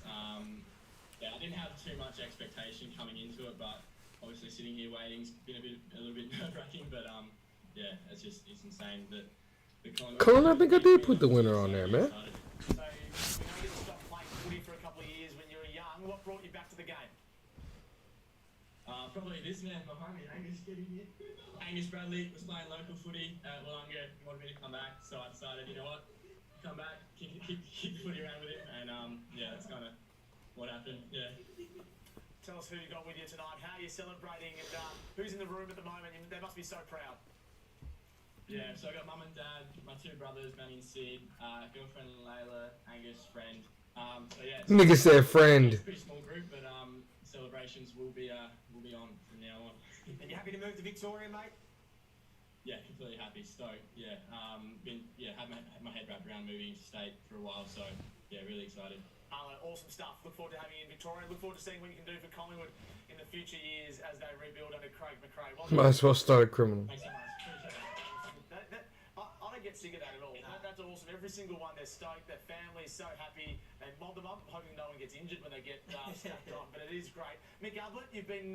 Yeah, I didn't have too much expectation coming into it, but obviously sitting here waiting's been a little bit nerve-wracking. But yeah, it's insane that the Colin, I think I did put the winner on there, man. So we know you stopped playing footy for a couple of years when you were young. What brought you back to the game? Probably this man behind me, Angus, getting here. Angus Bradley was playing local footy at Wollonga. He wanted me to come back, so I decided, you know what, come back, kick footy around with him, and yeah, that's kind of what happened. Yeah. Tell us who you got with you tonight. How are you celebrating? And who's in the room at the moment? They must be so proud. Yeah, so I got mum and dad, my two brothers, Manny and Sid, girlfriend Layla, Angus, friend. So yeah. Nigga said friend. It's a pretty small group, but celebrations will be on from now on. And you happy to move to Victoria, mate? Yeah, completely happy, stoked. Yeah, had my head wrapped around moving interstate for a while, so yeah, really excited. Awesome stuff. Look forward to having you in Victoria. Look forward to seeing what you can do for Collingwood in the future years as they rebuild under Craig McRae. Might as well start a criminal. Thanks so much. Appreciate it. I don't get sick of that at all. That's awesome. Every single one, they're stoked. Their family is so happy. They mob them up, hoping no one gets injured when they get snapped on. But it is great. Mick Ablett, you've been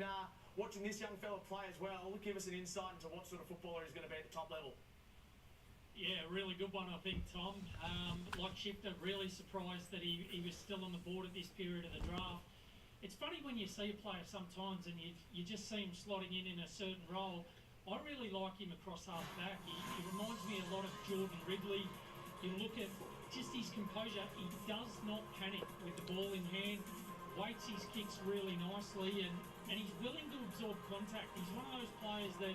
watching this young fella play as well. Give us an insight into what sort of footballer he's going to be at the top level. Yeah, really good one, I think, Tom. Like Shifter, really surprised that he was still on the board at this period of the draft. It's funny when you see a player sometimes and you just see him slotting in a certain role. I really like him across half back. He reminds me a lot of Jordan Ridley. You look at just his composure. He does not panic with the ball in hand, weights his kicks really nicely, and he's willing to absorb contact. He's one of those players that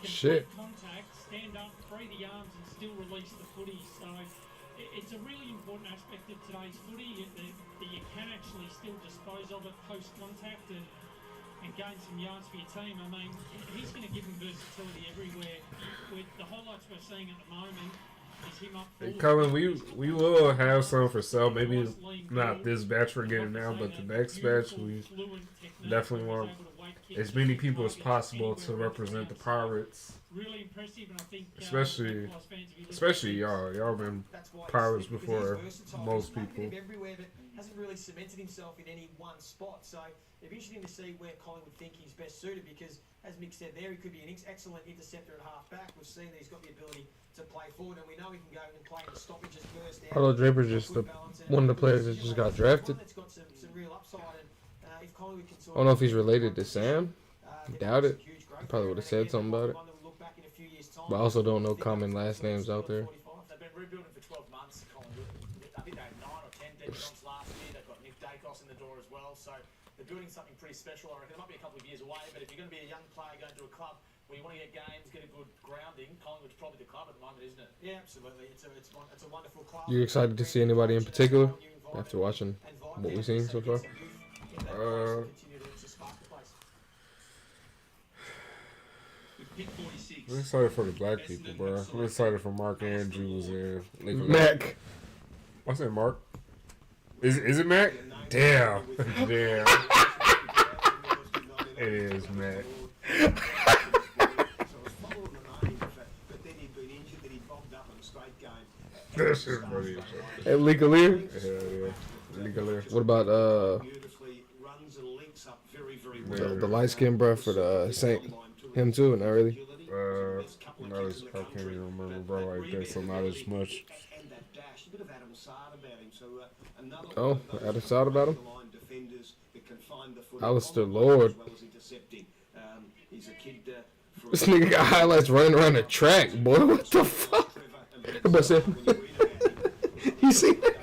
can take contact, stand up, free the arms, and still release the footy. So it's a really important aspect of today's footy that you can actually still dispose of it post-contact and gain some yards for your team. I mean, he's going to give them versatility everywhere. With the highlights we're seeing at the moment is him up Hey, forward. Colin, we will have some for sale. Maybe not this batch we're getting now, but the next batch we definitely want as many people as possible to represent the Pirates. Really impressive, and I think Especially y'all. Y'all been Pirates before most people. Everywhere, but hasn't really cemented himself in any one spot. So it'd be interesting to see where Collingwood think he's best suited, because, as Mick said there, he could be an excellent interceptor at half-back. We've seen that he's got the ability to play forward, and we know he can go and play in the stoppages, burst out. Arlo Draper's just one of the players that just got drafted. That's got some real upside, and if Collingwood can I don't know if he's related to Sam. Doubt it. Probably would have said something about it. But I also don't know common last names out there. They've been rebuilding for 12 months, Collingwood. I think they had 9 or 10 debutants last year. They've got Nick Dacos in the door as well. So they're building something pretty special. I reckon it might be a couple of years away, but if you're going to be a young player going to a club where you want to get games, get a good grounding, Collingwood's probably the club at the moment, isn't it? Yeah, absolutely. It's a wonderful club. You excited to see anybody in particular after watching what we've seen so far? Pick 46. I'm excited for the black people, bro. I'm excited for Mark Andrews and Mac. I said Mark. Is it Mac? Damn. Damn. It is Mac. That shit funny. Hey, Lee Kalir? Hell yeah. Lee Kalir. What about the light skinned bro for the Saint? Him too, not really. Not as I can't even remember bro like that, so not as much. Oh, Adam thought about him? Alistair Lord. This nigga got highlights running around the track, boy. What the fuck? But said, you see that?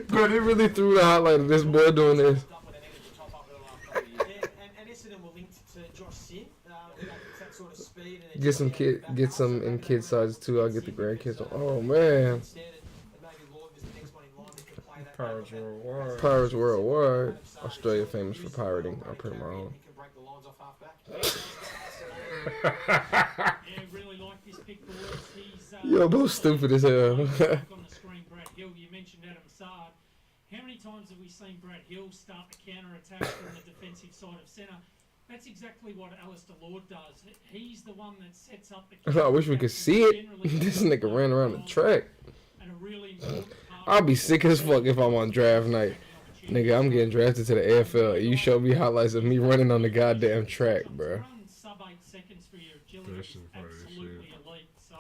Bro, they really threw the highlight of this boy doing this. And Essendon were linked to Josh Sin. That sort of speed. Get some in kid sizes too. I'll get the grandkids. Oh man. Pirates Worldwide. Pirates Worldwide. Australia famous for pirating. I'll print my own. Yo, both stupid as hell. You mentioned Adam Sard. How many times have we seen Brad Hill start the counter-attack from the defensive side of centre? That's exactly what Alistair Lord does. He's the one that sets up the I wish we could see it. This nigga ran around the track. I'll be sick as fuck if I'm on draft night. Nigga, I'm getting drafted to the AFL. You show me highlights of me running on the goddamn track, bro. Sub-8 seconds for your agility is absolutely elite. So,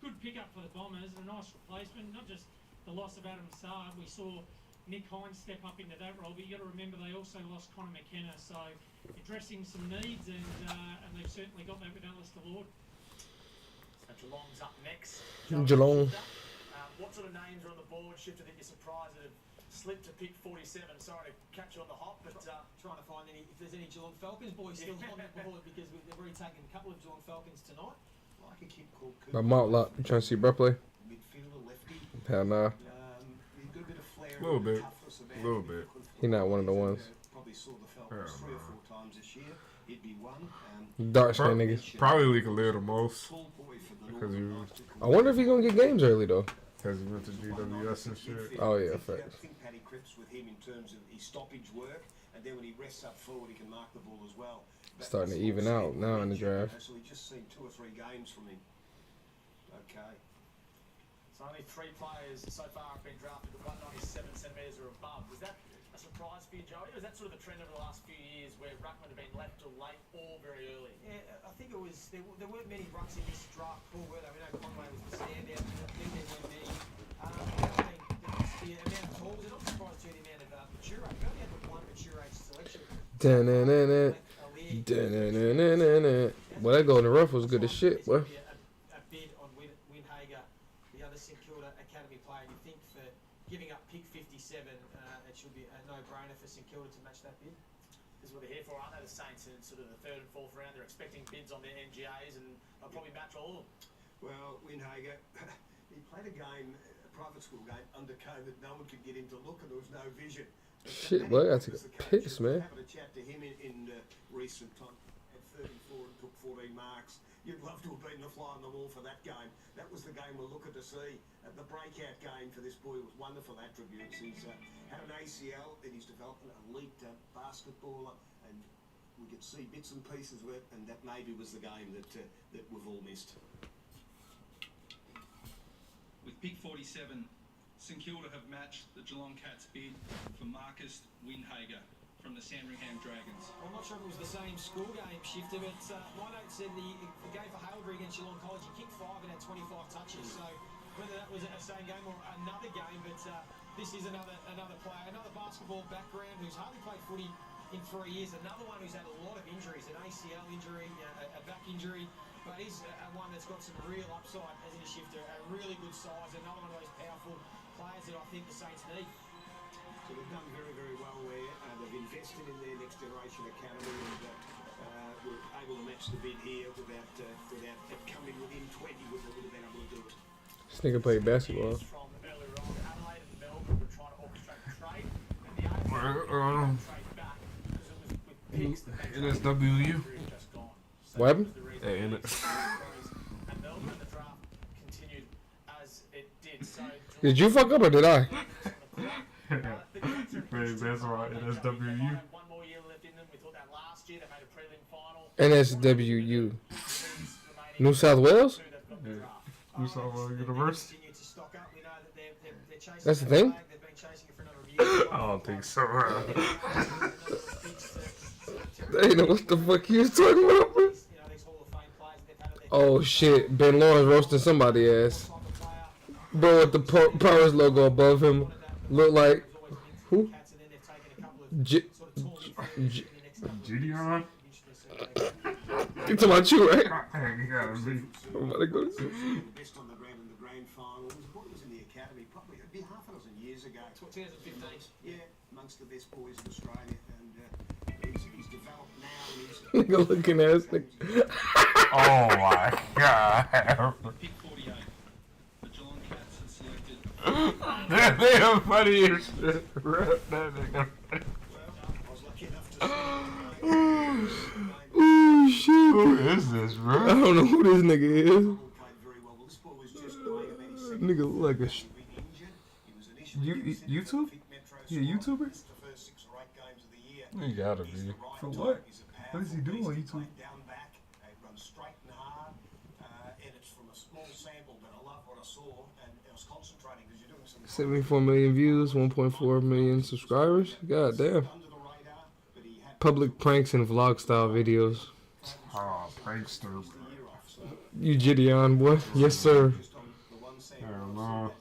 good pickup for the Bombers and a nice replacement. Not just the loss of Adam Sard. We saw Nick Hines step up into that role, but you got to remember they also lost Connor McKenna. So, addressing some needs, and they've certainly got that with Alistair Lord. So Geelong's up next. Geelong. What sort of names are on the board, Shifter, that you're surprised that have slipped to pick 47? Sorry to catch you on the hop, but trying to find if there's any Geelong Falcons boys still on the board, because they've already taken a couple of Geelong Falcons tonight. Like a kid called My Motlop. You trying to see Brett play? midfielder, lefty. Hell nah. He's got a bit of flair. A little bit. A little bit. He not one of the ones. Probably saw the Falcons 3 or 4 times this year. He'd be one. Dark skin niggas. Probably Lee Kalir the most. Because I wonder if he gonna get games early though. Because he went to GWS and shit. Oh yeah, facts. I think Paddy Cripps with him in terms of his stoppage work, and then when he rests up forward, he can mark the ball as well. Starting to even out now in the draft. So we've just seen 2 or 3 games from him. Okay. so only 3 players so far have been drafted at 197 centimetres or above. Was that a surprise for you, Joey? Or is that sort of a trend over the last few years where ruckmen have been left till late or very early? Yeah, I think it was. There weren't many rucks in this draft pool, were there? We know Conway was the standout. Then there weren't many. The amount of tools, I'm not surprised to the amount of mature age. We only had the 1 mature age selection. Well, that golden rough was good as shit, boy. A bid on Windhager, the other St Kilda Academy player. You think for giving up pick 57, it should be a no-brainer for St Kilda to match that bid? This is what they're here for, aren't they? The Saints in sort of the 3rd and 4th round. They're expecting bids on their NGAs, and they'll probably match all of them. Well, Windhager, he played a game, a private school game, under COVID. No one could get him to look, and there was no vision. Shit, boy, I gotta take a piss, man. Having a chat to him in recent time at 34 and took 14 marks. You'd love to have been the fly on the wall for that game. That was the game we're looking to see. The breakout game for this boy with wonderful attributes. He's had an ACL in his development, elite basketballer, and we could see bits and pieces of it, and that maybe was the game that we've all missed. With pick 47, St Kilda have matched the Geelong Cats bid for Marcus Windhager from the Sandringham Dragons. I'm not sure if it was the same school game, Shifter, but my note said the game for Hailbury against Geelong College, he kicked 5 and had 25 touches. So whether that was a same game or another game, but this is another player, another basketball background who's hardly played footy in 3 years. Another one who's had a lot of injuries, an ACL injury, a back injury. But he's one that's got some real upside as a Shifter, a really good size, another one of those powerful players that I think the Saints need. So they've done very, very well there. They've invested in their next generation academy, and were able to match the bid here without it coming within 20. We would have been able to do it. This nigga played basketball. From earlier on, Adelaide and Melbourne were trying to orchestrate a trade, and the AFL NSWU. What happened? And And Melbourne, the draft continued as it did. So Did you fuck up or did I? That's right, NSWU. one more year left in them. We thought that last year they made a prelim final. NSWU. New South Wales? Yeah. New South Wales University. Continue to stock up. We know that they're chasing That's the that thing? flag. They've been chasing it for a number of years. I don't think so. They know what the fuck you was talking about, bro. Oh shit, Ben Lawrence roasting somebody ass. Bro with the Powers logo above him. Look like who? Gideon? You talking about you, right? You gotta be. I'm about to go to sleep. Best on the ground in the grand final. What was in the academy? Probably it'd be half a dozen years ago. 2015. Yeah, amongst the best boys in Australia, and he's developed now. And he's Nigga looking ass nigga. Oh my god. Pick 48. The Geelong Cats have selected. That damn funny as shit. Rip that nigga. I was lucky enough to Oh shit. Who is this, I bro? don't know who this nigga is. played very well. Well, this boy was just playing a very second. Nigga look like a He'd been injured. He was initially YouTube? You a YouTuber? the first 6 or 8 games of the year. You gotta be. For what? What does he do on YouTube? Down back, runs straight and hard, and it's from a small sample, but I love what I saw, and I was concentrating because you're doing some 74 million views, 1.4 million subscribers. God damn. under the radar, but he had Public pranks and vlog style videos. Oh, prankster. the year off. So You Gideon boy. Yes sir. just on the one sample, Hell I no.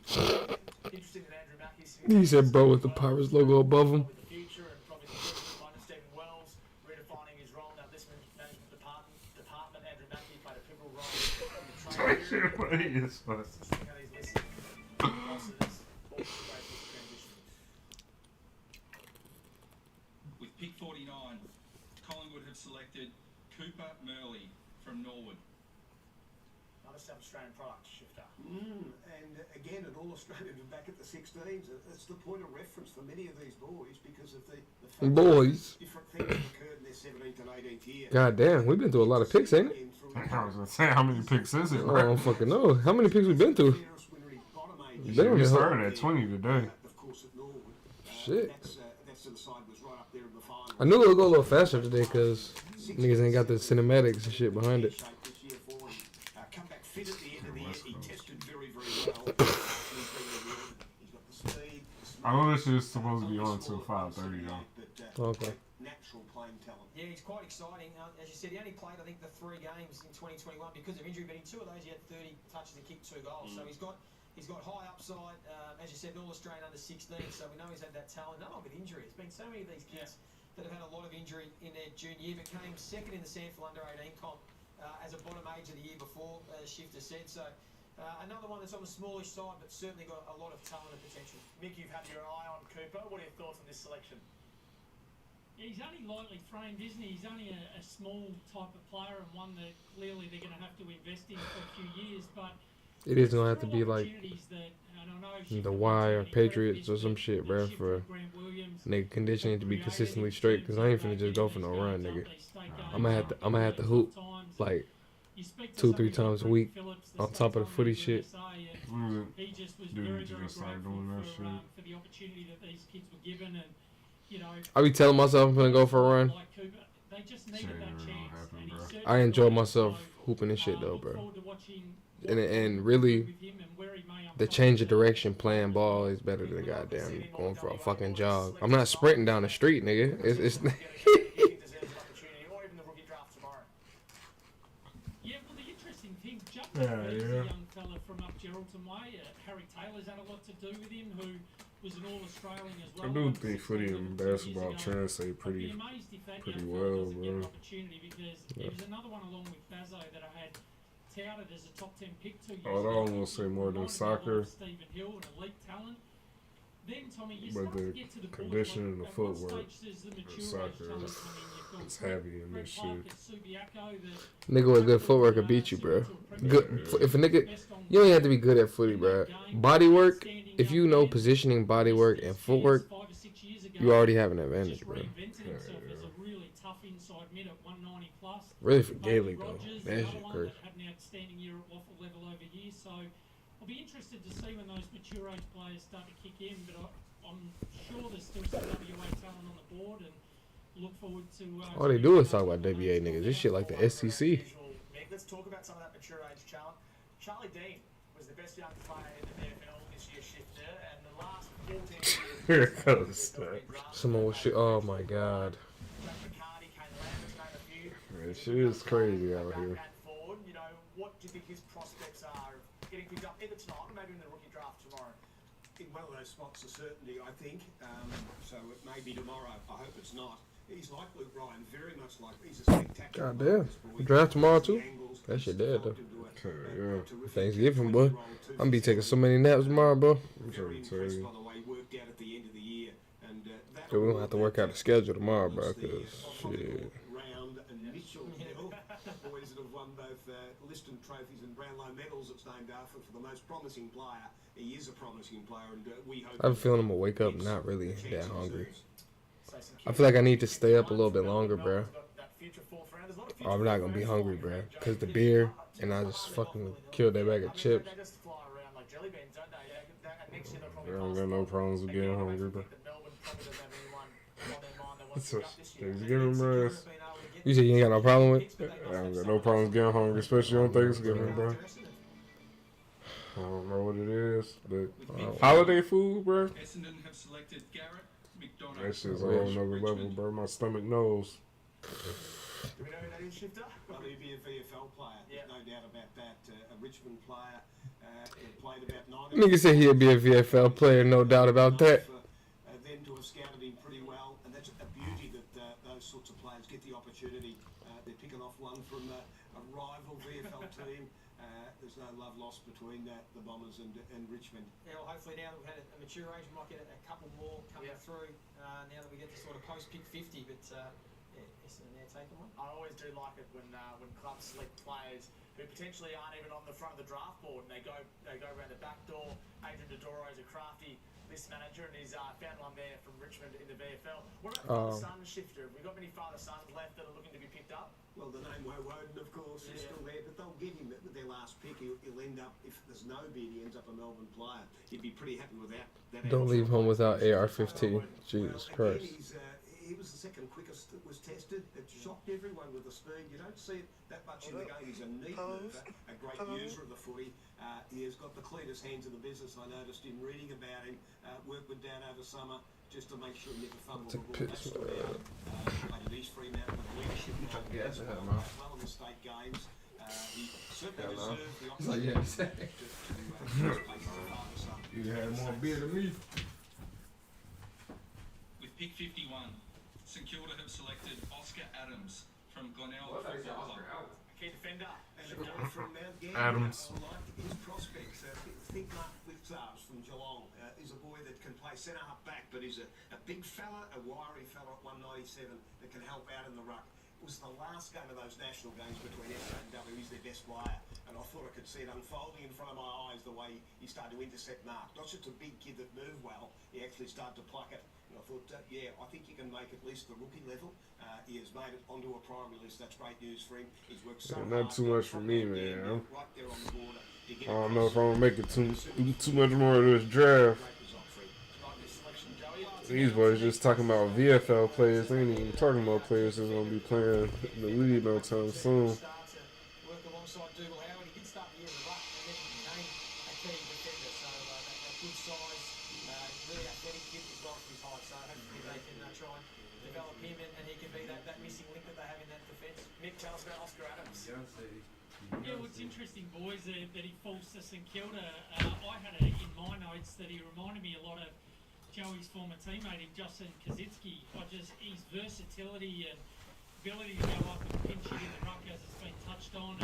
saw that game in Interesting that Andrew Mackey's He said bro with the Pirates logo above him. with the future and probably the first one, Stephen Wells redefining his role. Now this management department, Andrew Mackey played a pivotal role in the That training. shit funny as fuck. Interesting how he's listed losses, all the great transitions. With pick 49, Collingwood have selected Cooper Murley from Norwood. Another South Australian product shifter. And again, at all Australians are back at the 16s. It's the point of reference for many of these boys because of the fact that Boys. different things have occurred in their 17th and 18th year. God damn, we've been through a lot of picks, ain't it? I was gonna say, how many picks is it, I bro? don't fucking know. How many picks we been through? Been on We this started at 20 today. Of course, at Norwood. Shit. That's to the side was right up there in the final. I knew it would go a little faster today because niggas ain't got the cinematics and shit behind it. Shape this year for him. Come back fit at the end of the year. He tested very, very well. He's got the speed. I know this is supposed to be on until 5:30 though. Okay. Natural playing talent. Yeah, he's quite exciting. As you said, he only played, I think, the 3 games in 2021 because of injury, but in 2 of those he had 30 touches and kicked 2 goals. So he's got high upside. As you said, all Australian under 16, so we know he's had that talent. Not with injury. There's been so many of these kids that have had a lot of injury in their junior year, but came second in the Sandful under 18 comp as a bottom age of the year before, as Shifter said. So another one that's on the smallish side, but certainly got a lot of talent and potential. Mick, you've had your eye on Cooper. What are your thoughts on this selection? Yeah, he's only lightly framed, isn't he? He's only a small type of player and one that clearly they're going to have to invest in for a few years. But It is gonna have to be like opportunities that, and I know the Y or Patriots or some shit, bro, for nigga conditioning to be consistently straight. Cause I ain't finna just go for no run, nigga. I'm gonna have to hoop like 2-3 times a week on top of the footy shit. He just was Dude, very, just very started grateful doing that for, shit. for the opportunity that these kids were given, and you know. I be telling myself I'm gonna go for a run. Like Cooper, they just needed Shit that ain't chance. gonna happen, And he bro. certainly I enjoy got it. myself So, hooping and shit though, look bro. forward to watching And really, with him and where he may the unfold. change of direction playing ball is better than goddamn going for a fucking jog. I'm not sprinting down the street, nigga. It's Or even the rookie draft tomorrow. Yeah, well, the interesting thing, Jupp Yeah, is yeah. a young fella from up Geraldton Way. Harry Taylor's had a lot to do with him, who was an All-Australian as well. I do think footy and basketball translate I'd be pretty. amazed if that pretty young well, fella doesn't get an bro. opportunity because there was another one along with Fazo that I had touted as a top 10 pick 2 years Oh, I ago. almost say more than Reminded me a lot soccer, of Stephen Hill, an elite talent. Then, Tommy, you but start to the get to the point conditioning and the at what footwork stage does the in mature age soccer come in? is You've got it's heavy in Brett this Parker, shit. Subiaco, that nigga with good footwork will beat you, bro. Good. If a nigga, you don't have to be good at footy, bro. Body work. If you know positioning, body work, and footwork, You already have an advantage, just bro. reinvented himself as a really tough inside mid at 190 plus. Really for Gaelic, Bailey though. Rogers, That another shit one crazy. that had an outstanding year at waffle level over years. So I'll be interested to see when those mature age players start to kick in. But I'm sure there's still some WA talent on the board, and look forward to. All they do is talk about WA niggas. This shit like the SEC. Mick, let's talk about some of that mature age talent. Charlie Dean was the best young player in the AFL this year, shifter, and the last 14 years. Here it goes. Someone was shit. Oh my god. Man, shit is crazy out here. Forward, you know, what do you think his prospects are of getting picked up either tonight or maybe in the rookie draft tomorrow? In one of those spots of certainty, I think. So it may be tomorrow. I hope it's not. He's like Luke Ryan, very much like. He's a spectacular. God damn. Draft tomorrow too? That shit dead though. Yeah. Thanksgiving, boy. I'm gonna be taking so many naps tomorrow, bro. Very impressed by the way he worked out at the end of the year. And So we don't have to work out the schedule tomorrow, bro, cause shit. Round and Mitchell Hill, the boys that have won both Liston trophies and Brownlow medals. It's named after for the most promising player. He is a promising player, and we hope. I have a feeling I'm gonna wake up not really that hungry. I feel like I need to stay up a little bit longer, bro. Or I'm not gonna be hungry, bro, cause the beer and I just fucking killed that bag of chips. I don't got no problems with getting hungry, bro. So, Thanksgiving, bro. You said you ain't got no problem with it? I don't got no problems getting hungry, especially on Thanksgiving, bro. I don't know what it is, but holiday food, bro. Essendon have selected Garrett McDonough. That shit's a whole nother level, bro. My stomach knows. Do we know who that is, Shifter? Well, he'd be a VFL player. There's no doubt about that. A Richmond player. He played about 9. Nigga said he'd be a VFL player, no doubt about that. Then to have scouted him pretty well, and that's a beauty that those sorts of players get the opportunity. They're picking off one from a rival VFL team. There's no love lost between the Bombers and Richmond. Yeah, well, hopefully now that we've had a mature age, we might get a couple more coming through now that we get to sort of post-pick 50. But Essendon now taking one. I always do like it when clubs select players who potentially aren't even on the front of the draft board, and they go around the back door. Adrian Dodoro is a crafty list manager, and he's found one there from Richmond in the VFL. What about father-son Shifter? Have we got many father-sons left that are looking to be picked up? Well, the name Woden, of course, is still there, but they'll get him with their last pick. He'll end up, if there's no bid, he ends up a Melbourne player. He'd be pretty happy with that. Don't leave home without AR-15. Jesus Christ. He was the second quickest that was tested. It shocked everyone with the speed. You don't see it that much in the game. He's a neat mover, a great user of the footy. He has got the cleanest hands in the business. I noticed in reading about him. Worked with Dad over summer just to make sure he never fumbled the ball. That's stood out. Played at East Fremantle with leadership well in the state games. He certainly deserved the opportunity to father-son. You had more beer than me. With pick 51, St Kilda have selected Oscar Adams from Glenelg Football Club. Key defender. And a guy from Mount Gambier. Adams. I like his prospects. Think Mark Litzars from Geelong. He's a boy that can play centre half back, but he's a big fella, a wiry fella at 197 that can help out in the ruck. It was the last game of those national games between SA and W. He's their best player, and I thought I could see it unfolding in front of my eyes the way he started to intercept Mark. Not just a big kid that moved well, he actually started to pluck it. And I thought, I think you can make at least the rookie level. He has made it onto a primary list. That's great news for him. He's worked so hard. Not too much for me, man. Right there on the border. I don't know if I'm gonna make it too much more of this draft. These boys just talking about VFL players. They ain't even talking about players that's gonna be playing the league no time soon. Work alongside Dougal Howard. He did start the year in the ruck, and then he became a key defender. So a good size, really athletic kid as well for his height. So hopefully they can try and develop him, and he can be that missing link that they have in that defence. Mick, tell us about Oscar Adams. Yeah, well, it's interesting, boys, that he falls to St Kilda. I had in my notes that he reminded me a lot of Joey's former teammate, Justin Kaczynski. His versatility and ability to go up and pinch it in the ruck as it's been touched on,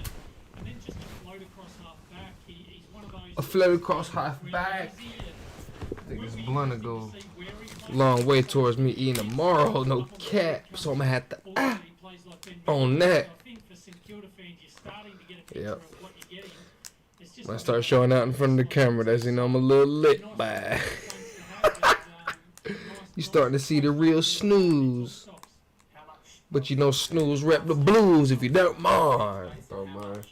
and then just to float across half back. He's one of those. A float across half back. I think it's blunt to go long way towards me eating tomorrow. No cap, so I'm gonna have to on that. Yep. When I start showing out in front of the camera, that's I'm a little lit by. You starting to see the real snooze. But you know snooze rep the blues if you don't mind. Don't mind.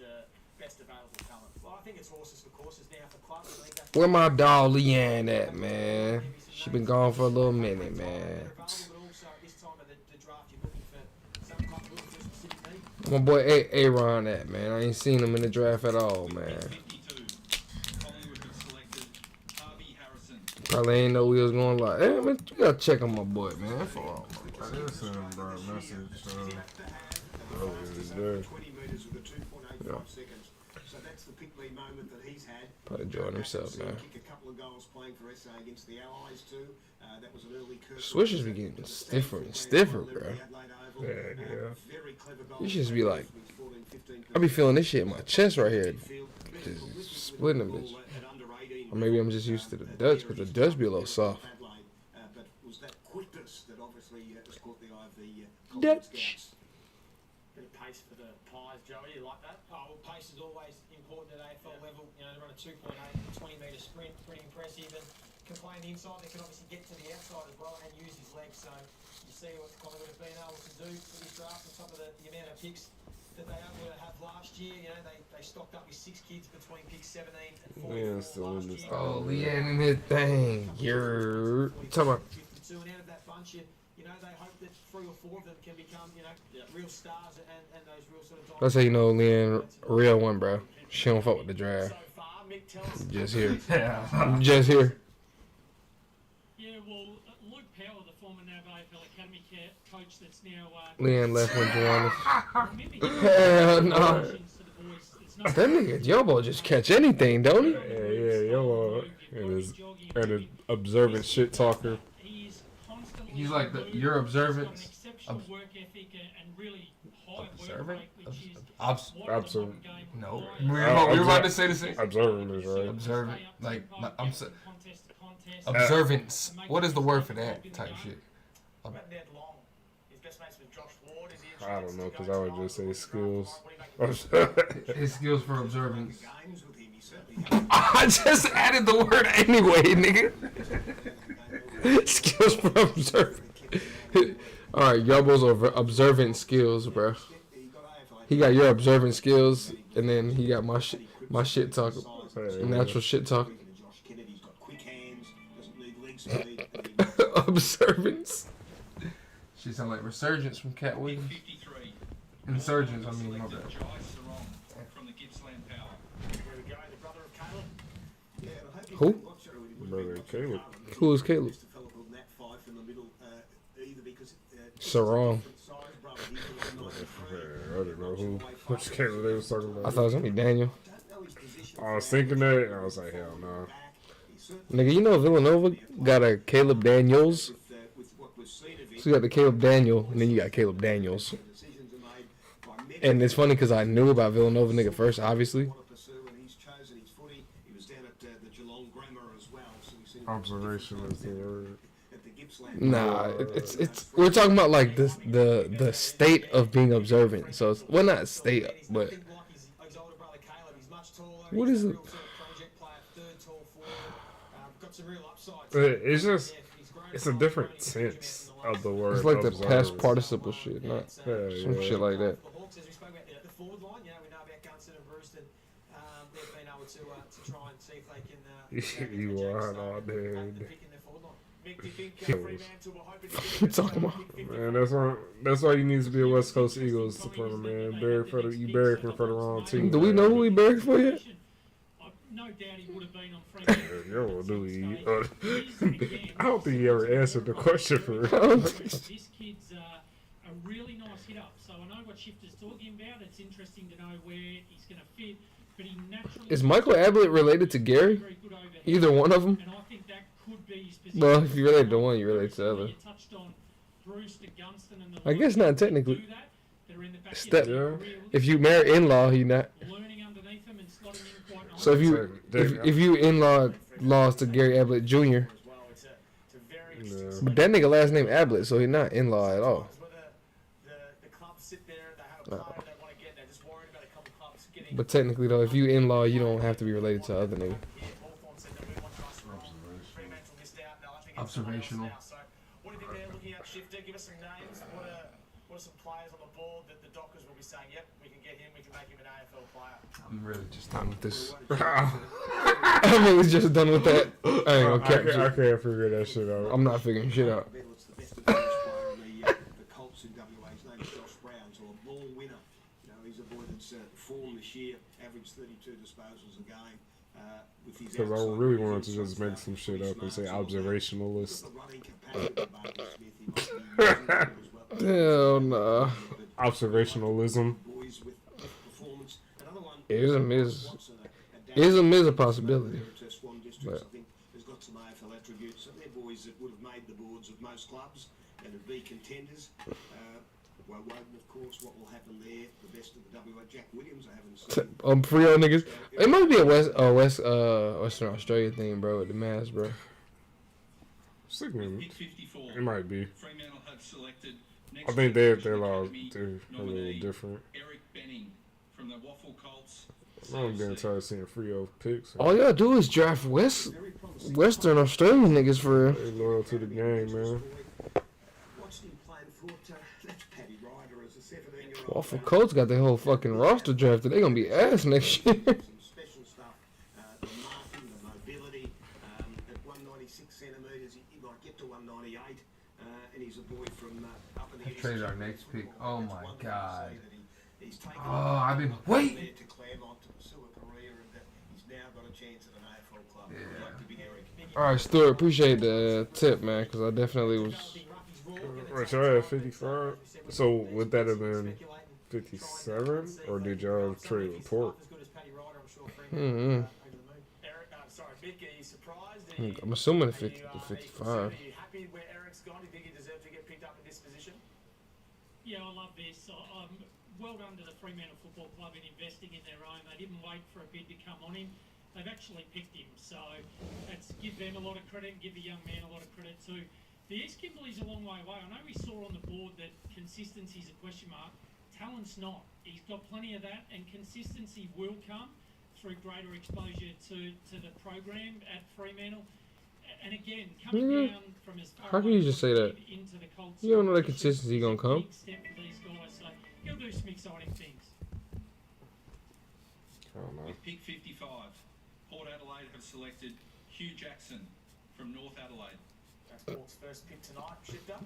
Best available talent. Well, I think it's horses for courses now for clubs. I think that's Where my dog Leanne at, man? She been gone for a little minute, man. available, but also at this time of the draft, you're looking for some club looking for a specific need. My boy Aaron at, man. I ain't seen him in the draft at all, man. 52. Collingwood have selected Harvey Harrison. Probably ain't know we was going like, hey, man, you gotta check on my boy, man. For all, I did send him bro a message earlier today. 20 metres with a 2.85 Yeah. seconds. So that's the Pickley moment that he's had. Probably enjoying himself, man. Kick a couple of goals playing for SA against the Allies too. That was an early curse. Swishers be getting stiffer and stiffer, bro. Yeah. You should just be like, I be feeling this shit in my chest right here. Just splitting them, bitch. Or maybe I'm just used to the Dutch, because the Dutch be a little soft. But was that quickness that obviously has caught the eye of the Dutch. Bit of pace for the Pies, Joey. You like that? Oh, well, pace is always important at AFL level. You know, they run a 2.8, 20-metre sprint, pretty impressive. And can play on the inside. They can obviously get to the outside as well and use his legs. So you see what Collingwood have been able to do for this draft on top of the amount of picks that they were able to have last year. You know, they stocked up with 6 kids between picks 17 and 44 Yeah, still in last this. year. Oh, Leanne and his thing. You're talking about. 52, and out of that bunch, you know, they hope that 3 or 4 of them can become, you know, real stars and those real sort of. That's how you know Leanne real one, bro. She don't fuck with the draft. So far, Mick tells Just here. Just here. Yeah, well, Luke Power, the former Nav AFL Academy coach that's now... Leanne left with Joanna. Remember, Hell no. to the boys, it's not That nigga Yobo just catch anything, don't he? Yeah, yo, and his observant shit talker. he is constantly He's like the on move. your observant. He's got an exceptional work ethic and really high work Observant? rate, which is Obs- what the Absolute. modern game No. requires. We were about to say the same. Observant is right. Observant, like I'm Contest to contest. observance. What is the word for that type shit? Ned Long. His best mates with Josh Ward. Is he I don't know, because I would just say skills. His skills for observance. games with him. He certainly I just added the word anyway, nigga. Skills for observance. All right, Yobo's over observant skills, bro. He got your observant skills, and then he got my shit talk, natural shit talk. Josh Kennedy's got quick hands, doesn't need leg speed. Observance. She sound like Resurgence from Cat Pick Williams. 53. Insurgents, I mean, my Selected bad. Jai Sarong from the Gippsland Power. There we go, the brother of Caleb. Yeah, and I hope you Who? can watch it, or it would Brother be Caleb. much Who is Caleb? Just a fellow called Nat Fife in the middle, either because Sarong. different size, brother. He's the 193. I don't know which Caleb they was talking I about. thought it was gonna be Daniel. Don't know his position. I was thinking that, and I was like, hell no. He's certainly Nigga, you know Villanova got a Caleb Daniels. with what we've seen of him. So you got the Caleb Daniel, and then you got Caleb Daniels. Decisions are made by many. And it's funny because I knew about Villanova nigga first, obviously. Want to pursue, and he's chosen his footy. He was down at the Geelong Grammar as well, so we've seen him Observation is the word. at the Gippsland. Nah, it's we're talking about like the state of being observant. So it's well not state, but Nothing like his older brother Caleb. He's much taller. What He's is a it? real sort of project player, third tall forward. Got some real upside. It's just, He's grown it's a fast, different grown in huge sense amounts of the word. it's like the observe. past participle shit, not Yeah, some yeah. shit like that. The Hawks, as we spoke about the forward line, you know, we know about Gunston and Brewston. They've been able to try and see if they can. You are all dead. Pick in their forward line. Mick, do you think Yes. Fremantle were hoping to get What you talking about? Man, that's why you need to be a West Coast Eagles supporter, man. You buried for the wrong team. Do we know who we buried for yet? No doubt he would have been on Fremantle. Yo, do we? I don't think he ever answered the question for real. This kid's a really nice hit up. So I know what Shifter's talking about. It's interesting to know where he's going to fit. But he naturally Is Michael Ablett related to Gary? very good overhead. Either one of them? And I think that could be his position. Well, if you relate to one, you relate to the other. You touched on Brewster, Gunston, and the I guess not technically. do that. They're in the back Step. end of their career. If you marry in-law, you not. Learning underneath them and slotting in quite So if nicely. you if you in-law laws to Gary Ablett Jr. as well? It's a very Yeah. But that nigga last name Ablett, so he not in-law at all. where the clubs sit there and they have a player they want to get, they're just worried about a couple clubs getting. But technically though, if you in-law, you don't have to be related to other nigga. Hawthorn said that we want Josh Fremantle missed out. No, I think it's Observational. someone else now. So Shifter, give us some names. What are some players on the board that the Dockers will be saying, yep, we can get him, we can make him an AFL player? I'm really just done with this. I'm really just done with that. I ain't gonna catch it. I can't figure that shit out. I'm not figuring shit out. It's the best player in the Colts in WA. His name is Josh Brown, so a ball winner. You know, he's a boy that's formed this year, averaged 32 disposals a game. Because I really wanted to just make some shit up and say observationalist. Hell nah. Observationalism. Ism is a possibility. But Has got some AFL attributes. So they're boys that would have made the boards of most clubs and would be contenders. Woden, of course, what will happen there? The best of the WA. Jack Williams, I haven't seen. Freo niggas. It might be a Western Australia thing, bro, with the mask, bro. It might be. I think they're a little different. Eric Benning from the Waffle Colts. I'm getting tired of seeing Freo picks. All y'all do is draft Western Australian niggas for. They loyal to the game, man. Waffle Colts got their whole fucking roster drafted. They gonna be ass next year. Special stuff, the marking, the mobility. At 196 centimetres, he might get to 198, and he's a boy from up in the east. Traded our next pick. Oh my god. Oh, I've been waiting. To Claremont to pursue a career, and he's now got a chance at an AFL club. Yeah. All right, Stuart. Appreciate the tip, man, because I definitely was. Right, so I had 55. So would that have been 57, or did y'all trade report? I'm assuming 55. Happy where Eric's gone? Do you think he deserves to get picked up in this position? Yeah, I love this. Well done to the Fremantle Football Club in investing in their own. They didn't wait for a bid to come on him. They've actually picked him. So that's give them a lot of credit and give the young man a lot of credit too. The East Kimberley's a long way away. I know we saw on the board that consistency's a question mark. Talent's not. He's got plenty of that, and consistency will come through greater exposure to the program at Fremantle. And again, coming down from as far How can you just say that? into the Colts, You don't know that consistency gonna come. big step for these guys, so he'll do some exciting things. With pick 55, Port Adelaide have selected Hugh Jackson from North Adelaide. That's Port's first pick tonight. Shifter.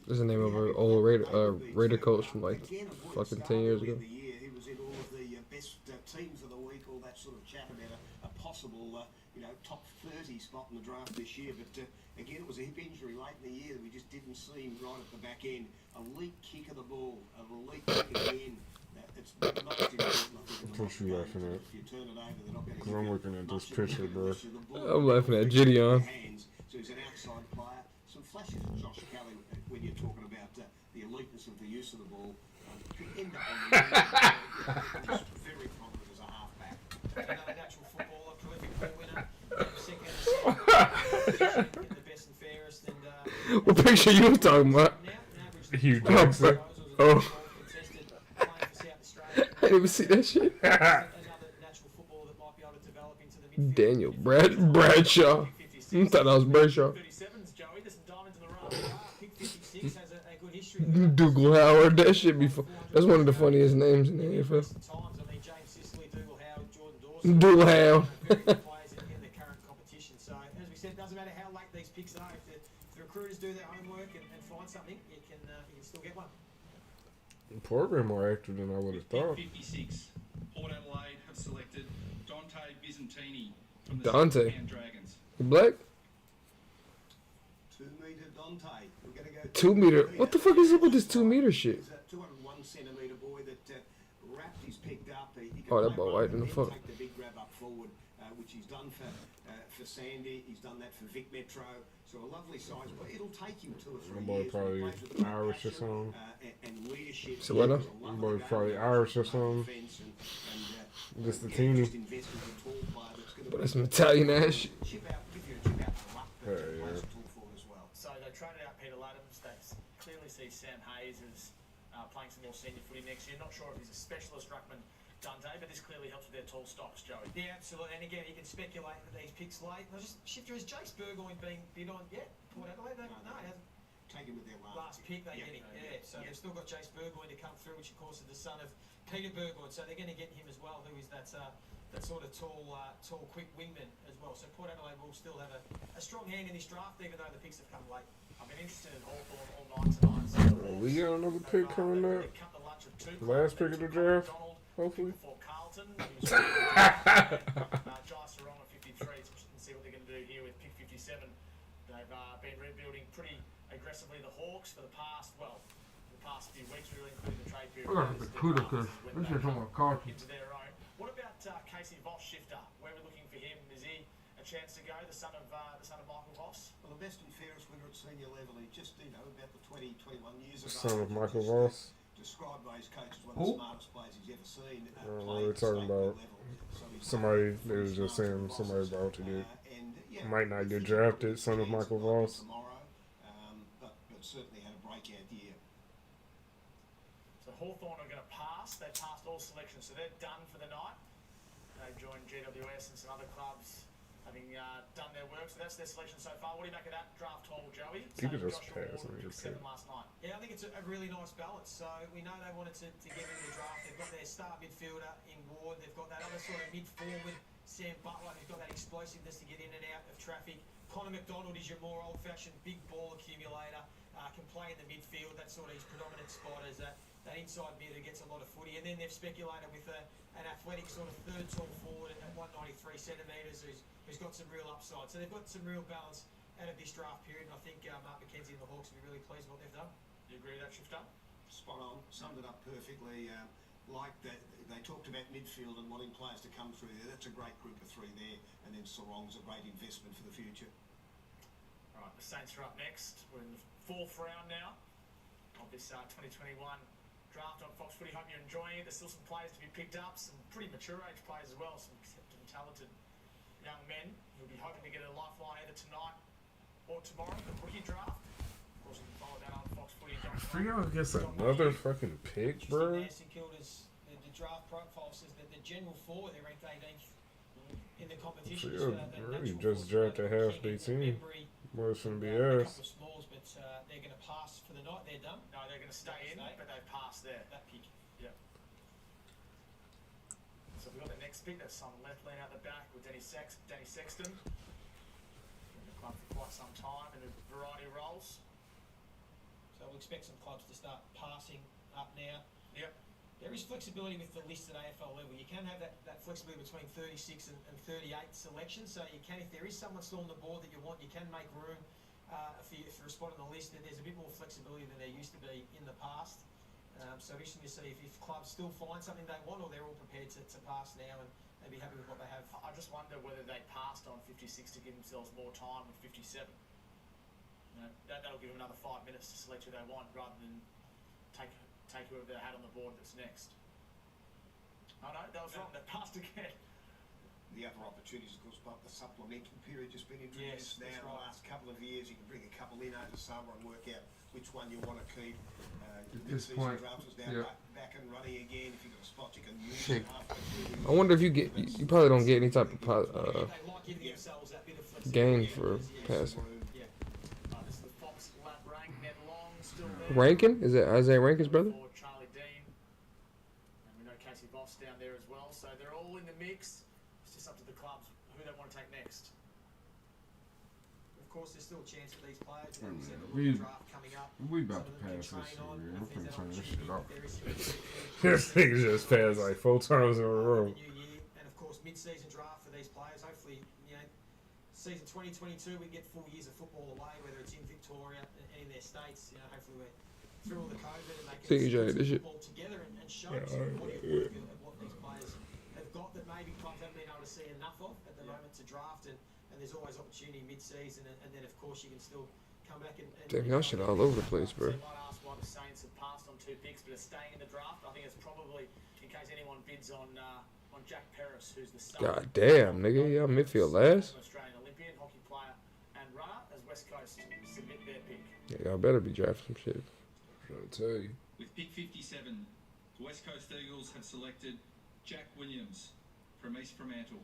This is the name of an old Raider coach from like fucking 10 years ago. He was in all of the best teams of the week, all that sort of chat about a possible, top 30 spot in the draft this year. But again, it was a hip injury late in the year that we just didn't see him right at the back end. Elite kick of the ball, a elite kick again. It's most important, I think. What you laughing at? If you turn it over, they're not going to. Because I'm looking at this picture, bro. I'm laughing at Gideon. So he's an outside player. Some flashes of Josh Kelly when you're talking about the eliteness of the use of the ball. Could end up on the he's very prominent as a halfback. Another natural footballer, prolific ball winner. Second, the best and fairest. And What picture you were talking about? Hugh Jackson. Oh. I didn't even see that shit. Daniel Bradshaw. I thought that was Bradshaw. Dougal Howard. That shit be fun. That's one of the funniest names in the AFL. Dougal Howard. So, as we said, it doesn't matter how late these picks are. If the recruiters do their homework and find something, you can still get one. Program more active than I would have thought. 56, Port Adelaide have selected Dante Bizantini from the Dante. Sandringham Dragons. You black? 2 metre Dante. We're going to go 2 meter. What the fuck is up with this 2 meter shit? He's a 201 centimetre boy that wrapped his picked up. He Oh, that boy white in the fuck. Take the big grab up forward, which he's done for Sandy. He's done that for Vic Metro. So a lovely size, but it'll take him 2 or 3 My boy years. probably Irish or something. And leadership. So what now? My boy probably Irish or something. Just a teeny. But that's some Italian ass shit. Yeah, yeah. So they traded out Peter Laddams. They clearly see Sam Hayes as playing some more senior footy next year. Not sure if he's a specialist ruckman, Dante, but this clearly helps with their tall stocks, Joey. Yeah, absolutely. And again, you can speculate with these picks late. Shifter, has Jace Burgoyne been bid on yet? Port Adelaide? No, he hasn't. take him with their last pick they get him. Yeah, so they've still got Jace Burgoyne to come through, which of course is the son of Peter Burgoyne. So they're going to get him as well, who is that sort of tall, quick wingman as well. So Port Adelaide will still have a strong hand in this draft, even though the picks have come late. I've been interested in Hawthorn all night tonight. So We got another pick coming up. Last pick of the draft, hopefully. For Carlton, Josh Sarong at 53. It's interesting to see what they're going to do here with pick 57. They've been rebuilding pretty aggressively the Hawks for the past few weeks, really, including the trade period. Into their own. What about Casey Voss shifter? Where are we looking for him? Is he a chance to go? The son of Michael Voss? Well, the best and fairest winner at senior level. He just, about the 20, 21 years ago. Son of Michael Voss. Described by his coach as one of the smartest players he's ever seen. We're talking about somebody. They was just saying somebody about to get might not get drafted. Son of Michael Voss. But certainly had a breakout year. So Hawthorn are going to pass. They passed all selections, so they're done for the night. They've joined GWS and some other clubs having done their work. So that's their selection so far. What do you make of that draft haul, Joey? You could just pass. Seven last night. Yeah, I think it's a really nice balance. So we know they wanted to get into the draft. They've got their star midfielder in Ward. They've got that other sort of mid-forward, Sam Butler, who's got that explosiveness to get in and out of traffic. Connor McDonald is your more old-fashioned big ball accumulator. Can play in the midfield. That's sort of his predominant spot as that inside mid who gets a lot of footy. And then they've speculated with an athletic sort of third tall forward at 193 centimetres who's got some real upside. So they've got some real balance out of this draft period. And I think Mark McKenzie and the Hawks will be really pleased with what they've done. Do you agree with that, Shifter? Spot on. Summed it up perfectly. Like that, they talked about midfield and wanting players to come through there. That's a great group of three there. And then Sarong's a great investment for the future. All right, the Saints are up next. We're in the fourth round now of this 2021 draft on Fox Footy. Hope you're enjoying it. There's still some players to be picked up, some pretty mature age players as well, some talented young men who'll be hoping to get a lifeline either tonight or tomorrow, the rookie draft. Of course, you can follow that on Fox Footy. Freo gets another fucking pick, bro. St Kilda's the draft profile says that the general four, they're ranked 18th in the competition. Freo really just drafted half their team. What's going to be asked? Smalls, but they're going to pass for the night. They're done. No, they're going to stay in, but they've passed there. That pick. Yeah. So we've got the next pick. That's Simon Lethlean out the back with Danny Sexton. Been in the club for quite some time in a variety of roles. So we'll expect some clubs to start passing up now. Yep. There is flexibility with the list at AFL level. You can have that flexibility between 36 and 38 selections. So you can, if there is someone still on the board that you want, you can make room for a spot on the list. There's a bit more flexibility than there used to be in the past. So interesting to see if clubs still find something they want, or they're all prepared to pass now and be happy with what they have. I just wonder whether they passed on 56 to give themselves more time with 57. You know, that'll give them another 5 minutes to select who they want, rather than take whoever they had on the board that's next. Oh no, that was wrong. They passed again. The other opportunities, of course, but the supplemental period just been introduced now. The last couple of years, you can bring a couple in over summer and work out which one you want to keep. At this point, draft is now back and running again. If you've got a spot, you can use shit. it halfway through. I wonder if you probably don't get any type of gain for passing. This is the Fox lap rank. Ned Long still there. Rankin? Is it Isaiah Rankin's brother? Or Charlie Dean. And we know Casey Voss down there as well. So they're all in the mix. It's just up to the clubs who they want to take next. Of course, there's still a chance for these players. Like we said, the We- draft coming up. We about to Some of them pass can this train on. shit, man. If I'm finna there's turn an this shit off. opportunity, This nigga just passed like 4 times in a row. New year, and of course, mid-season draft for these players. Hopefully, season 2022, we get full years of football away, whether it's in Victoria and in their states. Hopefully we're through all the COVID and they can CJ, put this shit. football together and show some body of work of what these players have got that maybe clubs haven't been able to see enough of at the moment to draft. And there's always opportunity mid-season, and then of course you can still come back and Damn, y'all shit all over the place, bro. So you might ask why the Saints have passed on 2 picks but are staying in the draft. I think it's probably in case anyone bids on Jack Paris, who's the star. God damn, nigga, y'all midfield last. Australian Olympian, hockey player and runner, as West Coast submit their pick. Yeah, y'all better be drafting some shit. I'll tell you. With pick 57, the West Coast Eagles have selected Jack Williams from East Fremantle.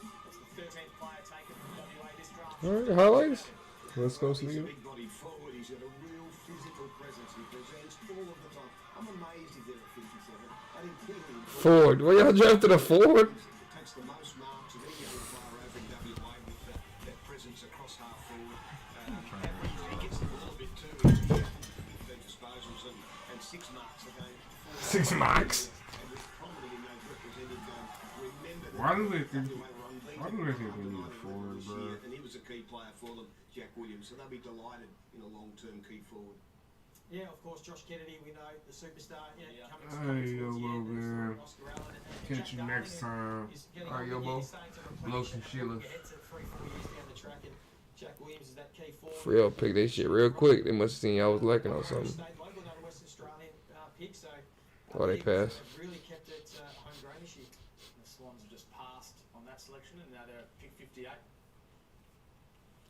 That's the 13th player taken from WA this draft. Alright, highlights? Let's go, He's a Sneaker. big body forward. He's got a real physical presence. He presents all of the time. I'm amazed he's there at 57. I think clearly Ford. Well, y'all drafted a Ford? takes the most marks of any young player over in WA with that presence across half forward. He gets the ball a bit too. He's their disposals and 6 marks again. 6 marks. And with prominent in those represented remember that Why do they think we need a forward, bro? and he was a key player for them, Jack Williams. So they'll be delighted in a long-term key forward. Yeah, of course, Josh Kennedy, we know, the superstar, coming Hey, towards the Yobo, end. man. Oscar Allen and Catch Jack you Darling, next time. who's getting All right, on the Yobo. year, starting to replenish Blows some and Sheilas. get to 3-4 years down the track, and Jack Williams is that key forward. For real, pick that shit real quick. They must have seen y'all was lacking on something. State local, another Western Australian pick, so Oh, they the Eagles passed. have really kept it homegrown this year. The Swans have just passed on that selection, and now they're at pick 58.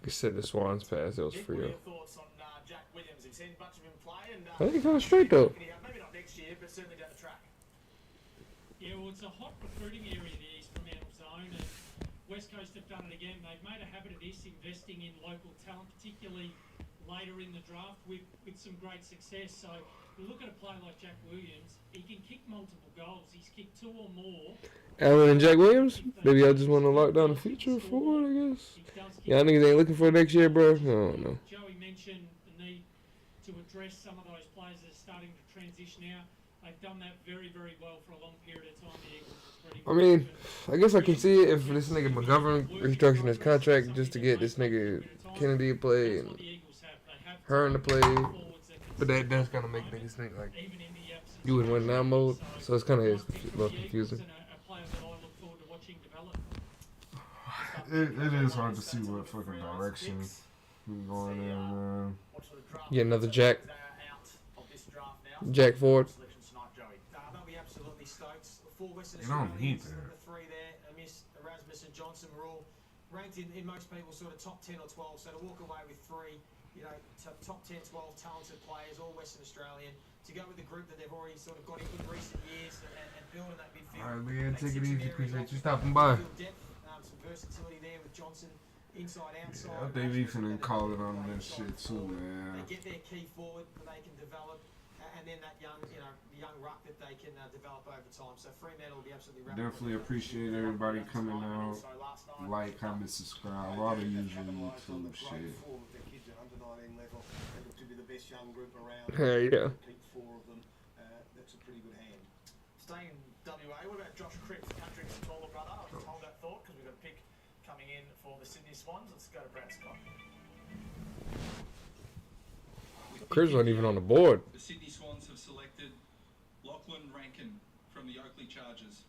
They said the Swans passed. It was Nick, for what are real. your thoughts on Jack Williams? You've seen much of him play, and I think he kind of straight though. maybe not next year, but certainly down the track. Yeah, well, it's a hot recruiting area, the East Fremantle zone, and West Coast have done it again. They've made a habit of this, investing in local talent, particularly later in the draft with some great success. So we look at a player like Jack Williams, he can kick multiple goals. He's kicked 2 or more. Allen and Jack Williams? Maybe I just want to lock down the future forward, I guess. Y'all niggas ain't looking for next year, bro? I don't know. Joey mentioned the need to address some of those players that are starting to transition out. They've done that very, very well for a long period of time. The Eagles are pretty I mean, I guess I can see it if this nigga McGovern restructuring his contract just to get this nigga Kennedy to play and Hearn to play. But that does kind of make niggas think like you in win now mode. So it's kind of a little confusing. It is hard to see what fucking direction we going in, man. Get another Jack Ford. They'll be absolutely stoked. 4 Western You don't need Australians, that. the 3 there, Erasmus and Johnson were all ranked in most people's sort of top 10 or 12. So to walk away with 3, top 10, 12 talented players, all Western Australian, to go with the group that they've already sort of got in recent years and build on that midfield. All right, man, take it Makes easy. an area Appreciate of you stopping by. midfield depth, some versatility there with Johnson inside, outside. Yeah, they be finna call it on that shit too, man. They get their key forward that they can develop, and then that young, the young ruck that they can develop over time. So Fremantle will be absolutely wrapped up. Definitely appreciate everybody coming out. Like, comment, subscribe, all the usual YouTube shit. The kids at under 19 level, they look to be the best young group around. There you go. Keep 4 of them. That's a pretty good hand. Staying in WA, what about Josh Cripps, Patrick's taller brother? I'll just hold that thought because we've got a pick coming in for the Sydney Swans. Let's go to Brad Scott. Cribs wasn't even on the board. The Sydney Swans have selected Lachlan Rankin from the Oakley Chargers.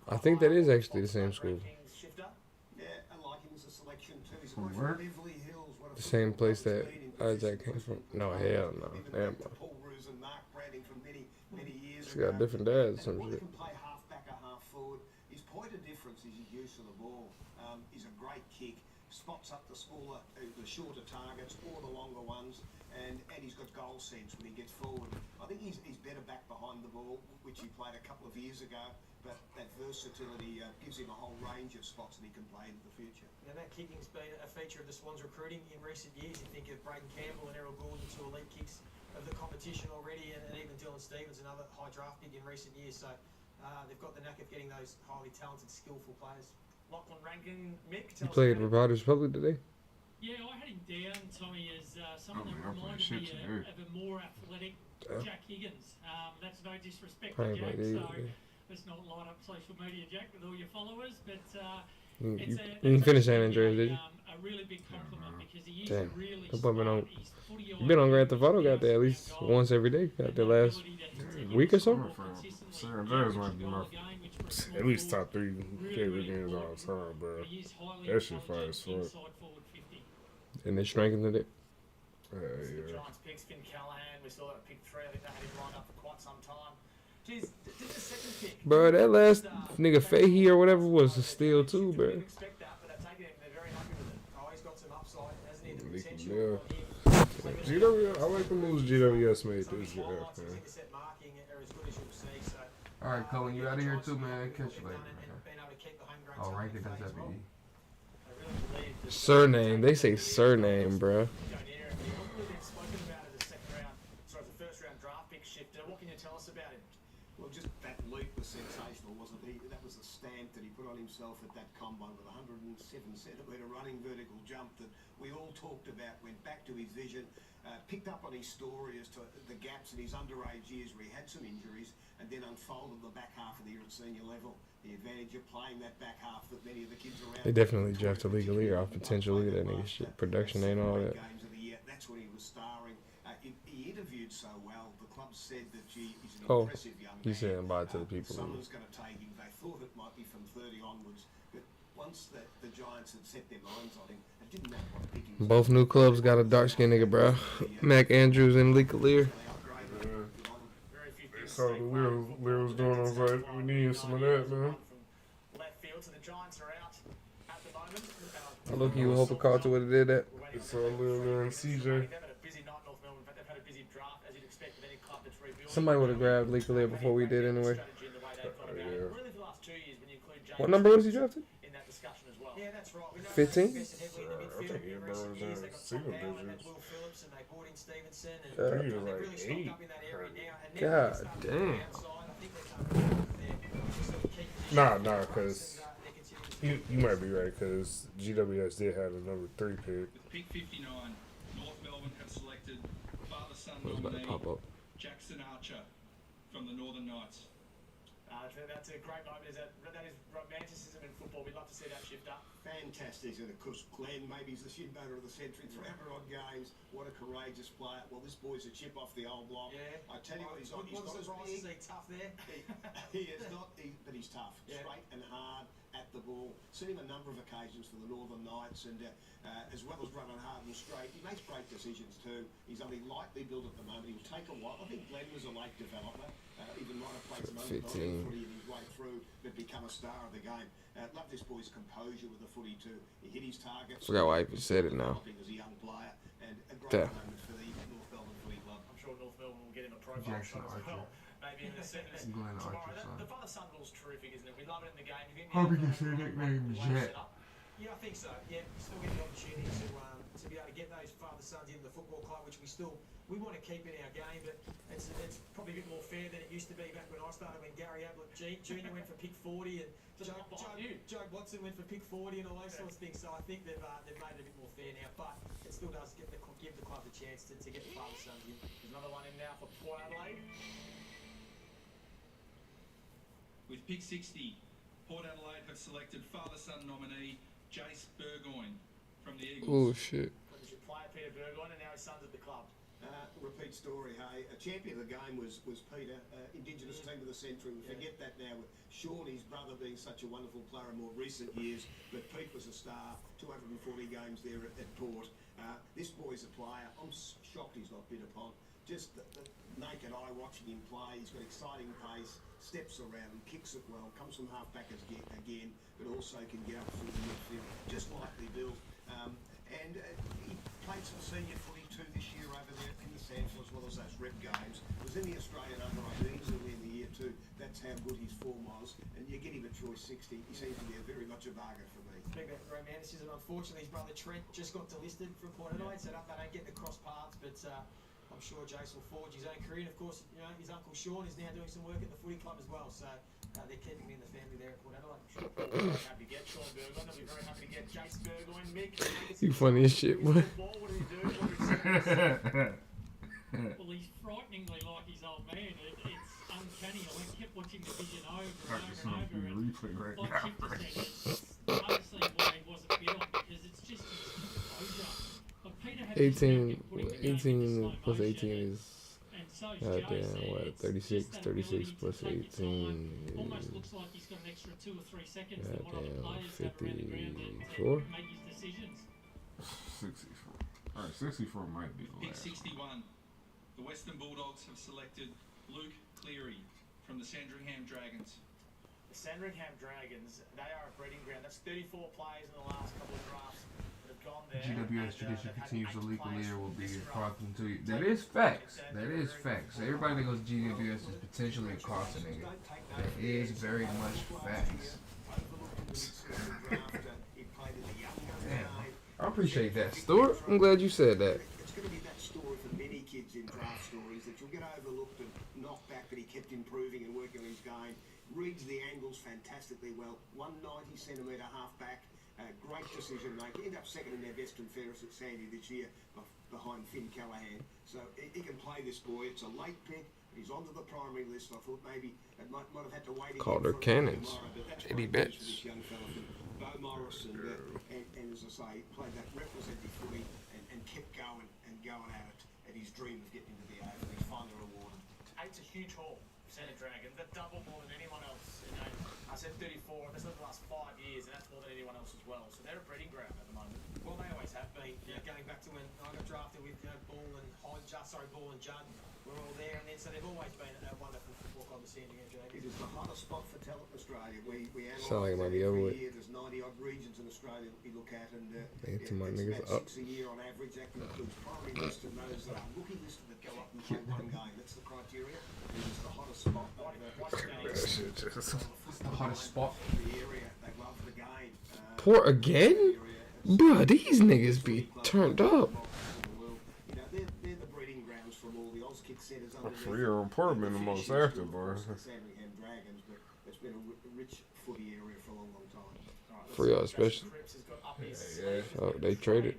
I think that is actually the same school. Yeah, and like him as a selection too. He's From from where? Beverly Hills. What a The same football place club that he's been in. Isaac came from. No, hell no. Never mind. Paul Roos and Mark Branding from many years She got different dads or some and shit. can play half back or half forward. His point of difference is his use of the ball. He's a great kick, spots up the smaller, the shorter targets or the longer ones, and he's got goal sense when he gets forward. I think he's better back behind the ball, which he played a couple of years ago, but that versatility gives him a whole range of spots that he can play into the future. Now that kicking's been a feature of the Swans recruiting in recent years. You think of Braden Campbell and Errol Goulden, 2 elite kicks of the competition already, and even Dylan Stevens, another high draft pick in recent years. So they've got the knack of getting those highly talented, skillful players. Lachlan Rankin, Mick, He played Ravarders Republic today. Yeah, I had him down, Tommy, as someone that I'll play reminded shit me today. of a more athletic Jack Higgins. That's no disrespect I to ain't Jack, like that so either. let's not light up social media, Jack, with all your followers. But You it's didn't finish San Andreas, did you? a really big compliment because he is Damn. really Hope I've been on. smart. He's footy You been on Grand Theft Auto, got there at least once every day. Got there last week or so. San Andreas might be my at least top 3 favorite games all time, bro. That shit fire as fuck. And they strengthened it. The Yeah. Giants picks, Finn Callahan. We still at pick 3. I think they had him lined up for quite some time. Geez, did the second pick. Bro, that last nigga Fahey or whatever was a steal too, bro. Didn't expect that, but they're taking him. They're very happy with it. Oh, he's got some upside, hasn't he? The Leaky potential. GWS, I like the moves GWS made this draft, man. Intercept marking are as good as you'll see. So Alright, Colin, you out of here too, man. Catch you later. being able to keep the homegrown Oh, talent Rankin in does play as that well. be. I really believe Surname. They say surname, bro. Going there, and he hasn't really been spoken about as a the first round draft pick shifter. What can you tell us about him? Well, just that leap was sensational, wasn't he? That was the stamp that he put on himself at that combine with a 107-centimetre running vertical jump that we all talked about, went back to his vision, picked up on his story as to the gaps in his underage years where he had some injuries, and then unfolded the back half of the year at senior level. The advantage of playing that back half that many of the kids around. They definitely drafted League of League off potential. Look at that nigga shit. Production ain't all that. Games of the year, that's when he was starring. He interviewed so well. The club said that he's an impressive young man. He's saying bye to the people. Someone's going to take him. They thought it might be from 30 onwards, but once the Giants had set their minds on him, it didn't matter what pick he was. Both new clubs got a dark skinned nigga, bro. Mac Andrews and Lee Clear. So the Lero's doing, I was like, we need some of that, man. Left field, so the Giants are out at the moment. I look, you hope a call to what it did that. It's Lero and CJ. They've had a busy night in North Melbourne. In fact, they've had a busy draft, as you'd expect with any club that's rebuilding. Somebody would have grabbed Lee Clear before we did anyway. Really, for the last 2 years, when you include James What number was he drafted? in that discussion as well. Yeah, that's right. We know 15? they invested heavily in the I midfield think he in recent years. They got Tom single Howell and digits. Will Phillips, and they brought in Stevenson, and Yeah. He was they've like really stocked 8. up in that area now. And God now they're damn. starting to outside. I think they're coming out there. Sort of key positions. Nah, because you might be right, because GWS did have a number 3 pick. With pick 59, North Melbourne have selected father-son What's about to nominee pop up? Jackson Archer from the Northern Knights. That's a great moment. That is romanticism in football. We'd love to see that shift up. Fantastic, and of course Glenn, maybe he's the shinboner of the century, 300 odd games. What a courageous player. Well, this boy's a chip off the old block. Yeah. I tell you what, he's not Wasn't as surprised to big. see tough there. He is not, but he's tough, Yeah. straight and hard at the ball. Seen him a number of occasions for the Northern Knights, and as well as running hard and straight, he makes great decisions too. He's only lightly built at the moment. He will take a while. I think Glenn was a late developer. Even might have played some underdog 15. footy in his way through, but become a star of the game. Love this boy's composure with the footy too. He hit his targets. Forgot why I even said it now. As a young player, and a great There. moment for the North Melbourne Footy Club. I'm sure North Melbourne will get him a profile Jackson shot as Archer. well. Maybe in the second Glenn tomorrow. Archer's son. The father-son rule is terrific, isn't it? We love it in the game. You Hope you can say nickname is Jet. Yeah, I think so. Yeah, you still get the opportunity to be able to get those father-sons into the football club, which we want to keep in our game, but it's probably a bit more fair than it used to be back when I started, when Gary Ablett Jr. went for pick 40 and Joe Watson went for pick 40 and all those sorts of things. So I think they've made it a bit more fair now, but it still does give the club the chance to get the father-sons in. There's another one in now for Port Adelaide. With pick 60, Port Adelaide have selected father-son nominee Jace Burgoyne from the Eagles. Oh shit. Premiership player Peter Burgoyne, and now his son's at the club. Repeat story, hey. A champion of the game was Peter, Indigenous team of the century. We forget that now with Sean, his brother, being such a wonderful player in more recent years. But Pete was a star, 240 games there at Port. This boy's a player. I'm shocked he's not bid upon. Just the naked eye watching him play. He's got exciting pace, steps around, kicks it well, comes from half-back again, but also can get up through the midfield. Just lightly built. And he played some senior footy too this year over there in the SANFL, as well as those rep games. Was in the Australian under-18s early in the year too. That's how good his form was. And you get him at choice 60. He seems to be very much a bargain for me. Speaking about romanticism, unfortunately his brother Trent just got delisted from Port Adelaide, so they don't get the cross paths, but I'm sure Jace will forge his own career. And of course, you know, his uncle Sean is now doing some work at the footy club as well, so they're keeping him in the family there at Port Adelaide. I'm sure Paul will be very happy to get Sean Burgoyne. They'll be very happy to get Jace Burgoyne. Mick, You funny as shit, boy. what did he do? What did he say? Well, he's frighteningly like his old man. It's uncanny. I kept watching the vision over and over and over. And Replay right like now. Chip was saying, it's honestly why he wasn't bid on, because it's just his composure. Like Peter had this knack 18, of putting the game into 18 slow plus motion, 18 is and so's goddamn Jace, and what, it's 36, just that 36 ability plus to take your 18 time. Almost is looks like he's got an extra 2 or 3 seconds than what other goddamn players have around the ground to 54. make his decisions. 64. Alright, 64 might be the Pick last. 61, the Western Bulldogs have selected Luke Cleary from the Sandringham Dragons. The Sandringham Dragons, they are a breeding ground. That's 34 players in the last couple of drafts that have gone there. GWS tradition they've had continues 8 to leak a players leader will from be this a draft. crossing to you. That is facts. That is facts. Everybody that goes to GWS is potentially a crossing nigga. That is very much facts. Overlooked in the draft. He played as a young Damn. guy. I appreciate that, Stuart. I'm glad you said that. It's going to be that story for many kids in draft stories that you'll get overlooked and knocked back, but he kept improving and working on his game. Reads the angles fantastically well. 190 centimetre half-back. Great decision maker. Ended up second in their best and fairest at Sandy this year behind Finn Callahan. So he can play this boy. It's a late pick. He's onto the primary list. I thought maybe it might have had to wait. Called her cannons. JD Betts. Bo Morris and as I say, played that representative footy and kept going at it. And his dream of getting into the AFL. He's finally rewarded. Eight's a huge haul, Centre Dragons. That double more than anyone else. You know, I said 34, and that's over the last 5 years, and that's more than anyone else as well. So they're a breeding ground at the moment. Well, they always have been. You know, going back to when I got drafted with Ball and Ball and Judd. We're all there, and then so they've always been a wonderful football club, the San Diego Dragons. It is the hottest spot for talent in Australia. We analyse Sound like it might be over with. every year. There's 90 odd regions in Australia that we look at, and It's my it's niggas about up. 6 a year on average. That includes primary list and those that are rookie listed that go up and play one game. That's the criteria. It is the hottest spot. The hottest spot. The area, they love the game. Port again? Bruh, these niggas be turned up. You know, they're the breeding grounds from all the Oz kid centres. For real, Port been the most active, boy. Sandringham Dragons, but it's been a rich footy area for a long, long time. For y'all, especially. Oh, they traded.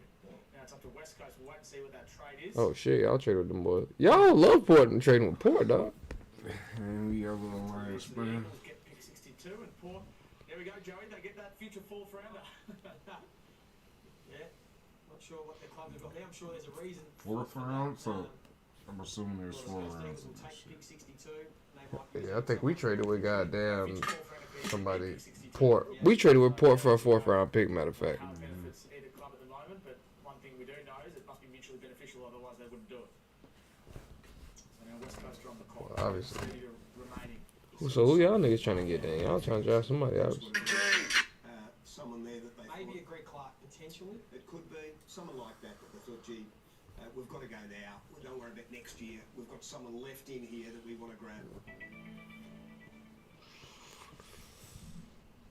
Now it's up to West Coast. We'll wait and see what that trade is. Oh shit, y'all trade with them boys. Y'all love Port and trading with Port, dog. And we have a little alliance, man. Get pick 62 and Port. There we go, Joey. They get that future fourth rounder. Yeah. Not sure what the club have got there. I'm sure there's a reason. Fourth round, so I'm assuming there's 4 rounds. Will take pick 62. They might Yeah, I think we traded with goddamn somebody. Port. We traded with Port for a 4th round pick, matter of fact. benefits either club at the moment, but one thing we do know is it must be mutually beneficial, otherwise they wouldn't do it. So now West Coast are on the clock. Well, obviously. Remaining. So who y'all niggas trying to get then? Y'all trying to draft somebody else. Someone there that they Maybe a thought Greg Clark, potentially. it could be someone like that they thought, gee, we've got to go now. We don't worry about next year. We've got someone left in here that we want to grab.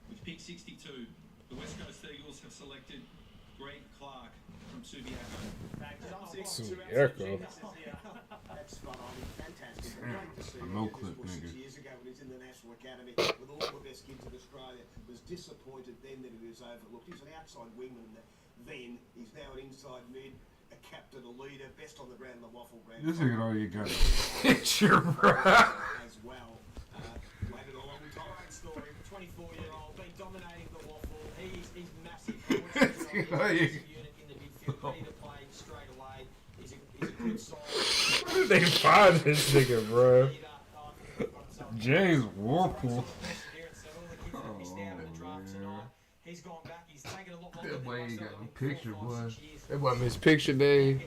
With pick 62, the West Coast Eagles have selected Greg Clark from Subiaco. Subiaco. That's spot on. Fantastic. Great to see. No This clip, was 6 nigga. years ago when he was in the National Academy with all the best kids in Australia. Was disappointed then that he was overlooked. He was an outside wingman then. He's now an inside mid, a captain, a leader, best on the ground in the waffle ground. This nigga all you got. Picture, bro. As well. Waited a long time. Great story. 24-year-old, been dominating the waffle. He's massive. Oh, yeah. Unit in the midfield, ready to play straight away. He's a good side. Where did they find this nigga, bro? James Warple. He's gone back. He's taken a lot longer. That boy ain't got no picture, boy. That boy missed picture day.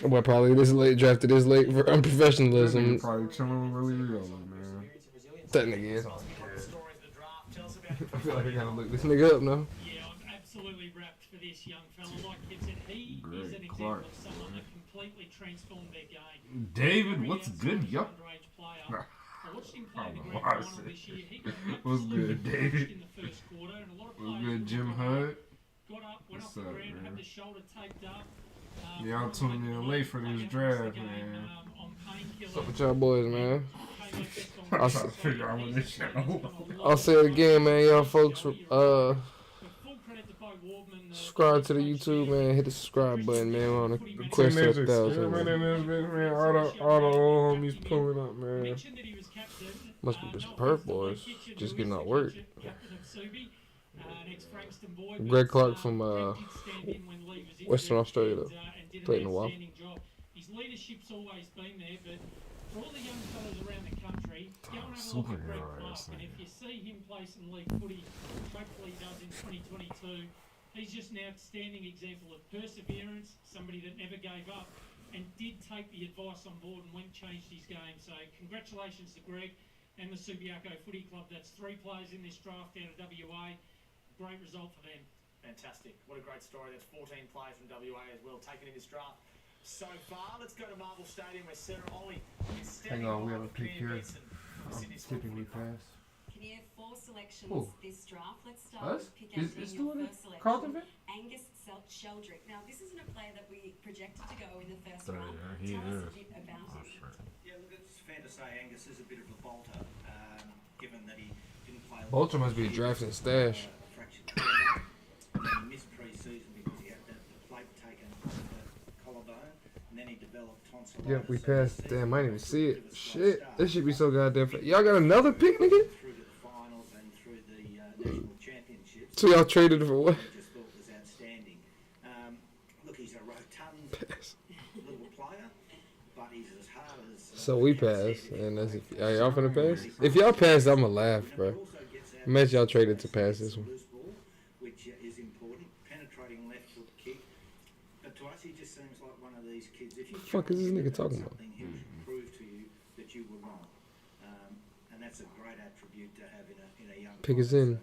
That boy probably this late, drafted this late for This unprofessionalism. nigga probably chilling with Willie Real, man. That nigga is. I feel like I gotta look this nigga up now. Yeah, I'm absolutely wrapped for this young fella. Like Kip said, he is an example Clark. of someone that completely transformed their game. David, what's good, yup? Underage player. I watched him play I the don't grand know why I final said this year. He got What's absolutely good, David? crushed in the first quarter, and a lot of What's players good, Jim got Hud? up, went What's off the up, ground, man? had the shoulder taped up. Y'all tuned in late for this draft, man. What's up with y'all boys, man? I'm trying to figure out what this show. I'll say it again, man. Y'all folks, subscribe to the YouTube, man. Hit the subscribe button, man. We're on a quest to 1,000. Man, all the old homies pulling up, man. Must be just perp boys, just getting out work. Greg Clark from Western Australia, though. Played in a while. His leadership's always been there, but for all the young fellas around the country, go and have a look at Greg Clark. And if you see him play some league footy, hopefully he does in 2022, he's just an outstanding example of perseverance, somebody that never gave up and did take the advice on board and went and changed his game. So congratulations to Greg and the Subiaco Footy Club. That's 3 players in this draft out of WA. Great result for them. Fantastic. What a great story. That's 14 players from WA as well taken in this draft. So far, let's go to Marvel Stadium where Sarah Ollie is standing Hang on, we by have a with pick Cam here. Benson. I'm skipping me fast. Can you hear 40 selections Who? this draft. Let's start Us? with pick Is 18, doing your it? first selection. Carlton fan? Angus Sheldrick. Now, this isn't a player that we projected to go in the first Oh, round. yeah, he Tell us is. a bit about Oh, him. shit. Yeah, look, it's fair to say Angus is a bit of a bolter, given that he didn't play. a lot Bolter must this be year, drafting stash. fractured collarbone. He missed pre-season because he had the plate taken off the collarbone, and then he developed tonsillitis. Yep, we So passed. this Damn, season I didn't he even took see a it. bit of a slow Shit, start. this should be so goddamn fast. Y'all got another pick, nigga? Through to the finals and through the national championships. So y'all traded for what? I just thought was outstanding. Look, he's a rotund little player, but he's as hard as. So we passed, and that's if are y'all finna pass? If y'all pass, I'ma laugh, bro. Imagine y'all traded to pass this one. Loose ball, which is important. Penetrating left foot kick. But to us, he just seems like one of these kids. If you Fuck is this challenge him nigga about talking about? something, he will prove to you that you were wrong. And that's a great attribute to have in a young Pick us player. in.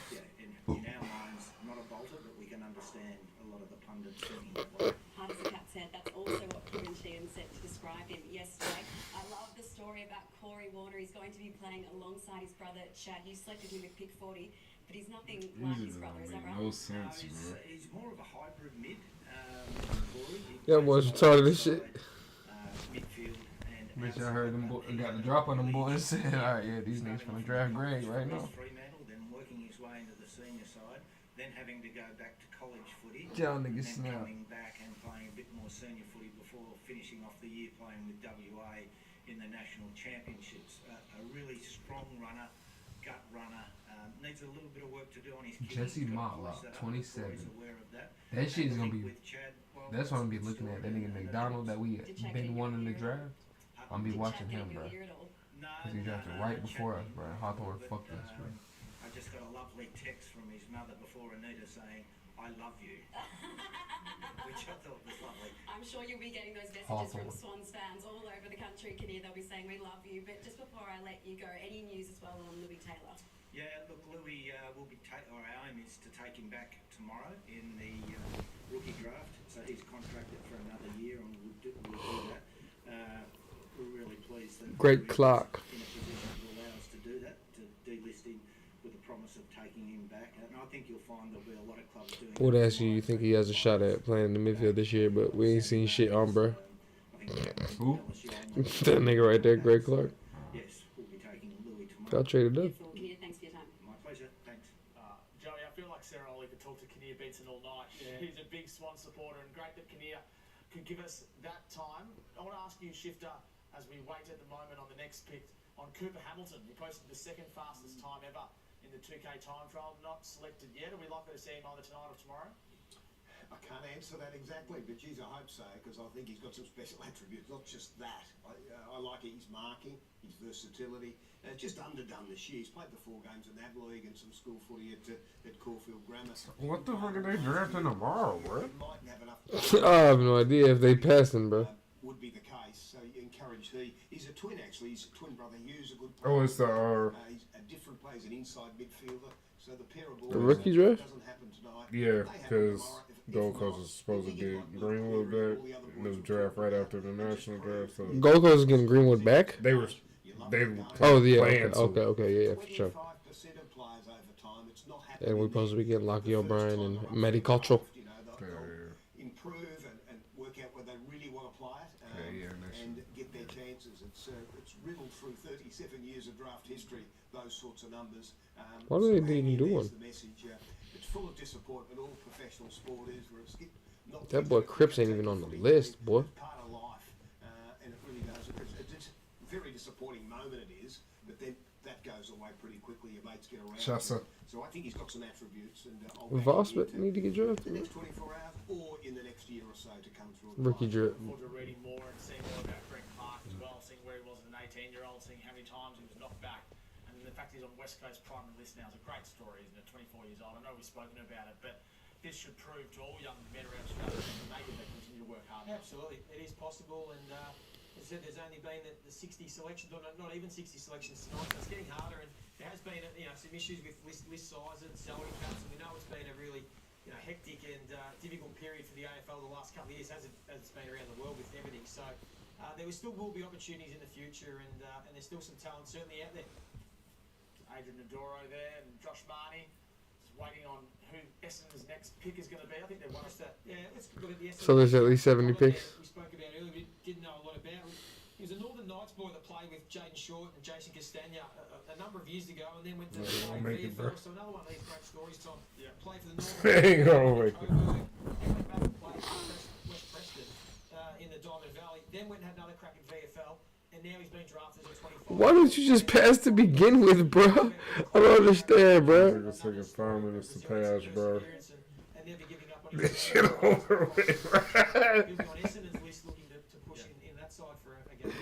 So, yeah, in our minds, not a bolter, but we can understand a lot of the pundits thinking that way. Hard as the cat said, that's also what Kevin Sheehan said to describe him yesterday. I love the story about Corey Warner. He's going to be playing alongside his brother Chad. You selected him with pick 40, but he's nothing like his brother, is that right? No sense, bro. He's more of a hybrid mid. Corey. Y'all boys retarded as shit. Midfield and Bitch, I heard them got the drop on them boys. Said, all right, yeah, these niggas finna draft Greg right now. Fremantle, then working his way into the senior side, then having to go back to college footy, Y'all and niggas then snap. coming back and playing a bit more senior footy before finishing off the year playing with WA in the national championships. A really strong runner, gut runner. Needs a little bit of work to do on his kicking. Jesse He's got to Motlop, polish that up. 27. Corey's aware of that. That shit is And I gonna think be. with Chad, well, That's what I'm gonna be it's a looking at. That story nigga and McDonald that we Chad been get wanting to in your ear? draft. I'm gonna be Did watching Chad him, get in bro. your ear at all? Cause he drafted right before us, bro. Hawthorne fucked us, bro. I just got a lovely text from his mother before Anita saying, "I love you," which I thought was lovely. I'm sure you'll be getting those messages Hawthorne. from Swans fans all over the country, Kinnear. They'll be saying, we love you. But just before I let you go, any news as well on Louis Taylor? Yeah, look, Louis will be or our aim is to take him back tomorrow in the rookie draft. So he's contracted for another year, and we'll do that. We're really pleased that Great Louis is clock. in a position to allow us to do that, to delist him with the promise of taking him back. And I think you'll find there'll be a lot of clubs doing. I would ask you think he has a shot at playing in the midfield this year, but we ain't seen shit on, bro. Who? That nigga right there, Greg Clark. Yes, we'll be taking Louis tomorrow. Got traded up. Beautiful. Kinnear, thanks for your time. My pleasure. Thanks. Joey, I feel like Sarah Ollie could talk to Kinnear Benson all night. Yeah. He's a big Swan supporter, and great that Kinnear could give us that time. I want to ask you, Shifter, as we wait at the moment on the next pick, on Cooper Hamilton. He posted the second fastest time ever in the 2K time trial. Not selected yet. Are we likely to see him either tonight or tomorrow? I can't answer that exactly, but geez, I hope so, because I think he's got some special attributes, not just that. I like his marking, his versatility. Just underdone this year. He's played the 4 games in that league and some school footy at Caulfield Grammar. What the fuck are they drafting tomorrow, bro? Mightn't have enough I have no idea if they passed him, bro. would be the case, so you encourage he's a twin actually, he's a twin brother Hughes, a good Oh, player. it's the He's a different player, he's an inside midfielder, so the pair of boys. The rookie draft? Doesn't happen tonight. yeah, They happen because tomorrow. If Gold not, Coast is supposed to you get like Greenwood Cleary, back. all the other And this boys draft will right talk after the about it. national draft, so Gold Coast is getting Greenwood back. they were Oh yeah, playing okay, yeah, for sure. 25% of players over time, it's not happening. And we're supposed to be getting Lockie the first O'Brien time and around. Matty Cultural. You know, they'll improve and work out where they really want to play it and get their chances. It's riddled through 37 years of draft history, those sorts of numbers. Why do they so even do there's one? the message. It's full of disappointment. All professional sport is where it's not That boy Cripps ain't even on the list, boy. It's part of life, and it really does. It's a very disappointing moment it is, but then that goes away pretty quickly. Your mates get around. Shasta. So I think he's got some attributes, and I'll Voss back him need to get the drafted. next 24 hours or in the next year or so to come through. Rookie drip. Look forward to reading more and seeing more about Greg Clark as well, seeing where he was as an 18-year-old, seeing how many times he was knocked back. And the fact he's on West Coast primary list now is a great story, isn't it? 24 years old. I know we've spoken about it, but this should prove to all young men around Australia that maybe they continue to work hard. Absolutely, it is possible, and as I said, there's only been the 60 selections, or not even 60 selections tonight, so it's getting harder, and there has been some issues with list sizes, salary caps, and we know it's been a really hectic and difficult period for the AFL the last couple of years, as it's been around the world with everything. So there still will be opportunities in the future, and there's still some talent certainly out there. Adrian Nadoro there, and Josh Marnie. Just waiting on who Essendon's next pick is going to be. I think they want us to. Yeah, let's look at the Essendon. So there's at least 70 picks. We spoke about earlier. We didn't know a lot about. He was a Northern Knights boy that played with Jaden Short and Jason Castagna a number of years ago, and then went to play for VFL. So another one of these great stories, Tom. Yeah. Played for the Northern. Ain't gonna make it. Went back and played for West Preston in the Diamond Valley. Then went and had another crack at VFL, and now he's been drafted as a 25. Why don't you just pass to begin with, bro? I don't understand, bro. It's taking 5 minutes to pass, bro. And never giving up on This his shit over with, bro. He'll be on Essendon's list looking to push in that side for a game.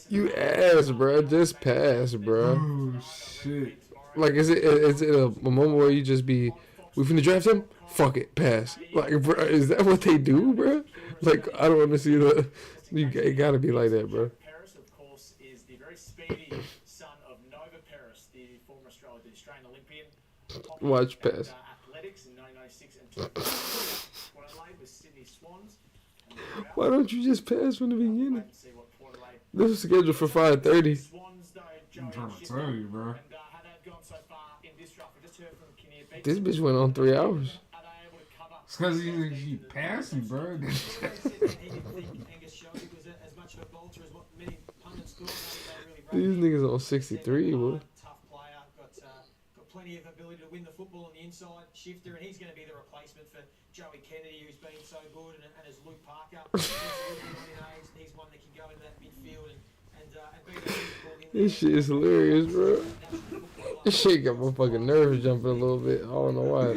You ass, bro. Just pass, bro. Oh, shit. Like, is it a moment where you just be, we finna draft him? Fuck it, pass. Like, bro, is that what they do, bro? Like, I don't understand that. It gotta be like that, bro. Paris, of course, is the very speedy son of Nova Paris, the former Australian Olympian. Watch pass. Athletics in 1996 and 2000. Port Adelaide with Sydney Swans. Why don't you just pass from the beginning? This is scheduled for 5:30. Swans, though, I'm trying to tell you, bro. and how they've gone so far in this draft. We just heard from Kinnear Beach. This bitch went on 3 hours. Are they able to cover? It's because he passing, bro. He didn't think Angus Shelby was as much of a bolter as what many pundits thought. They really These niggas on 63, boy. tough player, got plenty of ability to win the football on the inside, shifter, and he's going to be the replacement for Joey Kennedy, who's been so good, and as Luke Parker. He's one that can go into that midfield and be the football in there. This shit is hilarious, bro. This shit got my fucking nerves jumping a little bit. I don't know why.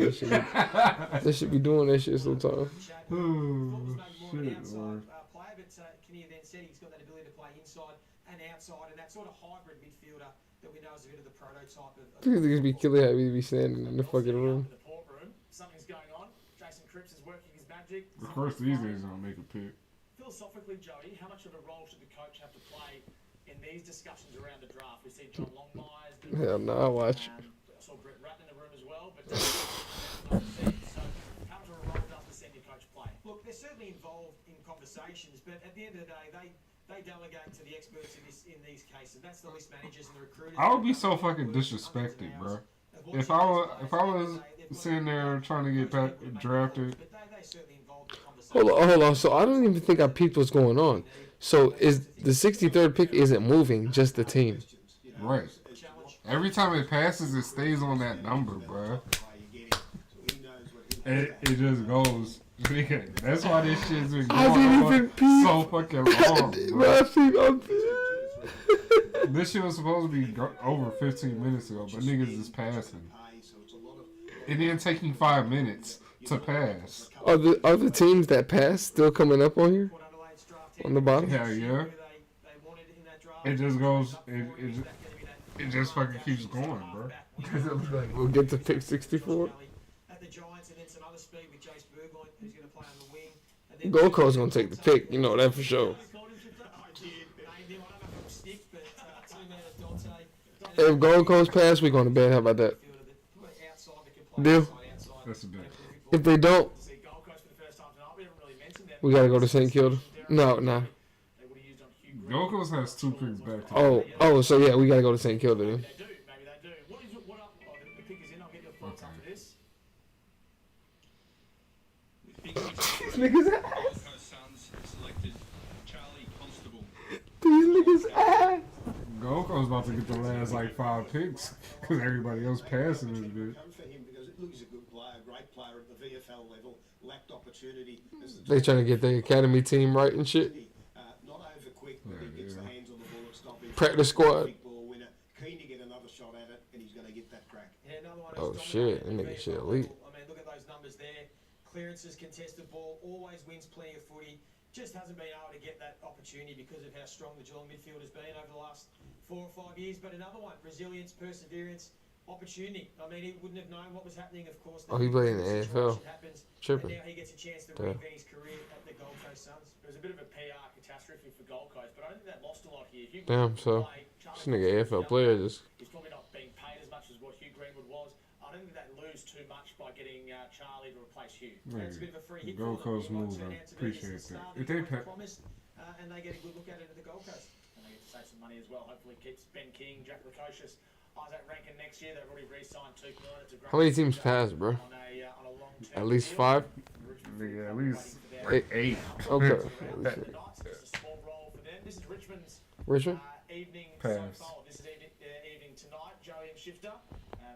They should be doing that shit sometimes. Oh, shit, Player, man. but Kinnear then said he's got that ability to play inside and outside, and that sort of hybrid midfielder that we know is a bit of the prototype of. These niggas be killing how we be standing in the fucking room. In the port room, something's going on. Jason Cripps is working his magic. Of course, these niggas gonna make a pick. Philosophically, Joey, how much of a role should the coach have to play in these discussions around the draft? We see John Longmires. Hell no, I watch. I saw Brett Ratton in the room as well. But so, how much of a role does the senior coach play? Look, they're certainly involved in conversations, but at the end of the day, they delegate to the experts in these cases. That's the list managers and the recruiters. I would be so fucking disrespected, bro. If I was sitting there trying to get drafted. Hold on. So I don't even think I peeped what's going on. So is the 63rd pick isn't moving, just the team. Right. Every time it passes, it stays on that number, bro. It just goes. That's why this shit's been going on so fucking long, bro. This shit was supposed to be over 15 minutes ago, but niggas is passing. And then taking 5 minutes to pass. Are the teams that pass still coming up on here? On the bottom? Hell yeah. It just goes. It just fucking keeps going, bro. We'll get to pick 64. Gold Coast gonna take the pick, you know that for sure. If Gold Coast pass, we going to bed. How about that? Deal? That's a bit. If they don't, we gotta go to St. Kilda. No, nah. Gold Coast has 2 picks back. Oh, so yeah, we gotta go to St. Kilda then. Niggas These niggas ass. Gold Coast about to get the last like 5 picks because everybody else passing this bit. He's a good player, great player at the VFL level, lacked opportunity. They trying to get the academy team right and shit. Not over quick, but he gets the hands on the ball at stoppage. Practice squad. Big ball winner, keen to get another shot at it, and he's going to get that crack. Oh shit, that nigga shit elite. I mean, look at those numbers there. Clearances, contested ball, always wins plenty of footy. Just hasn't been able to get that opportunity because of how strong the Geelong midfield has been over the last 4 or 5 years. But another one, resilience, perseverance, opportunity. I mean, he wouldn't have known what was happening, of course. Oh, he played in the AFL. Tripping. Now he gets a chance to reinvent his career at the Gold Coast Suns. It was a bit of a PR catastrophe for Gold Coast, but I don't think that lost a lot here. Damn, so this nigga AFL player just. He's probably not being paid as much as what Hugh Greenwood was. I don't think that lose too much by getting Charlie to replace Hugh. It's a bit of a free hit. Gold Coast move, I appreciate that. If they promised, and they get a good look at it at the Gold Coast. And they get to save some money as well. Hopefully keeps Ben King, Jack Lukosius Isaac Rankin next year. They've already re-signed Tuke Miller. It's a great How many teams passed, bro? on a long-term At least deal. 5? Nigga, at least Eight. 8. Okay. Around the Knights, just a small role for them. This is Richmond's Richmond? evening Pass. so far. This is evening tonight. Joey and Shifter.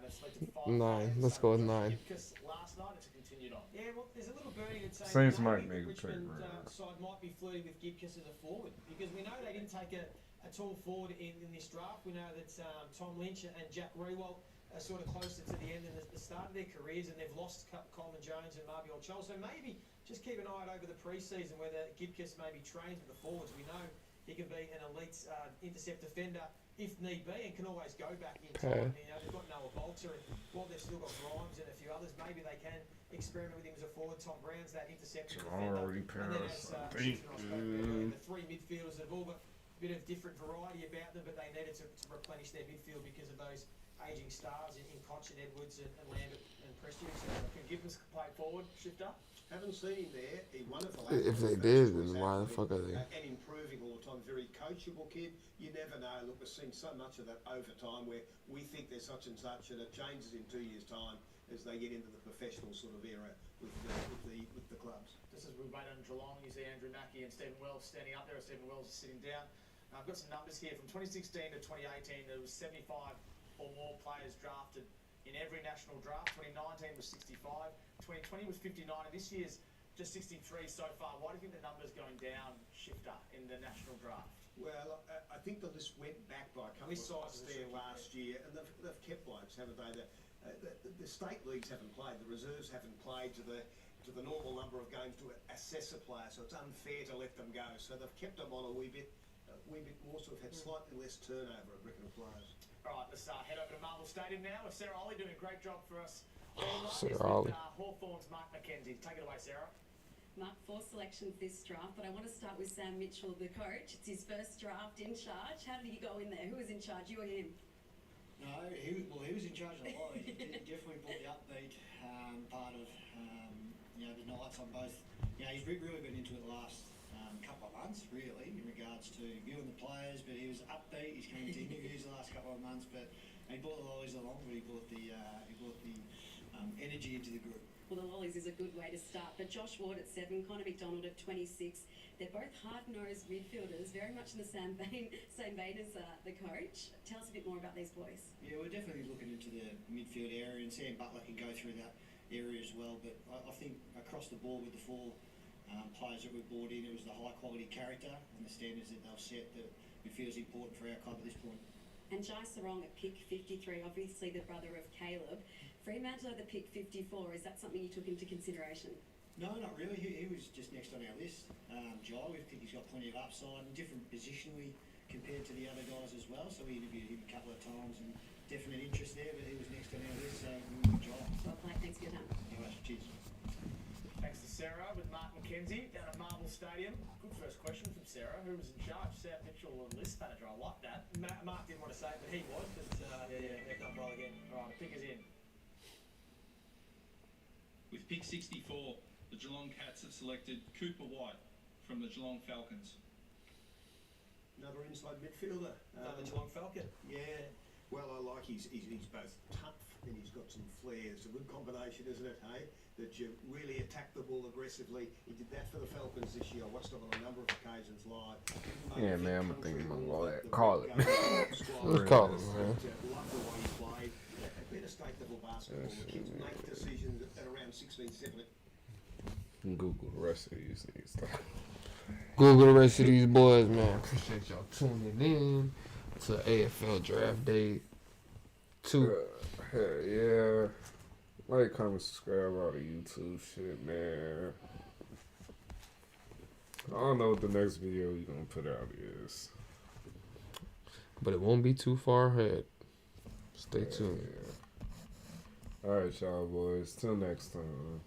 They've selected 5 9. players. Let's go with 9. Because last night it's continued on. Yeah, well, there's a little birdie that says Saints maybe might the make a trade, Richmond right? side might be flirting with Gibcus as a forward because we know they didn't take a tall forward in this draft. We know that Tom Lynch and Jack Rewalt are sort of closer to the end than the start of their careers, and they've lost Coleman Jones and Marbiol Chol. So maybe just keep an eye out over the pre-season whether Gibcus maybe trains with the forwards. We know he can be an elite intercept defender if need be, and can always go back in time. You know, they've got Noah Bolter, and while they've still got Grimes and a few others, maybe they can experiment with him as a forward. Tom Brown's that interception defender. Already And then passed. as Shifter and I spoke about earlier, the 3 midfielders have all got a bit of different variety about them, but they needed to replenish their midfield because of those ageing stars in Koch and Edwards and Lambert and Preston. Can Gibbons play forward, Shifter? Haven't seen him there. He won it the last If they time, did, first then choice why the athlete, fuck are they? And improving all the time. Very coachable kid. You never know. Look, we've seen so much of that over time where we think they're such and such, and it changes in 2 years' time as they get into the professional sort of era with the clubs. Just as we wait on Geelong, you see Andrew Mackey and Stephen Wells standing up there. Stephen Wells is sitting down. I've got some numbers here. From 2016 to 2018, there was 75 or more players drafted in every national draft. 2019 was 65. 2020 was 59. And this year's just 63 so far. Why do you think the number's going down, Shifter, in the national draft? Well, I think the list went back by a couple of spots there last year, and they've kept blokes, haven't they? The state leagues haven't played, the reserves haven't played to the normal number of games to assess a player, so it's unfair to let them go. So they've kept them on a wee bit more, so we've had slightly less turnover, I reckon, of players. All right, let's head over to Marvel Stadium now with Sarah Ollie doing a great job for us. Sarah Ollie. Hawthorn's Mark McKenzie. Take it away, Sarah. Mark, 4 selections this draft, but I want to start with Sam Mitchell, the coach. It's his first draft in charge. How did he go in there? Who was in charge, you or him? No, he was in charge of a lot. He definitely brought the upbeat part of the Knights on both. He's really been into it the last couple of months, really, in regards to viewing the players. But he was upbeat. He's coming to interviews the last couple of months, but he brought the lollies along. But he brought the energy into the group. Well, the Lollies is a good way to start. But Josh Ward at 7, Connor McDonald at 26. They're both hard-nosed midfielders, very much in the same vein as the coach. Tell us a bit more about these boys. Yeah, we're definitely looking into the midfield area, and Sam Butler can go through that area as well. But I think across the board with the 4 players that we brought in, it was the high-quality character and the standards that they've set that we feel is important for our club at this point. And Jai Sarong at pick 53, obviously the brother of Caleb. Fremantle at the pick 54, is that something you took into consideration? No, not really. He was just next on our list. Jai, we think he's got plenty of upside and different positionally compared to the other guys as well. So we interviewed him a couple of times and definite interest there, but he was next on our list, so we went with Jai. Well played, thanks for your time. Anyway, cheers. Thanks to Sarah with Mark McKenzie down at Marvel Stadium. Good first question from Sarah. Who was in charge? Sam Mitchell, the list manager. I like that. Mark didn't want to say it, but he was. But they've done well again. All right, the pick is in. With pick 64, the Geelong Cats have selected Cooper White from the Geelong Falcons. Another inside midfielder. Another Geelong Falcon. Yeah. Well, I like he's both tough and he's got some flair. It's a good combination, isn't it, hey? That you really attack the ball aggressively. He did that for the Falcons this year. I watched it on a number of occasions live. Yeah, man, I'm thinking call it. Let's call it, man. Love the way he played. A better state level basketball. The kids make decisions at around 16, 17. Google the rest of these niggas. Google the rest of these boys, man. Appreciate y'all tuning in to AFL Draft Day 2. Hell yeah. Like, comment, subscribe, all the YouTube shit, man. I don't know what the next video you're gonna put out is. But it won't be too far ahead. Stay tuned. Yeah. Alright, y'all boys. Till next time.